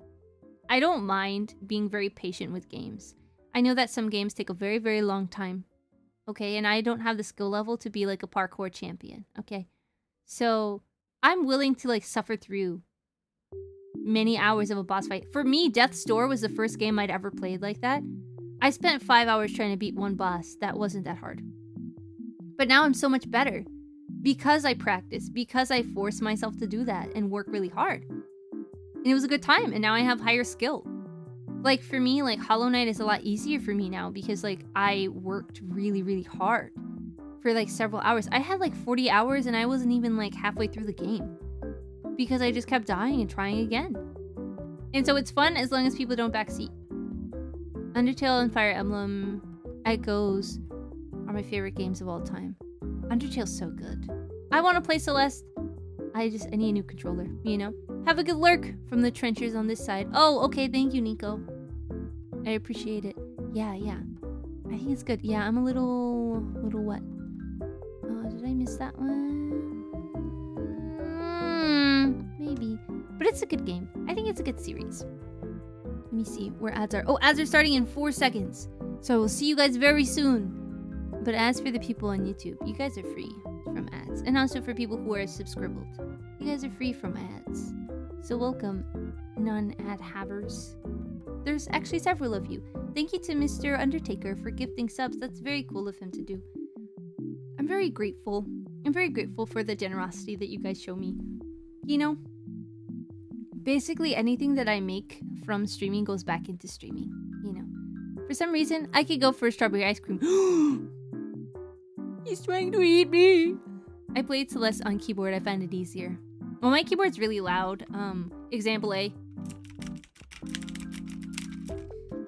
I don't mind being very patient with games. I know that some games take a very, very long time. Okay, and I don't have the skill level to be like a parkour champion. Okay, so I'm willing to like suffer through many hours of a boss fight. For me, Death's Door was the first game I'd ever played like that. I spent 5 hours trying to beat one boss. That wasn't that hard. But now I'm so much better because I practice, because I force myself to do that and work really hard. And it was a good time, and now I have higher skill. Like, for me, like, Hollow Knight is a lot easier for me now because, like, I worked really, really hard for, like, several hours. I had, like, 40 hours, and I wasn't even, like, halfway through the game because I just kept dying and trying again. And so it's fun as long as people don't backseat. Undertale and Fire Emblem Echoes are my favorite games of all time. Undertale's so good. I want to play Celeste. I need a new controller, you know? Have a good lurk from the trenches on this side. Oh, okay, thank you, Nico. I appreciate it. Yeah. I think it's good. Yeah, I'm a little what? Oh, did I miss that one? Maybe. But it's a good game. I think it's a good series. Let me see where ads are. Oh, ads are starting in 4 seconds. So I will see you guys very soon. But as for the people on YouTube, you guys are free from ads. And also for people who are subscribed, you guys are free from ads. So welcome, non-ad havers. There's actually several of you. Thank you to Mr. Undertaker for gifting subs. That's very cool of him to do. I'm very grateful. I'm very grateful for the generosity that you guys show me. You know, basically anything that I make from streaming goes back into streaming, you know. For some reason, I could go for strawberry ice cream. He's trying to eat me. I played Celeste on keyboard. I find it easier. Well, my keyboard's really loud. Example A.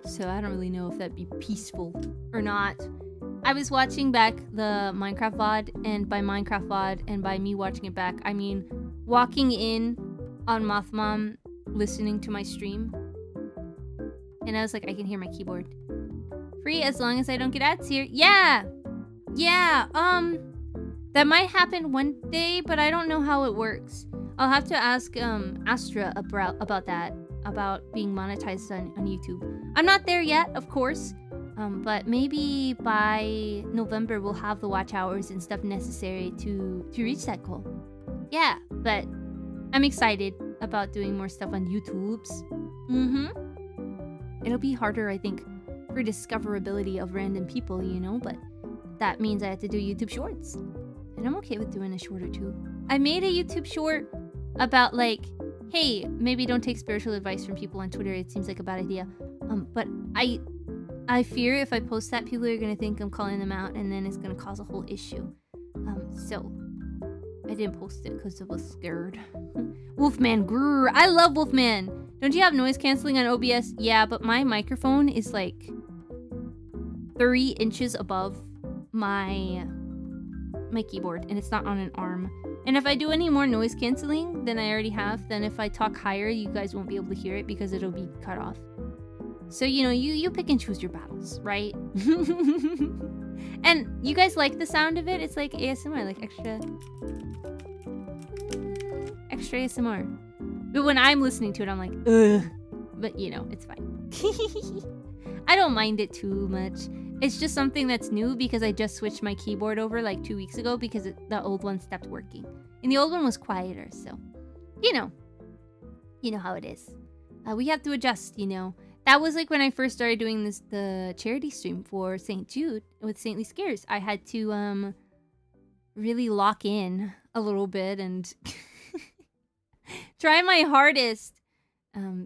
So I don't really know if that'd be peaceful or not. I was watching back the Minecraft VOD, and by Minecraft VOD and by me watching it back, I mean walking in on Moth Mom listening to my stream, and I was like, I can hear my keyboard. Free as long as I don't get ads here. Yeah, that might happen one day, but I don't know how it works. I'll have to ask Astra about that, about being monetized on YouTube. I'm not there yet, of course, but maybe by November we'll have the watch hours and stuff necessary to reach that goal. Yeah, but I'm excited about doing more stuff on YouTube's. It'll be harder, I think, for discoverability of random people, you know, but that means I have to do YouTube Shorts. And I'm okay with doing a short or two. I made a YouTube short about like, hey, maybe don't take spiritual advice from people on Twitter. It seems like a bad idea. But I fear if I post that, people are gonna think I'm calling them out, and then it's gonna cause a whole issue. So I didn't post it because I was scared. Wolfman, grrr. I love Wolfman. Don't you have noise canceling on OBS? Yeah, but my microphone is like 3 inches above my keyboard, and it's not on an arm. And if I do any more noise canceling than I already have, then if I talk higher, you guys won't be able to hear it because it'll be cut off. So, you know, you pick and choose your battles, right? And you guys like the sound of it? It's like ASMR, like extra ASMR. But when I'm listening to it, I'm like, ugh. But, you know, it's fine. I don't mind it too much. It's just something that's new because I just switched my keyboard over like 2 weeks ago because the old one stopped working. And the old one was quieter, so, you know how it is. We have to adjust, you know. That was like when I first started doing the charity stream for St. Jude with Saintly Scares. I had to really lock in a little bit and try my hardest.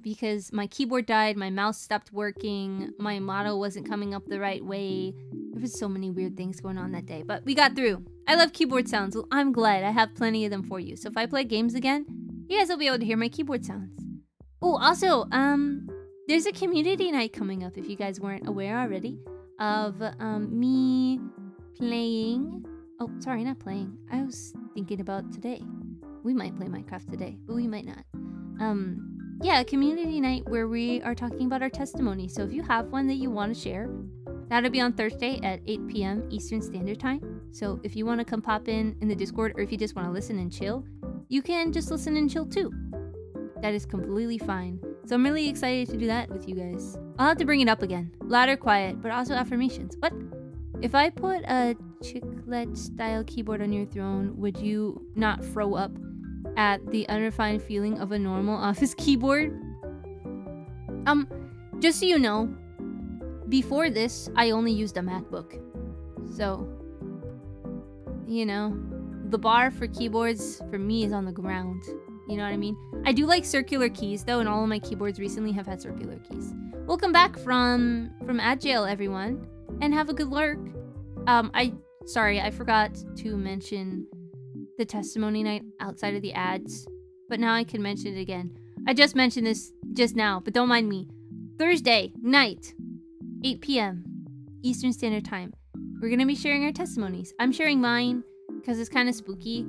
Because my keyboard died, my mouse stopped working, my motto wasn't coming up the right way. There was so many weird things going on that day, but we got through. I love keyboard sounds. Well, I'm glad I have plenty of them for you. So if I play games again, you guys will be able to hear my keyboard sounds. Oh, also, there's a community night coming up, if you guys weren't aware already, of me playing. Oh, sorry, not playing. I was thinking about today. We might play Minecraft today, but we might not. Yeah, a community night where we are talking about our testimony. So if you have one that you want to share, that'll be on Thursday at 8 p.m. Eastern Standard Time. So if you want to come pop in the Discord, or if you just want to listen and chill, you can just listen and chill too. That is completely fine. So I'm really excited to do that with you guys. I'll have to bring it up again. Loud or quiet, but also affirmations. What? If I put a chiclet style keyboard on your throne, would you not throw up at the unrefined feeling of a normal office keyboard? Just so you know, before this, I only used a MacBook. So, you know, the bar for keyboards for me is on the ground. You know what I mean? I do like circular keys though, and all of my keyboards recently have had circular keys. Welcome back from ad jail, everyone, and have a good lurk. Sorry, I forgot to mention the testimony night outside of the ads, but now I can mention it again. I just mentioned this just now, but don't mind me. Thursday night, 8 p.m. Eastern Standard Time. We're gonna be sharing our testimonies. I'm sharing mine because it's kind of spooky,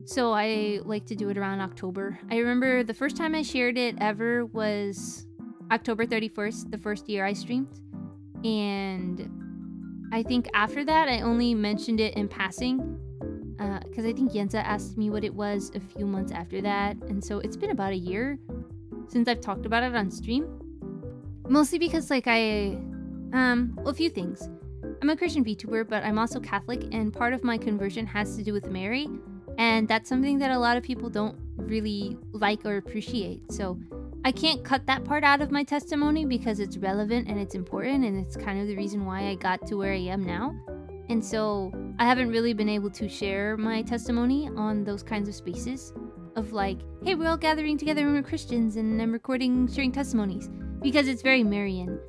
so I like to do it around October. I remember the first time I shared it ever was October 31st, the first year I streamed, and I think after that I only mentioned it in passing. Because I think Yenza asked me what it was a few months after that, and so it's been about a year since I've talked about it on stream. Mostly because, like, a few things. I'm a Christian VTuber, but I'm also Catholic, and part of my conversion has to do with Mary, and that's something that a lot of people don't really like or appreciate. So I can't cut that part out of my testimony because it's relevant and it's important, and it's kind of the reason why I got to where I am now. And so I haven't really been able to share my testimony on those kinds of spaces of like, hey, we're all gathering together and we're Christians and I'm recording, sharing testimonies, because it's very Marian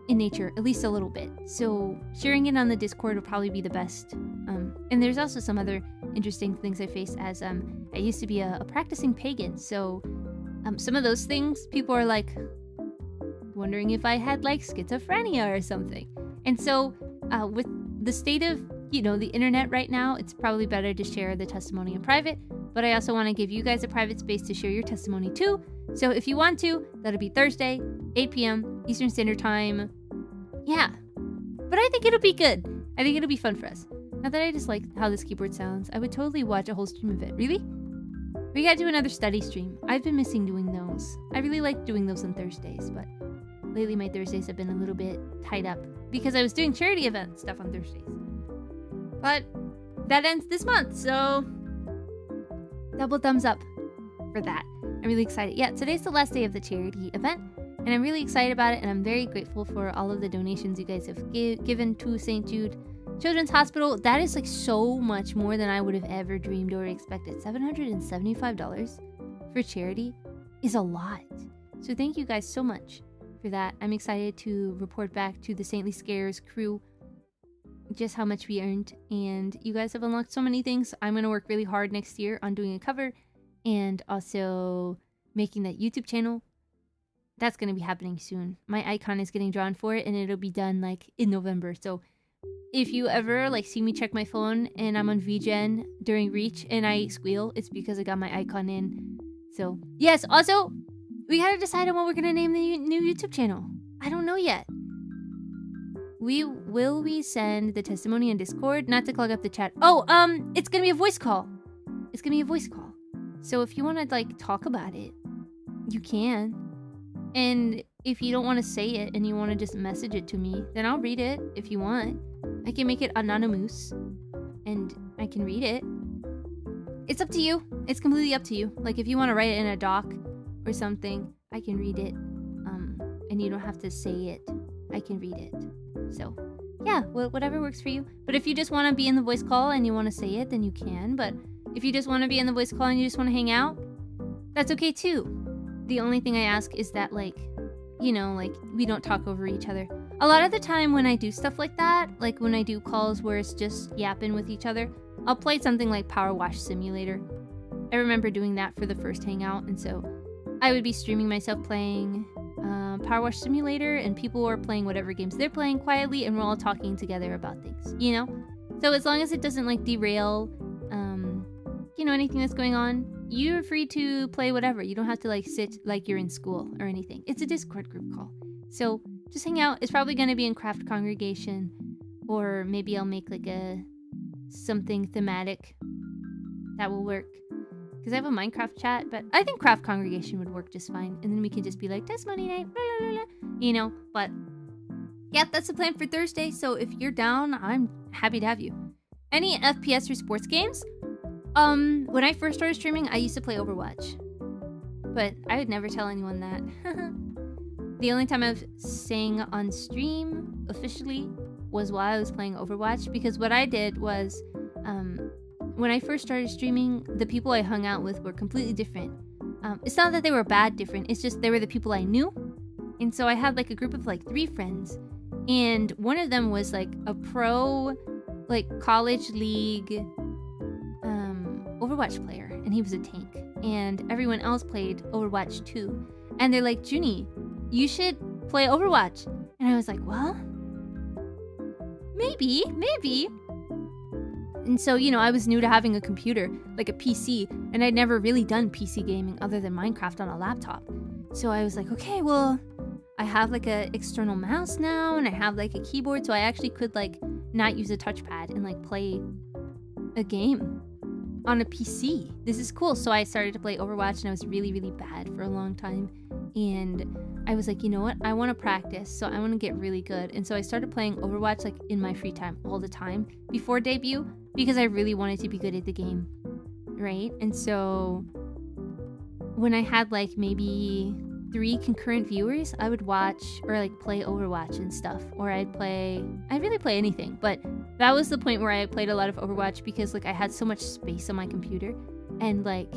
in nature, at least a little bit. So sharing it on the Discord will probably be the best. And there's also some other interesting things I face as I used to be a practicing pagan. So some of those things, people are like wondering if I had like schizophrenia or something. And so with the state of, the internet right now, it's probably better to share the testimony in private, but I also want to give you guys a private space to share your testimony too. So if you want to, that'll be Thursday, 8 p.m. Eastern Standard Time. Yeah. But I think it'll be good. I think it'll be fun for us. Not that I just like how this keyboard sounds. I would totally watch a whole stream of it. Really? We gotta do another study stream. I've been missing doing those. I really like doing those on Thursdays, but lately my Thursdays have been a little bit tied up because I was doing charity event stuff on Thursdays. But that ends this month, so double thumbs up for that. I'm really excited. Yeah, today's the last day of the charity event, and I'm really excited about it, and I'm very grateful for all of the donations you guys have given to St. Jude Children's Hospital. That is like so much more than I would have ever dreamed or expected. $775 for charity is a lot. So thank you guys so much for that. I'm excited to report back to the Saintly Scares crew just how much we earned, and you guys have unlocked so many things. I'm going to work really hard next year on doing a cover and also making that YouTube channel. That's going to be happening soon. My icon is getting drawn for it, and it'll be done like in November. So if you ever like see me check my phone and I'm on VGen during Reach and I squeal, it's because I got my icon in. So yes, also we gotta decide on what we're gonna name the new YouTube channel. I don't know yet. Will we send the testimony on Discord? Not to clog up the chat. Oh, it's gonna be a voice call. It's gonna be a voice call. So if you wanna like talk about it, you can. And if you don't want to say it and you want to just message it to me, then I'll read it if you want. I can make it anonymous and I can read it. It's up to you. It's completely up to you. Like if you want to write it in a doc or something, I can read it. And you don't have to say it. I can read it. So yeah, whatever works for you. But if you just want to be in the voice call and you want to say it, then you can. But if you just want to be in the voice call and you just want to hang out, that's okay too. The only thing I ask is that like we don't talk over each other. A lot of the time when I do stuff like that, like when I do calls where it's just yapping with each other, I'll play something like Power Wash Simulator. I remember doing that for the first hangout, and so I would be streaming myself playing Power Wash Simulator, and people were playing whatever games they're playing quietly, and we're all talking together about things, So as long as it doesn't like derail, anything that's going on, you're free to play whatever. You don't have to like sit like you're in school or anything. It's a Discord group call. So just hang out. It's probably going to be in Craft Congregation, or maybe I'll make like something thematic that will work. Because I have a Minecraft chat, but I think Craft Congregation would work just fine. And then we can just be like, testimony night, blah, blah, blah, But yeah, that's the plan for Thursday. So if you're down, I'm happy to have you. Any FPS or sports games? When I first started streaming, I used to play Overwatch. But I would never tell anyone that. The only time I've sang on stream officially was while I was playing Overwatch, because what I did was, when I first started streaming, the people I hung out with were completely different. It's not that they were bad different, it's just they were the people I knew. And so I had like a group of like 3 friends, and one of them was like a pro, like college league Overwatch player, and he was a tank, and everyone else played Overwatch too. And they're like, Juni, you should play Overwatch. And I was like, well, maybe. And so, I was new to having a computer, like a PC, and I'd never really done PC gaming other than Minecraft on a laptop. So I was like, okay, well, I have like a external mouse now, and I have like a keyboard, so I actually could like not use a touchpad and like play a game on a PC. This is cool. So I started to play Overwatch, and I was really, really bad for a long time. And I was like, you know what? I want to practice, so I want to get really good. And so I started playing Overwatch like in my free time all the time before debut, because I really wanted to be good at the game, right? And so when I had like maybe 3 concurrent viewers, I would watch or like play Overwatch and stuff, or I'd really play anything. But that was the point where I played a lot of Overwatch, because like I had so much space on my computer, and like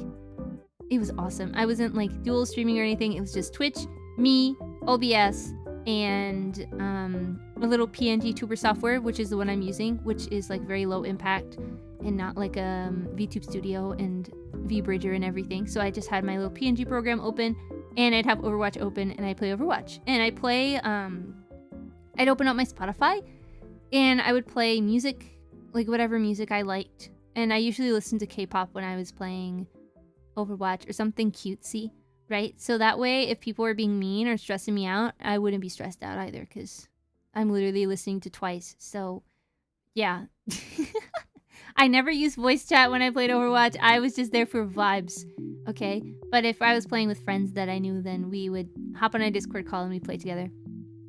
it was awesome. I wasn't like dual streaming or anything. It was just Twitch, me, OBS, and a little PNG tuber software, which is the one I'm using, which is like very low impact and not like VTube Studio and VBridger and everything. So I just had my little PNG program open, and I'd have Overwatch open, and I play Overwatch. And I play, I'd open up my Spotify, And I would play music, like whatever music I liked. And I usually listened to K-pop when I was playing Overwatch or something cutesy, right? So that way, if people were being mean or stressing me out, I wouldn't be stressed out either because I'm literally listening to twice. So, yeah. I never used voice chat when I played Overwatch. I was just there for vibes, okay? But if I was playing with friends that I knew, then we would hop on a Discord call and we'd play together.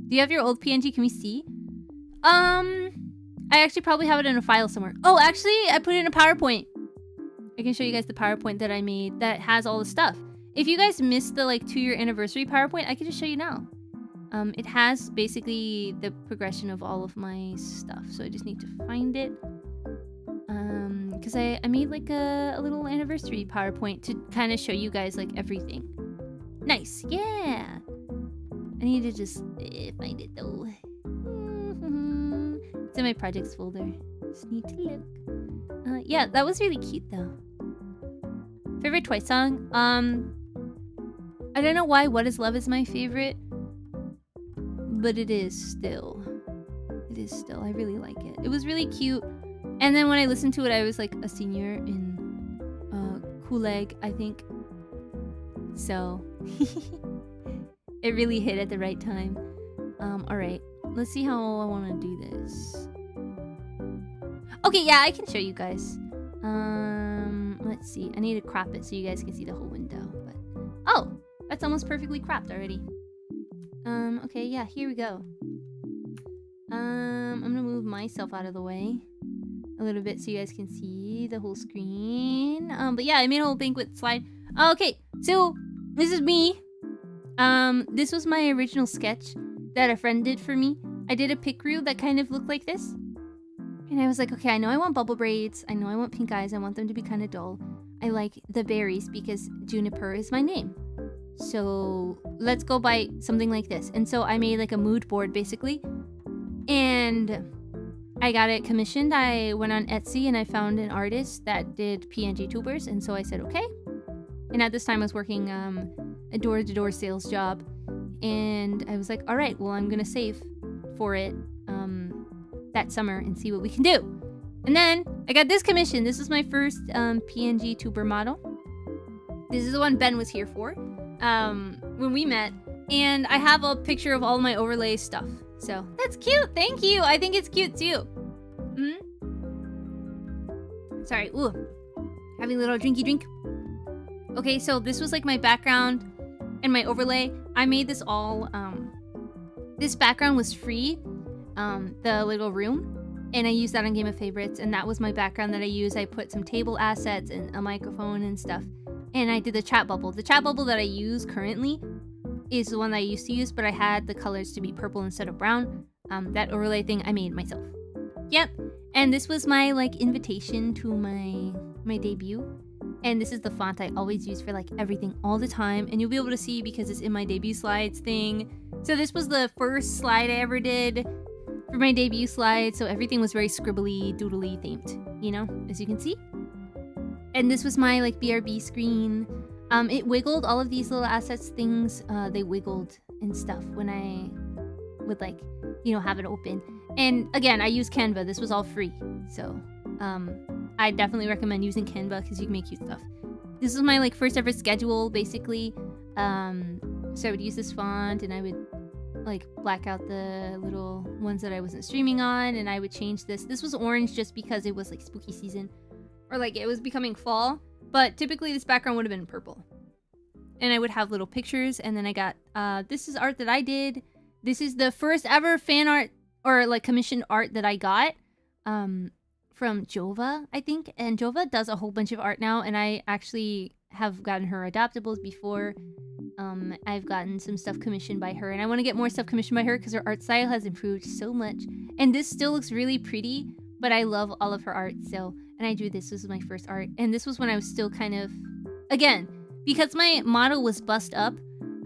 Do you have your old PNG? Can we see? I actually probably have it in a file somewhere. Oh, actually, I put it in a PowerPoint. I can show you guys the PowerPoint that I made that has all the stuff. If you guys missed the like 2-year anniversary PowerPoint, I can just show you now. It has basically the progression of all of my stuff. So I just need to find it. Because I made like a little anniversary PowerPoint to kind of show you guys like everything. Nice, yeah. I need to just find it though. It's in my projects folder. Just need to look. Yeah, that was really cute though. Favorite Twice song? I don't know why What Is Love is my favorite, but it is still. It is still. I really like it. It was really cute. And then when I listened to it, I was like a senior in Kuleg, I think. So it really hit at the right time. Alright. Let's see how I want to do this. Okay, yeah, I can show you guys. Let's see. I need to crop it so you guys can see the whole window. But oh, that's almost perfectly cropped already. Okay, yeah, here we go. I'm gonna move myself out of the way a little bit so you guys can see the whole screen. But yeah, I made a whole banquet slide. Okay, so this is me. This was my original sketch that a friend did for me. I did a pic reel that kind of looked like this. And I was like, okay, I know I want bubble braids. I know I want pink eyes. I want them to be kind of dull. I like the berries because Junipur is my name. So let's go by something like this. And so I made like a mood board basically. And I got it commissioned. I went on Etsy and I found an artist that did PNG tubers. And so I said, okay. And at this time I was working a door-to-door sales job. And I was like, all right, well, I'm going to save for it that summer and see what we can do. And then I got this commission. This is my first PNG tuber model. This is the one Ben was here for when we met. And I have a picture of all my overlay stuff. So that's cute. Thank you. I think it's cute too. Sorry. Ooh. Having a little drinky drink. Okay, so this was like my background and my overlay. I made this all. This background was free. The little room. And I used that on Game of Favorites. And that was my background that I used. I put some table assets and a microphone and stuff. And I did the chat bubble. The chat bubble that I use currently is the one that I used to use, but I had the colors to be purple instead of brown. That overlay thing I made myself. Yep. And this was my like invitation to my debut. And this is the font I always use for like everything all the time. And you'll be able to see because it's in my debut slides thing. So this was the first slide I ever did for my debut slide. So everything was very scribbly, doodly themed, you know, as you can see. And this was my like BRB screen. It wiggled, all of these little assets things, they wiggled and stuff when I would like, you know, have it open. And again, I use Canva. This was all free. So I definitely recommend using Canva because you can make cute stuff. This was my like first ever schedule basically. So I would use this font and I would like black out the little ones that I wasn't streaming on, and I would change this. This was orange just because it was like spooky season. Or like it was becoming fall, but typically this background would have been purple. And I would have little pictures, and then I got, this is art that I did. This is the first ever fan art, or like commissioned art that I got from Jova, I think. And Jova does a whole bunch of art now, and I actually have gotten her adaptables before. I've gotten some stuff commissioned by her, and I want to get more stuff commissioned by her because her art style has improved so much. And this still looks really pretty, but I love all of her art, so... And I drew this. This was my first art. And this was when I was still kind of... Again, because my model was bust up,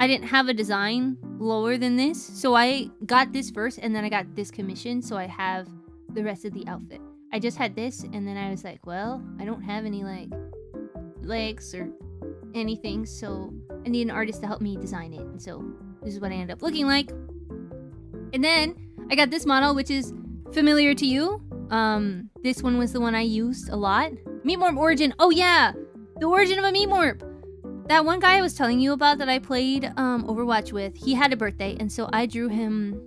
I didn't have a design lower than this. So I got this first, and then I got this commission, so I have the rest of the outfit. I just had this, and then I was like, well, I don't have any, like, legs or anything, so I need an artist to help me design it. And so this is what I ended up looking like. And then I got this model, which is familiar to you. This one was the one I used a lot. Meat Morp origin. Oh yeah, the origin of a Meat Morp. That one guy I was telling you about that I played Overwatch with, he had a birthday, and so I drew him,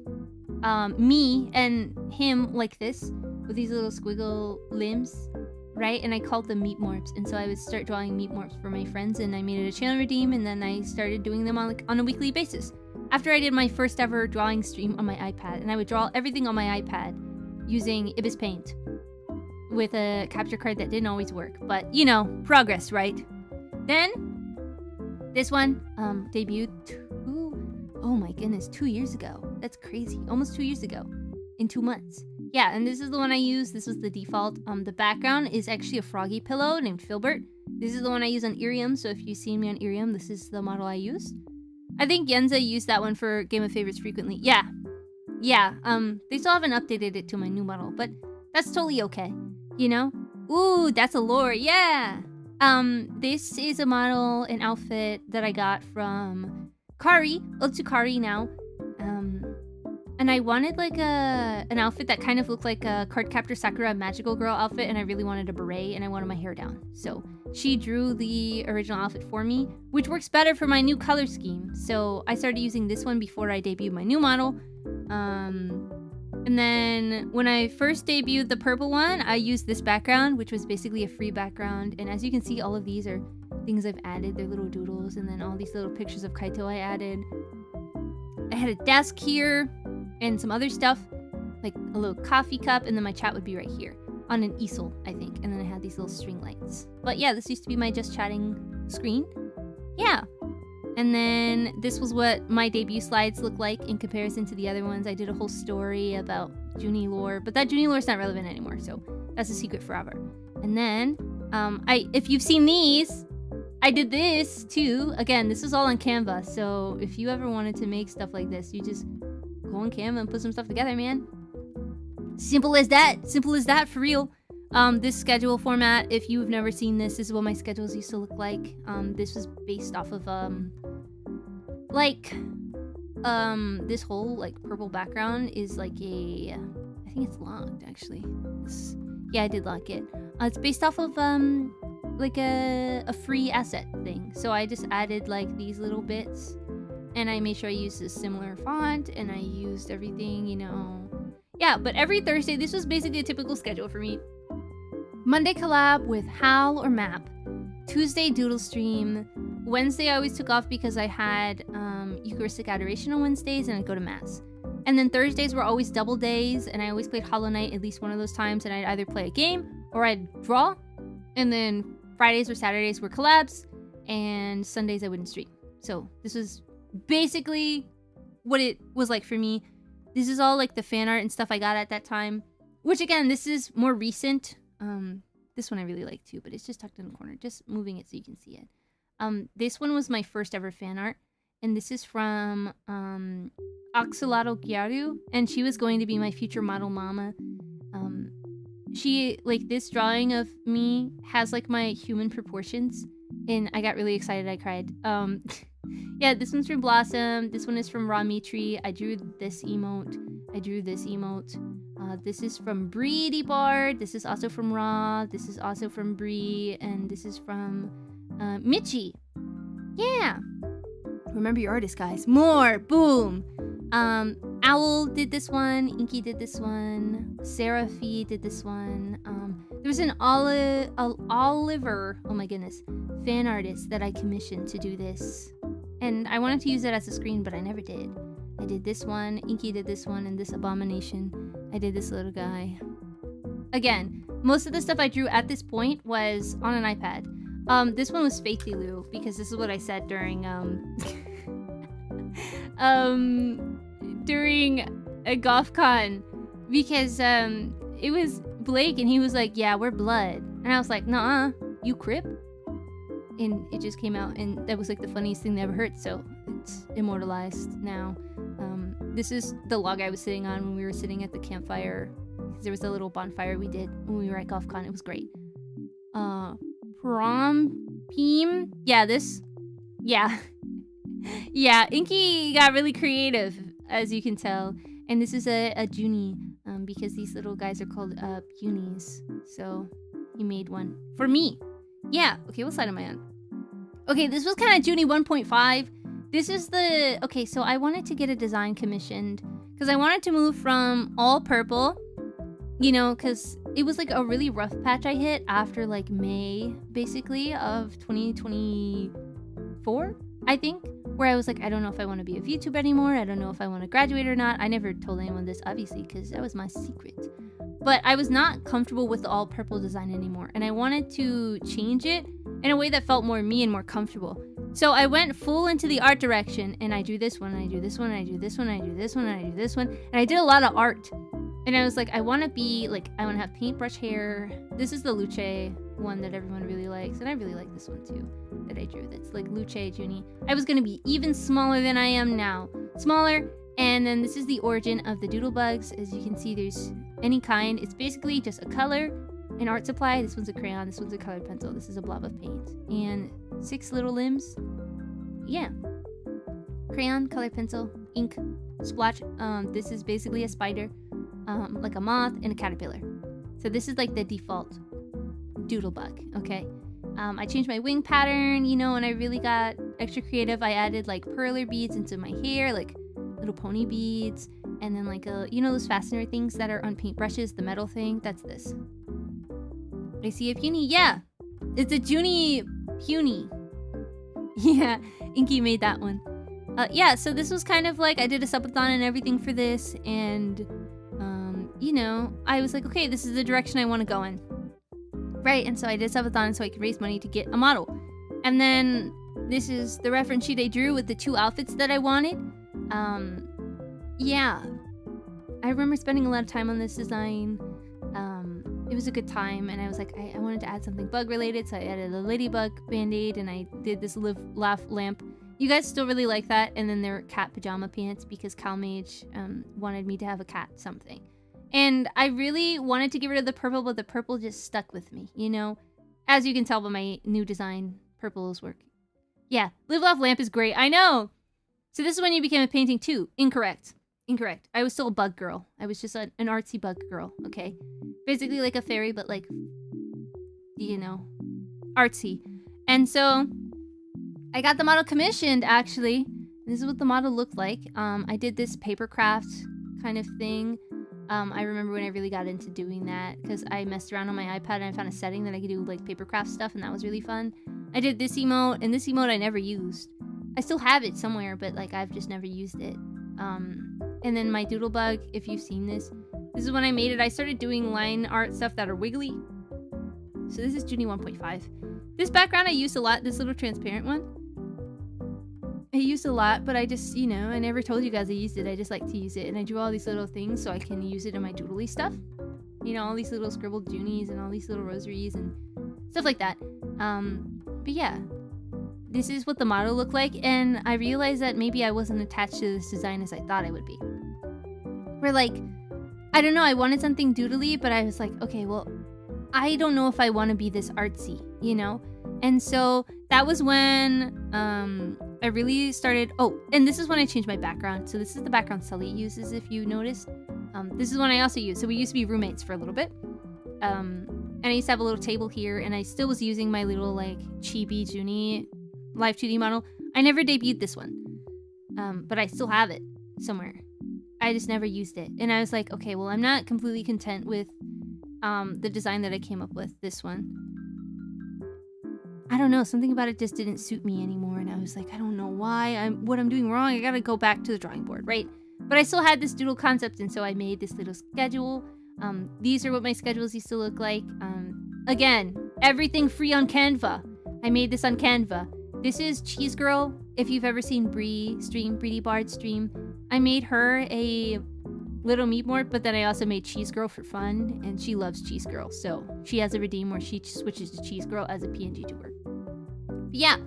me and him like this, with these little squiggle limbs, right? And I called them Meat Morps, and so I would start drawing Meat Morps for my friends, and I made it a channel redeem, and then I started doing them on a weekly basis. After I did my first ever drawing stream on my iPad, and I would draw everything on my iPad using Ibis Paint with a capture card that didn't always work, but you know, progress, right? Then this one debuted oh my goodness, 2 years ago. That's crazy. Almost 2 years ago. In 2 months. Yeah, and this is the one I used. This was the default. The background is actually a froggy pillow named Filbert. This is the one I use on Irium, so if you've seen me on Irium, this is the model I used. I think Yenza used that one for Game of Favorites frequently. Yeah. Yeah, they still haven't updated it to my new model, but that's totally okay. You know? Ooh, that's a lore. Yeah! This is a model, an outfit that I got from Kari, Otsukari now. And I wanted like an outfit that kind of looked like a Cardcaptor Sakura Magical Girl outfit, and I really wanted a beret, and I wanted my hair down. So she drew the original outfit for me, which works better for my new color scheme. So I started using this one before I debuted my new model. And then when I first debuted the purple one, I used this background, which was basically a free background. And as you can see, all of these are things I've added. They're little doodles, and then all these little pictures of Kaito I added. I had a desk here and some other stuff, like a little coffee cup, and then my chat would be right here on an easel, I think. And then I had these little string lights. But yeah, this used to be my just chatting screen. Yeah. And then this was what my debut slides look like in comparison to the other ones. I did a whole story about Juni lore, but that Juni lore is not relevant anymore, so that's a secret forever. And then, if you've seen these, I did this too. Again, this is all on Canva, so if you ever wanted to make stuff like this, you just go on Canva and put some stuff together, man. Simple as that, for real. This schedule format, if you've never seen this, this is what my schedules used to look like. This was based off of, this whole, like, purple background is like I think it's locked, actually. Yeah, I did lock it. It's based off of, like a free asset thing. So I just added, like, these little bits, and I made sure I used a similar font, and I used everything, you know. Yeah, but every Thursday, this was basically a typical schedule for me. Monday collab with Hal or Map. Tuesday doodle stream. Wednesday I always took off because I had Eucharistic Adoration on Wednesdays, and I'd go to Mass. And then Thursdays were always double days, and I always played Hollow Knight at least one of those times, and I'd either play a game or I'd draw. And then Fridays or Saturdays were collabs, and Sundays I wouldn't stream. So this was basically what it was like for me. This is all like the fan art and stuff I got at that time, which again, this is more recent. This one I really like too, but it's just tucked in the corner, just moving it so you can see it. This one was my first ever fan art, and this is from Axolotl Gyaru, and she was going to be my future model mama. She, like, this drawing of me has like my human proportions, and I got really excited, I cried. Yeah, this one's from Blossom, this one is from Raw Mitri. I drew this emote, this is from Bree Bard, this is also from Raw, this is also from Bree, and this is from Michi. Yeah. Remember your artist, guys. More. Boom. Owl did this one. Inky did this one. Seraphy did this one. There was an Oliver, oh my goodness, fan artist that I commissioned to do this. And I wanted to use it as a screen, but I never did. I did this one. Inky did this one, and this abomination. I did this little guy. Again, most of the stuff I drew at this point was on an iPad. This one was Faithy Lou, because this is what I said during during a GothCon, because it was Blake, and he was like, yeah, we're blood, and I was like, nah, you Crip? And it just came out, and that was like the funniest thing that ever heard, so it's immortalized now. This is the log I was sitting on when we were sitting at the campfire, because there was a little bonfire we did when we were at GothCon. It was great. Prom Peem. Yeah, this. Yeah. Yeah, Inky got really creative, as you can tell. And this is a Juni because these little guys are called peonies. So he made one for me. Yeah. Okay, what side am I on? Okay, this was kind of Juni 1.5. This is the... Okay, so I wanted to get a design commissioned because I wanted to move from all purple, you know, because it was like a really rough patch I hit after like May, basically, of 2024, I think, where I was like, I don't know if I want to be a VTuber anymore. I don't know if I want to graduate or not. I never told anyone this, obviously, because that was my secret. But I was not comfortable with the all purple design anymore, and I wanted to change it in a way that felt more me and more comfortable. So I went full into the art direction, and I do this one, and I do this one, and I do this one, and I do this one, and I do this one, and I did a lot of art. And I was like, I want to be, like, I want to have paintbrush hair. This is the Luce one that everyone really likes, and I really like this one too, that I drew. That's like Luce Juni. I was going to be even smaller than I am now. Smaller, and then this is the origin of the doodle bugs. As you can see, there's any kind. It's basically just a color, an art supply. This one's a crayon, this one's a colored pencil, this is a blob of paint, and 6 little limbs. Yeah, crayon, colored pencil, ink, splotch. This is basically a spider, like a moth and a caterpillar. So this is like the default doodle bug. Okay, I changed my wing pattern, you know, and I really got extra creative. I added like perler beads into my hair, like little pony beads, and then like a, you know, those fastener things that are on paintbrushes, the metal thing. That's this. I see a puny. Yeah, it's a Juni puny. Yeah, Inky made that one. Yeah, so this was kind of like, I did a subathon and everything for this, and you know, I was like, okay, this is the direction I want to go in, right? And so I did subathon so I could raise money to get a model. And then this is the reference sheet I drew with the 2 outfits that I wanted. Yeah, I remember spending a lot of time on this design. It was a good time, and I was like, I wanted to add something bug related, so I added a ladybug band-aid, and I did this live laugh lamp. You guys still really like that. And then there were cat pajama pants because CalMage wanted me to have a cat something, and I really wanted to get rid of the purple, but the purple just stuck with me, you know, as you can tell by my new design. Purple is working. Yeah, live laugh lamp is great. I know. So this is when you became a painting too. Incorrect. I was still a bug girl. I was just an artsy bug girl, okay? Basically like a fairy, but like, you know, artsy. And so I got the model commissioned, actually. This is what the model looked like. I did this paper craft kind of thing. I remember when I really got into doing that because I messed around on my iPad and I found a setting that I could do like paper craft stuff, and that was really fun. I did this emote, and this emote I never used. I still have it somewhere, but like I've just never used it. And then my doodle bug, if you've seen this is when I made it. I started doing line art stuff that are wiggly. So this is Juni 1.5. This background I used a lot, this little transparent one. I used a lot, but I just, you know, I never told you guys I used it. I just like to use it. And I drew all these little things so I can use it in my doodly stuff. You know, all these little scribbled Junis and all these little rosaries and stuff like that. But yeah, this is what the model looked like. And I realized that maybe I wasn't attached to this design as I thought I would be. Where like, I don't know, I wanted something doodly, but I was like, okay, well, I don't know if I want to be this artsy, you know? And so that was when I really started... Oh, and this is when I changed my background. So this is the background Sully uses, if you noticed. This is one I also use. So we used to be roommates for a little bit. And I used to have a little table here, and I still was using my little, like, chibi Juni Live 2D model. I never debuted this one. But I still have it somewhere. I just never used it. And I was like, okay, well, I'm not completely content with the design that I came up with, this one. I don't know, something about it just didn't suit me anymore, and I was like, I don't know why, what I'm doing wrong, I gotta go back to the drawing board, right? But I still had this doodle concept, and so I made this little schedule. These are what my schedules used to look like. Again, everything free on Canva. I made this on Canva. This is Cheese Girl. If you've ever seen Bree stream, Bree Bard stream, I made her a little meat mort, but then I also made Cheese Girl for fun, and she loves Cheese Girl, so she has a redeem where she switches to Cheese Girl as a PNG tuber. But yeah,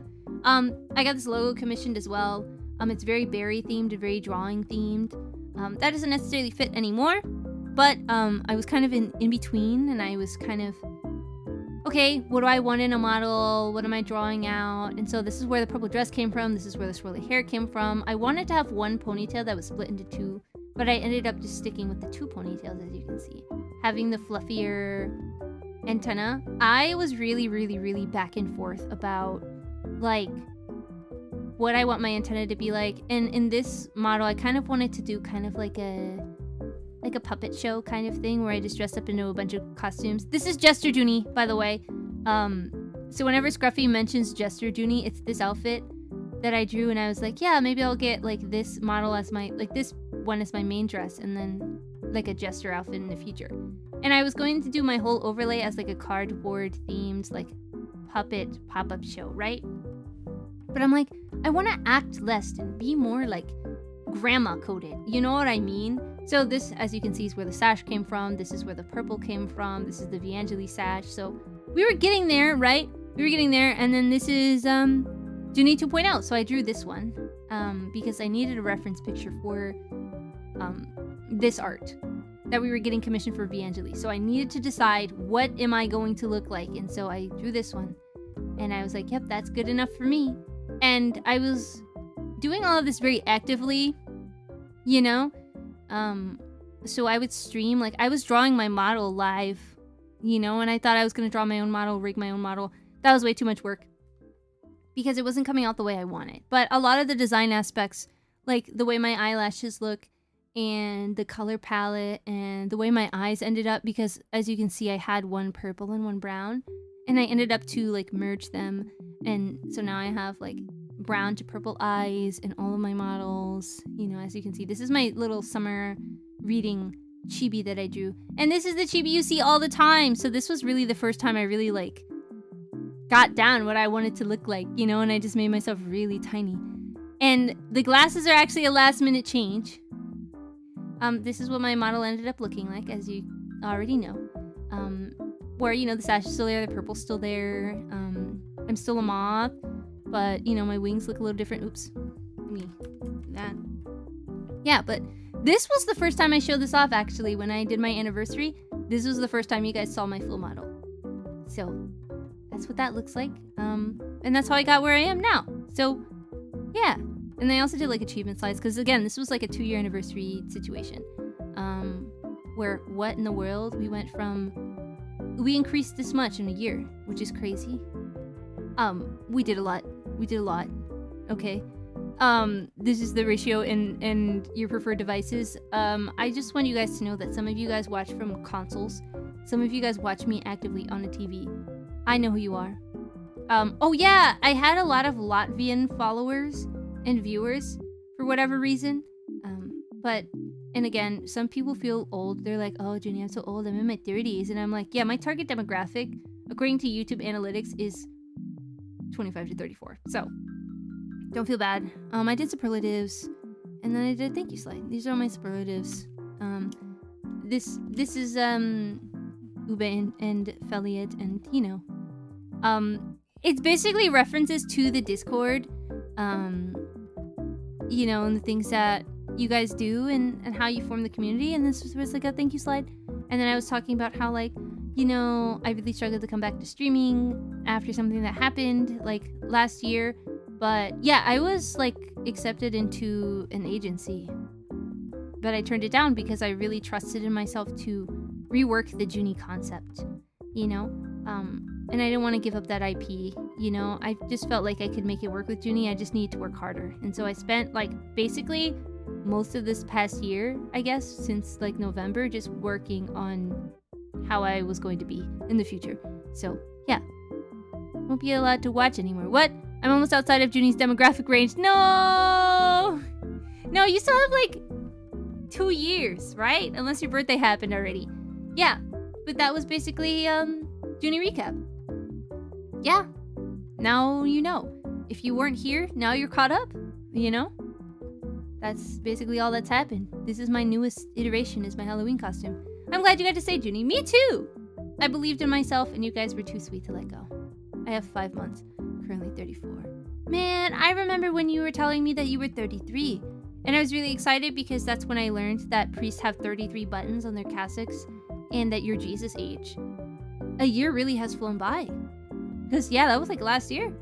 I got this logo commissioned as well. It's very berry themed and very drawing themed. That doesn't necessarily fit anymore, but I was kind of in between, and I was kind of, okay, what do I want in a model? What am I drawing out? And so this is where the purple dress came from. This is where the swirly hair came from. I wanted to have one ponytail that was split into 2 But I ended up just sticking with the 2 ponytails, as you can see. Having the fluffier antenna. I was really, really, really back and forth about, like, what I want my antenna to be like. And in this model, I kind of wanted to do kind of like a puppet show kind of thing where I just dressed up into a bunch of costumes. This is Jester Juni, by the way. So whenever Scruffy mentions Jester Juni, it's this outfit that I drew, and I was like, yeah, maybe I'll get like this model as my, like this one as my main dress, and then like a Jester outfit in the future. And I was going to do my whole overlay as like a cardboard themed like puppet pop-up show, right? But I'm like, I want to act less and be more like grandma coded. You know what I mean? So this, as you can see, is where the sash came from. This is where the purple came from. This is the VAngeli sash. So we were getting there, right? We were getting there. And then this is Juni 2.0. So I drew this one because I needed a reference picture for this art that we were getting commissioned for VAngeli. So I needed to decide, what am I going to look like? And so I drew this one. And I was like, yep, that's good enough for me. And I was doing all of this very actively, you know? So I would stream, like I was drawing my model live, you know, and I thought I was going to draw my own model, rig my own model. That was way too much work because it wasn't coming out the way I wanted. But a lot of the design aspects, like the way my eyelashes look and the color palette and the way my eyes ended up, because as you can see, I had one purple and one brown, and I ended up to like merge them. And so now I have like brown to purple eyes in all of my models. You know, as you can see, this is my little summer reading chibi that I drew. And this is the chibi you see all the time. So this was really the first time I really like got down what I wanted to look like, you know, and I just made myself really tiny. And the glasses are actually a last minute change. This is what my model ended up looking like, as you already know. Where, you know, the sash is still there, the purple's still there. I'm still a moth, but, you know, my wings look a little different. Oops. Let me do that. Yeah, but this was the first time I showed this off, actually, when I did my anniversary. This was the first time you guys saw my full model. So, that's what that looks like. And that's how I got where I am now. So, yeah. And I also did, like, achievement slides, because, again, this was, like, a 2-year anniversary situation. Where, what in the world? We increased this much in a year, which is crazy. We did a lot. Okay. This is the ratio and your preferred devices. I just want you guys to know that some of you guys watch from consoles. Some of you guys watch me actively on a TV. I know who you are. Oh yeah, I had a lot of Latvian followers and viewers for whatever reason. And again, some people feel old. They're like, oh, Juni, I'm so old. I'm in my 30s. And I'm like, yeah, my target demographic, according to YouTube analytics, is 25 to 34. So, don't feel bad. I did superlatives, and then I did a thank you slide. These are all my superlatives. This is Ube and Feliet, and you know, it's basically references to the Discord, you know, and the things that you guys do and how you form the community. And this was like a thank you slide. And then I was talking about how, like, you know, I really struggled to come back to streaming after something that happened like last year. But yeah, I was like accepted into an agency, but I turned it down because I really trusted in myself to rework the Juni concept, you know? And I didn't want to give up that IP, you know? I just felt like I could make it work with Juni. I just needed to work harder. And so I spent like basically most of this past year, I guess, since like November, just working on how I was going to be in the future. So yeah, won't be allowed to watch anymore. What? I'm almost outside of Juni's demographic range. No, you still have like 2 years, right? Unless your birthday happened already. Yeah, but that was basically Juni recap. Yeah, now you know. If you weren't here, now you're caught up, you know? That's basically all that's happened. This is my newest iteration, is my Halloween costume. I'm glad you got to say Juni. Me too! I believed in myself and you guys were too sweet to let go. I have 5 months, currently 34. Man, I remember when you were telling me that you were 33. And I was really excited because that's when I learned that priests have 33 buttons on their cassocks and that you're Jesus age. A year really has flown by. Because, yeah, that was like last year.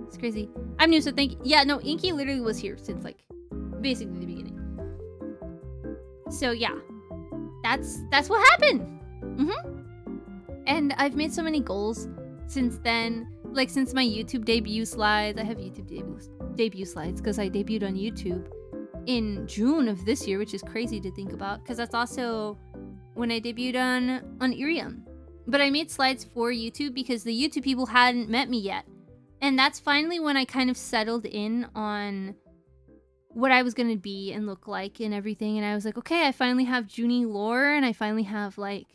It's crazy. I'm new, so thank you. Yeah, no, Inky literally was here since like basically the beginning. So yeah, that's what happened. And I've made so many goals since then. Like since my YouTube debut slides, I have YouTube debut slides because I debuted on YouTube in June of this year, which is crazy to think about because that's also when I debuted on Irium. But I made slides for YouTube because the YouTube people hadn't met me yet. And that's finally when I kind of settled in on what I was going to be and look like and everything. And I was like, okay, I finally have Juni lore and I finally have like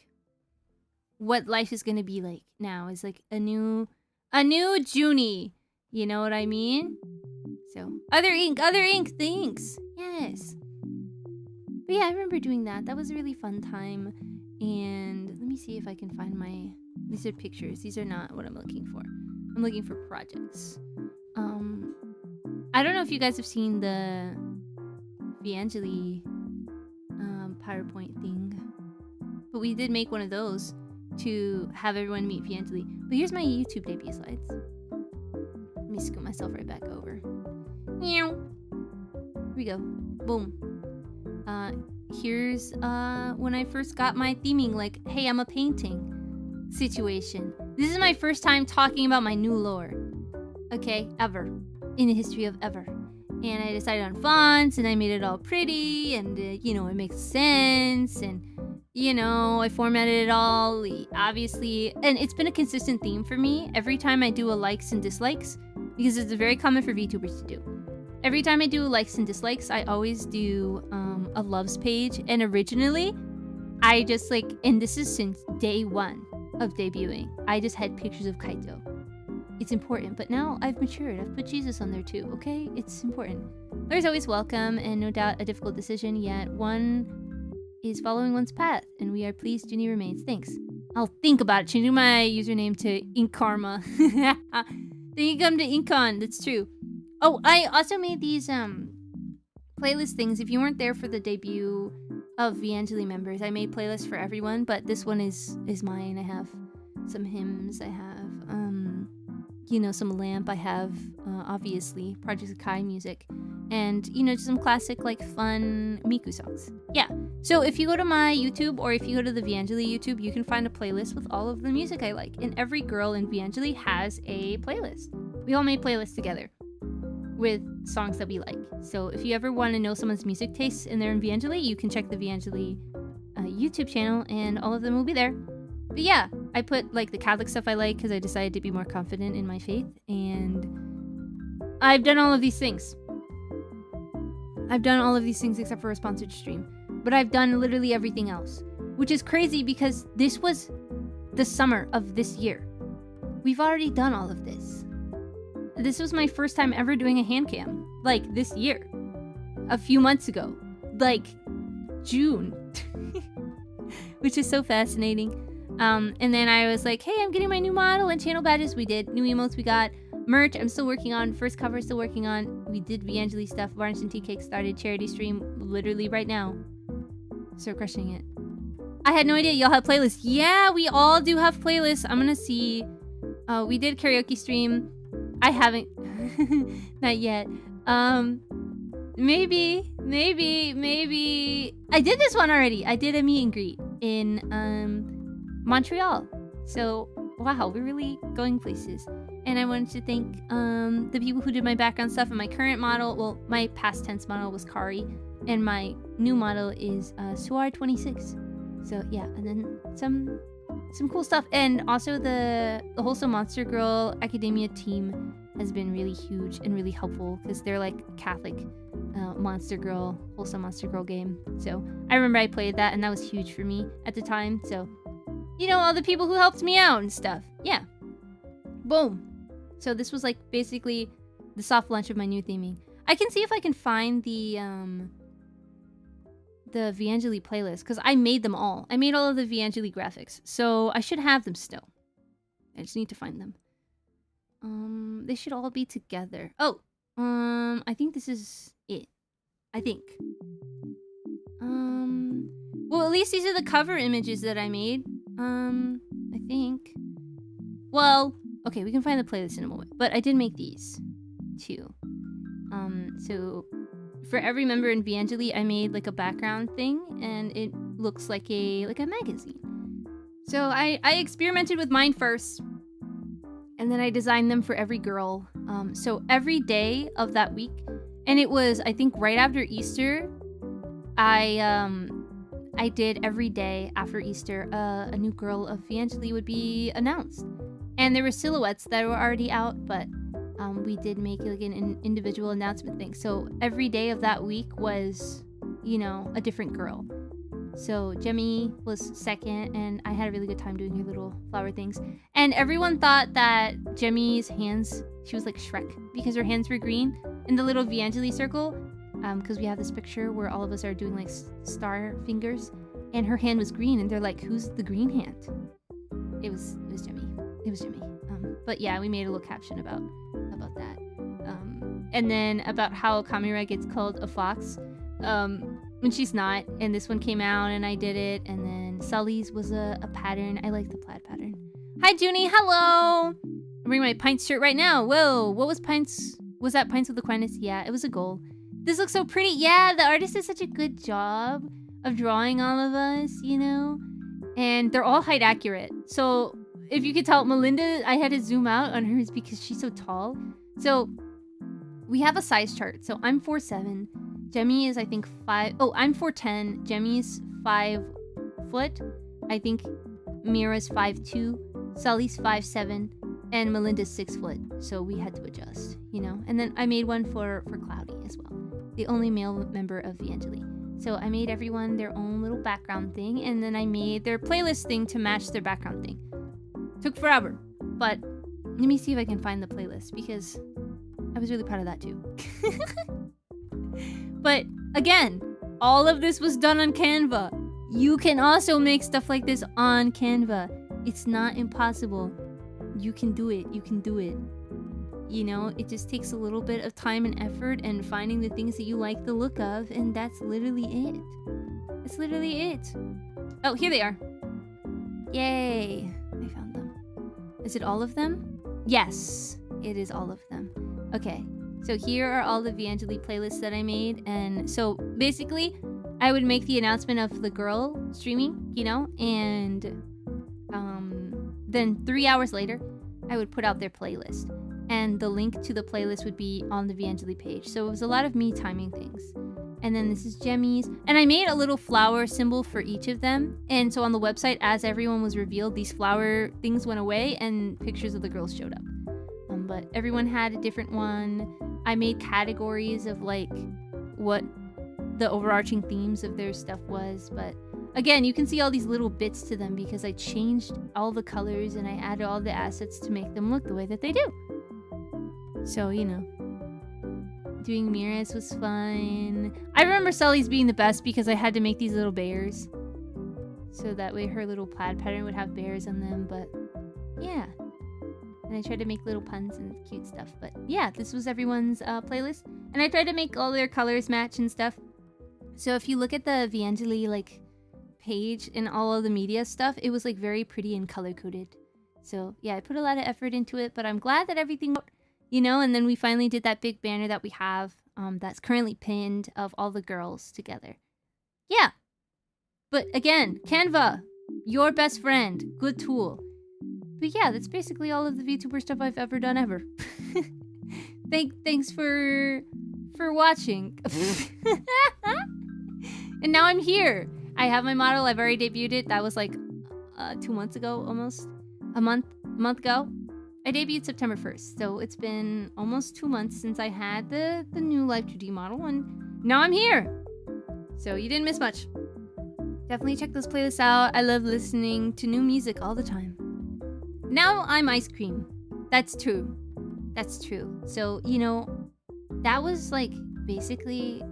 what life is going to be like now is like a new Juni. You know what I mean? So, other ink, the inks. Yes. But yeah, I remember doing that. That was a really fun time. And let me see if I can find my... These are pictures. These are not what I'm looking for. I'm looking for projects. I don't know if you guys have seen the VAngeli PowerPoint thing. But we did make one of those to have everyone meet VAngeli. But here's my YouTube debut slides. Let me scoot myself right back over. Here we go. Boom. Here's when I first got my theming, like, hey, I'm a painting situation. This is my first time talking about my new lore. Okay, ever. In the history of ever. And I decided on fonts, and I made it all pretty, and, you know, it makes sense, and, you know, I formatted it all, obviously. And it's been a consistent theme for me every time I do a likes and dislikes, because it's very common for VTubers to do. Every time I do likes and dislikes, I always do a loves page. And originally, I just like, and this is since day one of debuting, I just had pictures of Kaito. It's important, but now I've matured. I've put Jesus on there too, okay? It's important. There's always welcome, and no doubt a difficult decision, yet one is following one's path, and we are pleased Juni remains. Thanks. I'll think about it. Changing my username to Inkarma. Then you come to Incon, that's true. Oh, I also made these playlist things. If you weren't there for the debut of VAngeli members, I made playlists for everyone, but this one is mine. I have some hymns. I have you know, some lamp. I have obviously Project Kai music, and you know, just some classic like fun Miku songs. Yeah. So if you go to my YouTube or if you go to the VAngeli YouTube, you can find a playlist with all of the music I like. And every girl in VAngeli has a playlist. We all made playlists together with songs that we like. So if you ever want to know someone's music tastes and they're in VAngeli, you can check the VAngeli YouTube channel and all of them will be there. But yeah, I put like the Catholic stuff I like because I decided to be more confident in my faith, and I've done all of these things. I've done all of these things except for a sponsored stream, but I've done literally everything else, which is crazy because this was the summer of this year. We've already done all of this. This was my first time ever doing a hand cam, like this year, a few months ago, like June, which is so fascinating. And then I was like, hey, I'm getting my new model and channel badges. We did new emotes. We got merch. I'm still working on first cover. Still working on. We did VAngeli stuff. Varnish Tea Cake started charity stream literally right now. So crushing it. I had no idea y'all have playlists. Yeah, we all do have playlists. I'm gonna see. We did karaoke stream. I haven't. Not yet. Maybe. I did this one already. I did a meet and greet in Montreal. So wow, we're really going places. And I wanted to thank the people who did my background stuff. And my current model, well, my past tense model was Kari, and my new model is Suar26. So yeah, and then some cool stuff. And also the Wholesome Monster Girl Academia team has been really huge and really helpful because they're like Catholic Monster Girl, Wholesome Monster Girl game. So I remember I played that and that was huge for me at the time. So, you know, all the people who helped me out and stuff. Yeah. Boom. So this was like basically the soft launch of my new theming. I can see if I can find the VAngeli playlist because I made them all. I made all of the VAngeli graphics. So I should have them still. I just need to find them. They should all be together. Oh, I think this is it. I think. Well, at least these are the cover images that I made. I think. Well, okay, we can find the playlist in a moment. But I did make these too. So for every member in VAngeli, I made like a background thing, and it looks like a magazine. So I experimented with mine first, and then I designed them for every girl. So every day of that week, and it was, I think, right after Easter, I did every day after Easter, a new girl of VAngeli would be announced. And there were silhouettes that were already out, but we did make like an individual announcement thing. So every day of that week was, you know, a different girl. So Jemmy was second, and I had a really good time doing her little flower things. And everyone thought that Jemmy's hands, she was like Shrek, because her hands were green in the little VAngeli circle. Because we have this picture where all of us are doing like star fingers, and her hand was green, and they're like, "Who's the green hand?" It was Jemmy. It was Jemmy. But yeah, we made a little caption about that. And then about how Kamira gets called a fox when she's not. And this one came out, and I did it. And then Sully's was a pattern. I like the plaid pattern. Hi, Juni. Hello. I'm wearing my Pints shirt right now. Whoa, what was Pints? Was that Pints with Aquinas? Yeah, it was a goal. This looks so pretty. Yeah, the artist did such a good job of drawing all of us, you know? And they're all height accurate. So if you could tell, Melinda, I had to zoom out on hers because she's so tall. So we have a size chart. So I'm 4'7". Jemmy is, I think, 5... Oh, I'm 4'10". Jemmy's 5 foot. I think Mira's 5'2". Sully's 5'7". And Melinda's 6 foot. So we had to adjust, you know? And then I made one for Cloudy as well, the only male member of VAngeli. So I made everyone their own little background thing, and then I made their playlist thing to match their background thing. Took forever, but let me see if I can find the playlist, because I was really proud of that too. But again, all of this was done on Canva. You can also make stuff like this on Canva. It's not impossible. You can do it. You can do it. You know, it just takes a little bit of time and effort and finding the things that you like the look of, and that's literally it. That's literally it. Oh, here they are. Yay. I found them. Is it all of them? Yes, it is all of them. Okay, so here are all the VAngeli playlists that I made. And so basically, I would make the announcement of the girl streaming, you know, and then 3 hours later, I would put out their playlist. And the link to the playlist would be on the VAngeli page. So it was a lot of me timing things. And then this is Jemmy's. And I made a little flower symbol for each of them. And so on the website, as everyone was revealed, these flower things went away and pictures of the girls showed up. But everyone had a different one. I made categories of like what the overarching themes of their stuff was. But again, you can see all these little bits to them because I changed all the colors and I added all the assets to make them look the way that they do. So, you know, doing Mira's was fun. I remember Sully's being the best because I had to make these little bears. So that way her little plaid pattern would have bears on them, but yeah. And I tried to make little puns and cute stuff. But yeah, this was everyone's playlist. And I tried to make all their colors match and stuff. So if you look at the VAngeli like page and all of the media stuff, it was like very pretty and color coded. So yeah, I put a lot of effort into it, but I'm glad that everything, you know, and then we finally did that big banner that we have that's currently pinned of all the girls together. Yeah. But again, Canva, your best friend, good tool. But yeah, that's basically all of the VTuber stuff I've ever done ever. Thanks for watching. And now I'm here. I have my model. I've already debuted it. That was like 2 months ago, almost. A month ago. I debuted September 1st. So it's been almost 2 months since I had the new Live 2D model. And now I'm here. So you didn't miss much. Definitely check those playlists out. I love listening to new music all the time. Now I'm ice cream. That's true. That's true. So, you know, that was like basically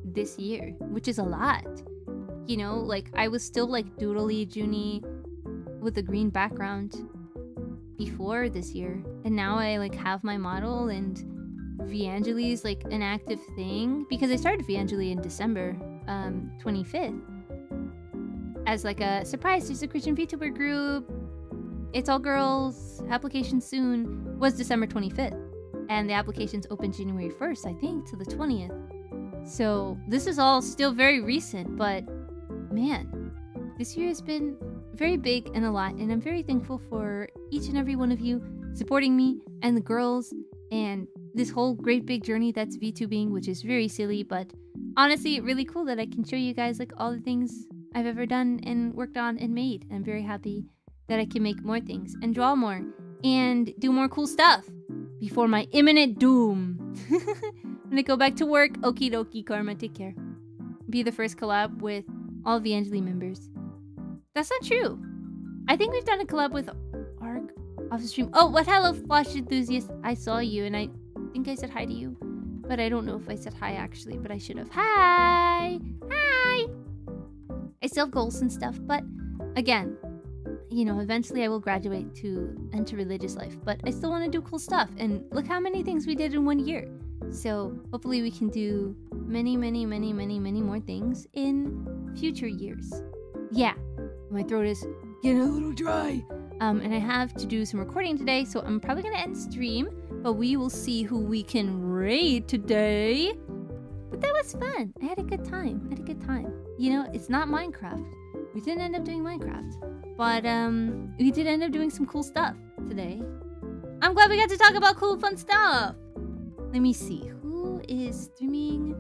this year, which is a lot. You know, like I was still like doodly Juni with a green background before this year. And now I like have my model and VAngeli is like an active thing because I started VAngeli in December 25th. As like a surprise, there's a Christian VTuber group. It's all girls. Application soon was December 25th. And the applications open January 1st, I think, to the 20th. So this is all still very recent, but man, this year has been very big and a lot, and I'm very thankful for each and every one of you supporting me and the girls and this whole great big journey that's VTubing, which is very silly, but honestly really cool that I can show you guys like all the things I've ever done and worked on and made. I'm very happy that I can make more things and draw more and do more cool stuff before my imminent doom. I'm gonna go back to work. Okie dokie, Karma, take care. Be the first collab with all VAngeli members. That's not true. I think we've done a collab with Ark off the stream. Oh, what hello, Flash Enthusiast. I saw you and I think I said hi to you. But I don't know if I said hi actually, but I should have. Hi! Hi! I still have goals and stuff, but again, you know, eventually I will graduate to enter religious life, but I still want to do cool stuff. And look how many things we did in 1 year. So hopefully we can do many more things in future years. Yeah, my throat is getting a little dry. And I have to do some recording today, so I'm probably gonna end stream, but we will see who we can raid today. But that was fun. I had a good time. You know, it's not Minecraft. We didn't end up doing Minecraft, but we did end up doing some cool stuff today. I'm glad we got to talk about cool, fun stuff. Let me see. Who is streaming?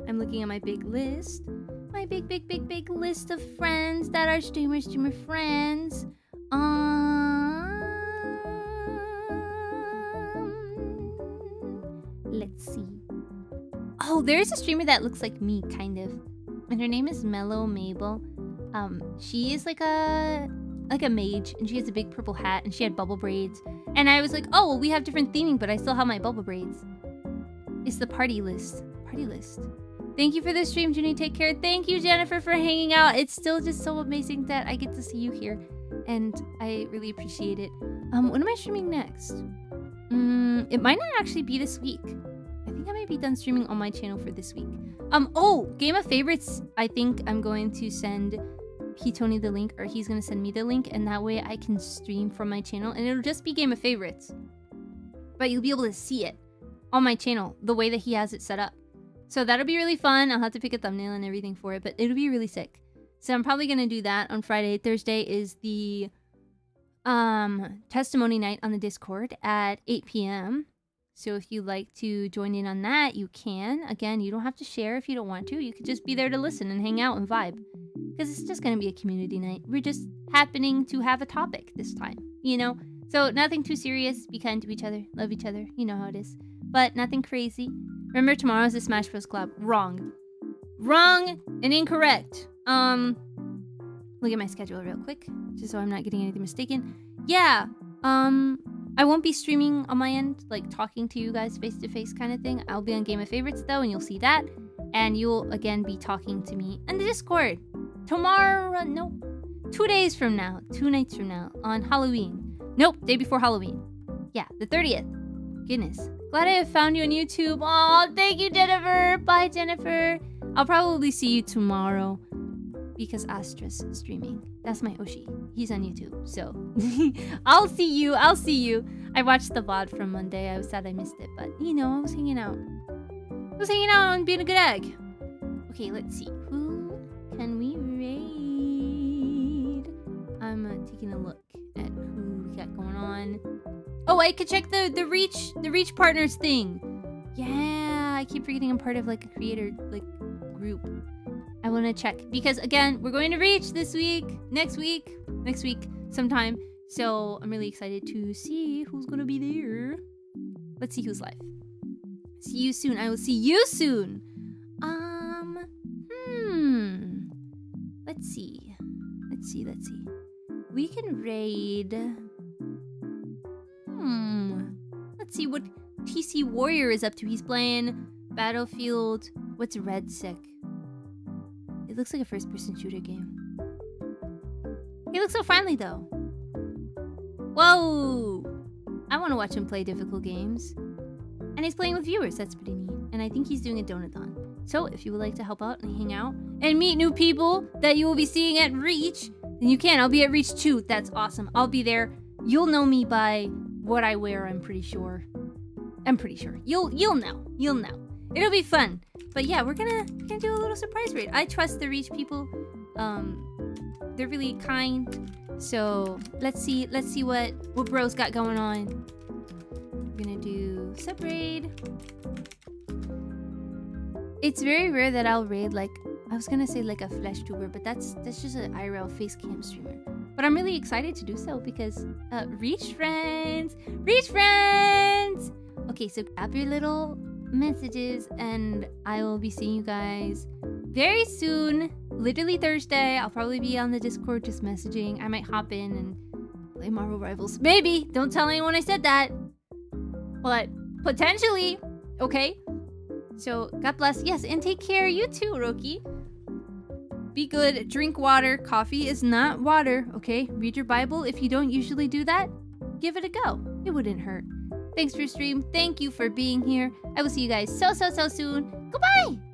I'm looking at my big list. My big list of friends that are streamer friends. Let's see. Oh, there's a streamer that looks like me, kind of. And her name is Mellow Mabel. She is like a mage, and she has a big purple hat, and she had bubble braids. And I was like, oh, well, we have different theming, but I still have my bubble braids. It's the party list. Thank you for the stream, Juni. Take care. Thank you, Jennifer, for hanging out. It's still just so amazing that I get to see you here, and I really appreciate it. When am I streaming next? It might not actually be this week. I think I might be done streaming on my channel for this week. Oh, Game of Favorites. I think I'm going to send Tony the link, or he's going to send me the link, and that way I can stream from my channel, and it'll just be Game of Favorites. But you'll be able to see it on my channel, the way that he has it set up. So that'll be really fun. I'll have to pick a thumbnail and everything for it, but it'll be really sick. So I'm probably going to do that on Friday. Thursday is the testimony night on the Discord at 8 p.m. So if you'd like to join in on that, you can. Again, you don't have to share if you don't want to. You could just be there to listen and hang out and vibe. Because it's just going to be a community night. We're just happening to have a topic this time, you know? So nothing too serious. Be kind to each other. Love each other. You know how it is. But nothing crazy. Remember, tomorrow's the Smash Bros. Collab. Wrong and incorrect. Look at my schedule real quick, just so I'm not getting anything mistaken. Yeah, I won't be streaming on my end, like talking to you guys face to face kind of thing. I'll be on Game of Favorites though, and you'll see that. And you'll again be talking to me on the Discord tomorrow. Nope, 2 days from now, 2 nights from now on Halloween. Nope, day before Halloween. Yeah, the 30th. Goodness. Glad I have found you on YouTube. Oh, thank you, Jennifer. Bye, Jennifer. I'll probably see you tomorrow because Astra's streaming. That's my Oshi. He's on YouTube. So I'll see you. I watched the VOD from Monday. I was sad I missed it, but you know, I was hanging out. And being a good egg. Okay, let's see. Who can we raid? I'm taking a look at who we got going on. Oh, I could check the Reach Partners thing. Yeah, I keep forgetting I'm part of like a creator like group. I want to check because again, we're going to Reach this week, next week sometime. So I'm really excited to see who's gonna be there. Let's see who's live. See you soon. I will see you soon. Let's see. We can raid. Let's see what TC Warrior is up to. He's playing Battlefield. What's Red Sick? It looks like a first-person shooter game. He looks so friendly, though. Whoa! I want to watch him play difficult games. And he's playing with viewers. That's pretty neat. And I think he's doing a donathon. So if you would like to help out and hang out and meet new people that you will be seeing at Reach, then you can. I'll be at Reach 2. That's awesome. I'll be there. You'll know me by what I wear, I'm pretty sure. You'll know. It'll be fun. But yeah, we're gonna do a little surprise raid. I trust the Reach people. They're really kind. So let's see what bro's got going on. We're gonna do sub raid. It's very rare that I'll raid like, I was gonna say like a flesh tuber, but that's just an IRL face cam streamer. But I'm really excited to do so because Reach friends! Okay, so grab your little messages and I will be seeing you guys very soon. Literally Thursday. I'll probably be on the Discord just messaging. I might hop in and play Marvel Rivals. Maybe! Don't tell anyone I said that. But potentially, okay? So God bless. Yes, and take care. You too, Roki. Be good. Drink water. Coffee is not water, okay? Read your Bible. If you don't usually do that, give it a go. It wouldn't hurt. Thanks for your stream. Thank you for being here. I will see you guys so soon. Goodbye!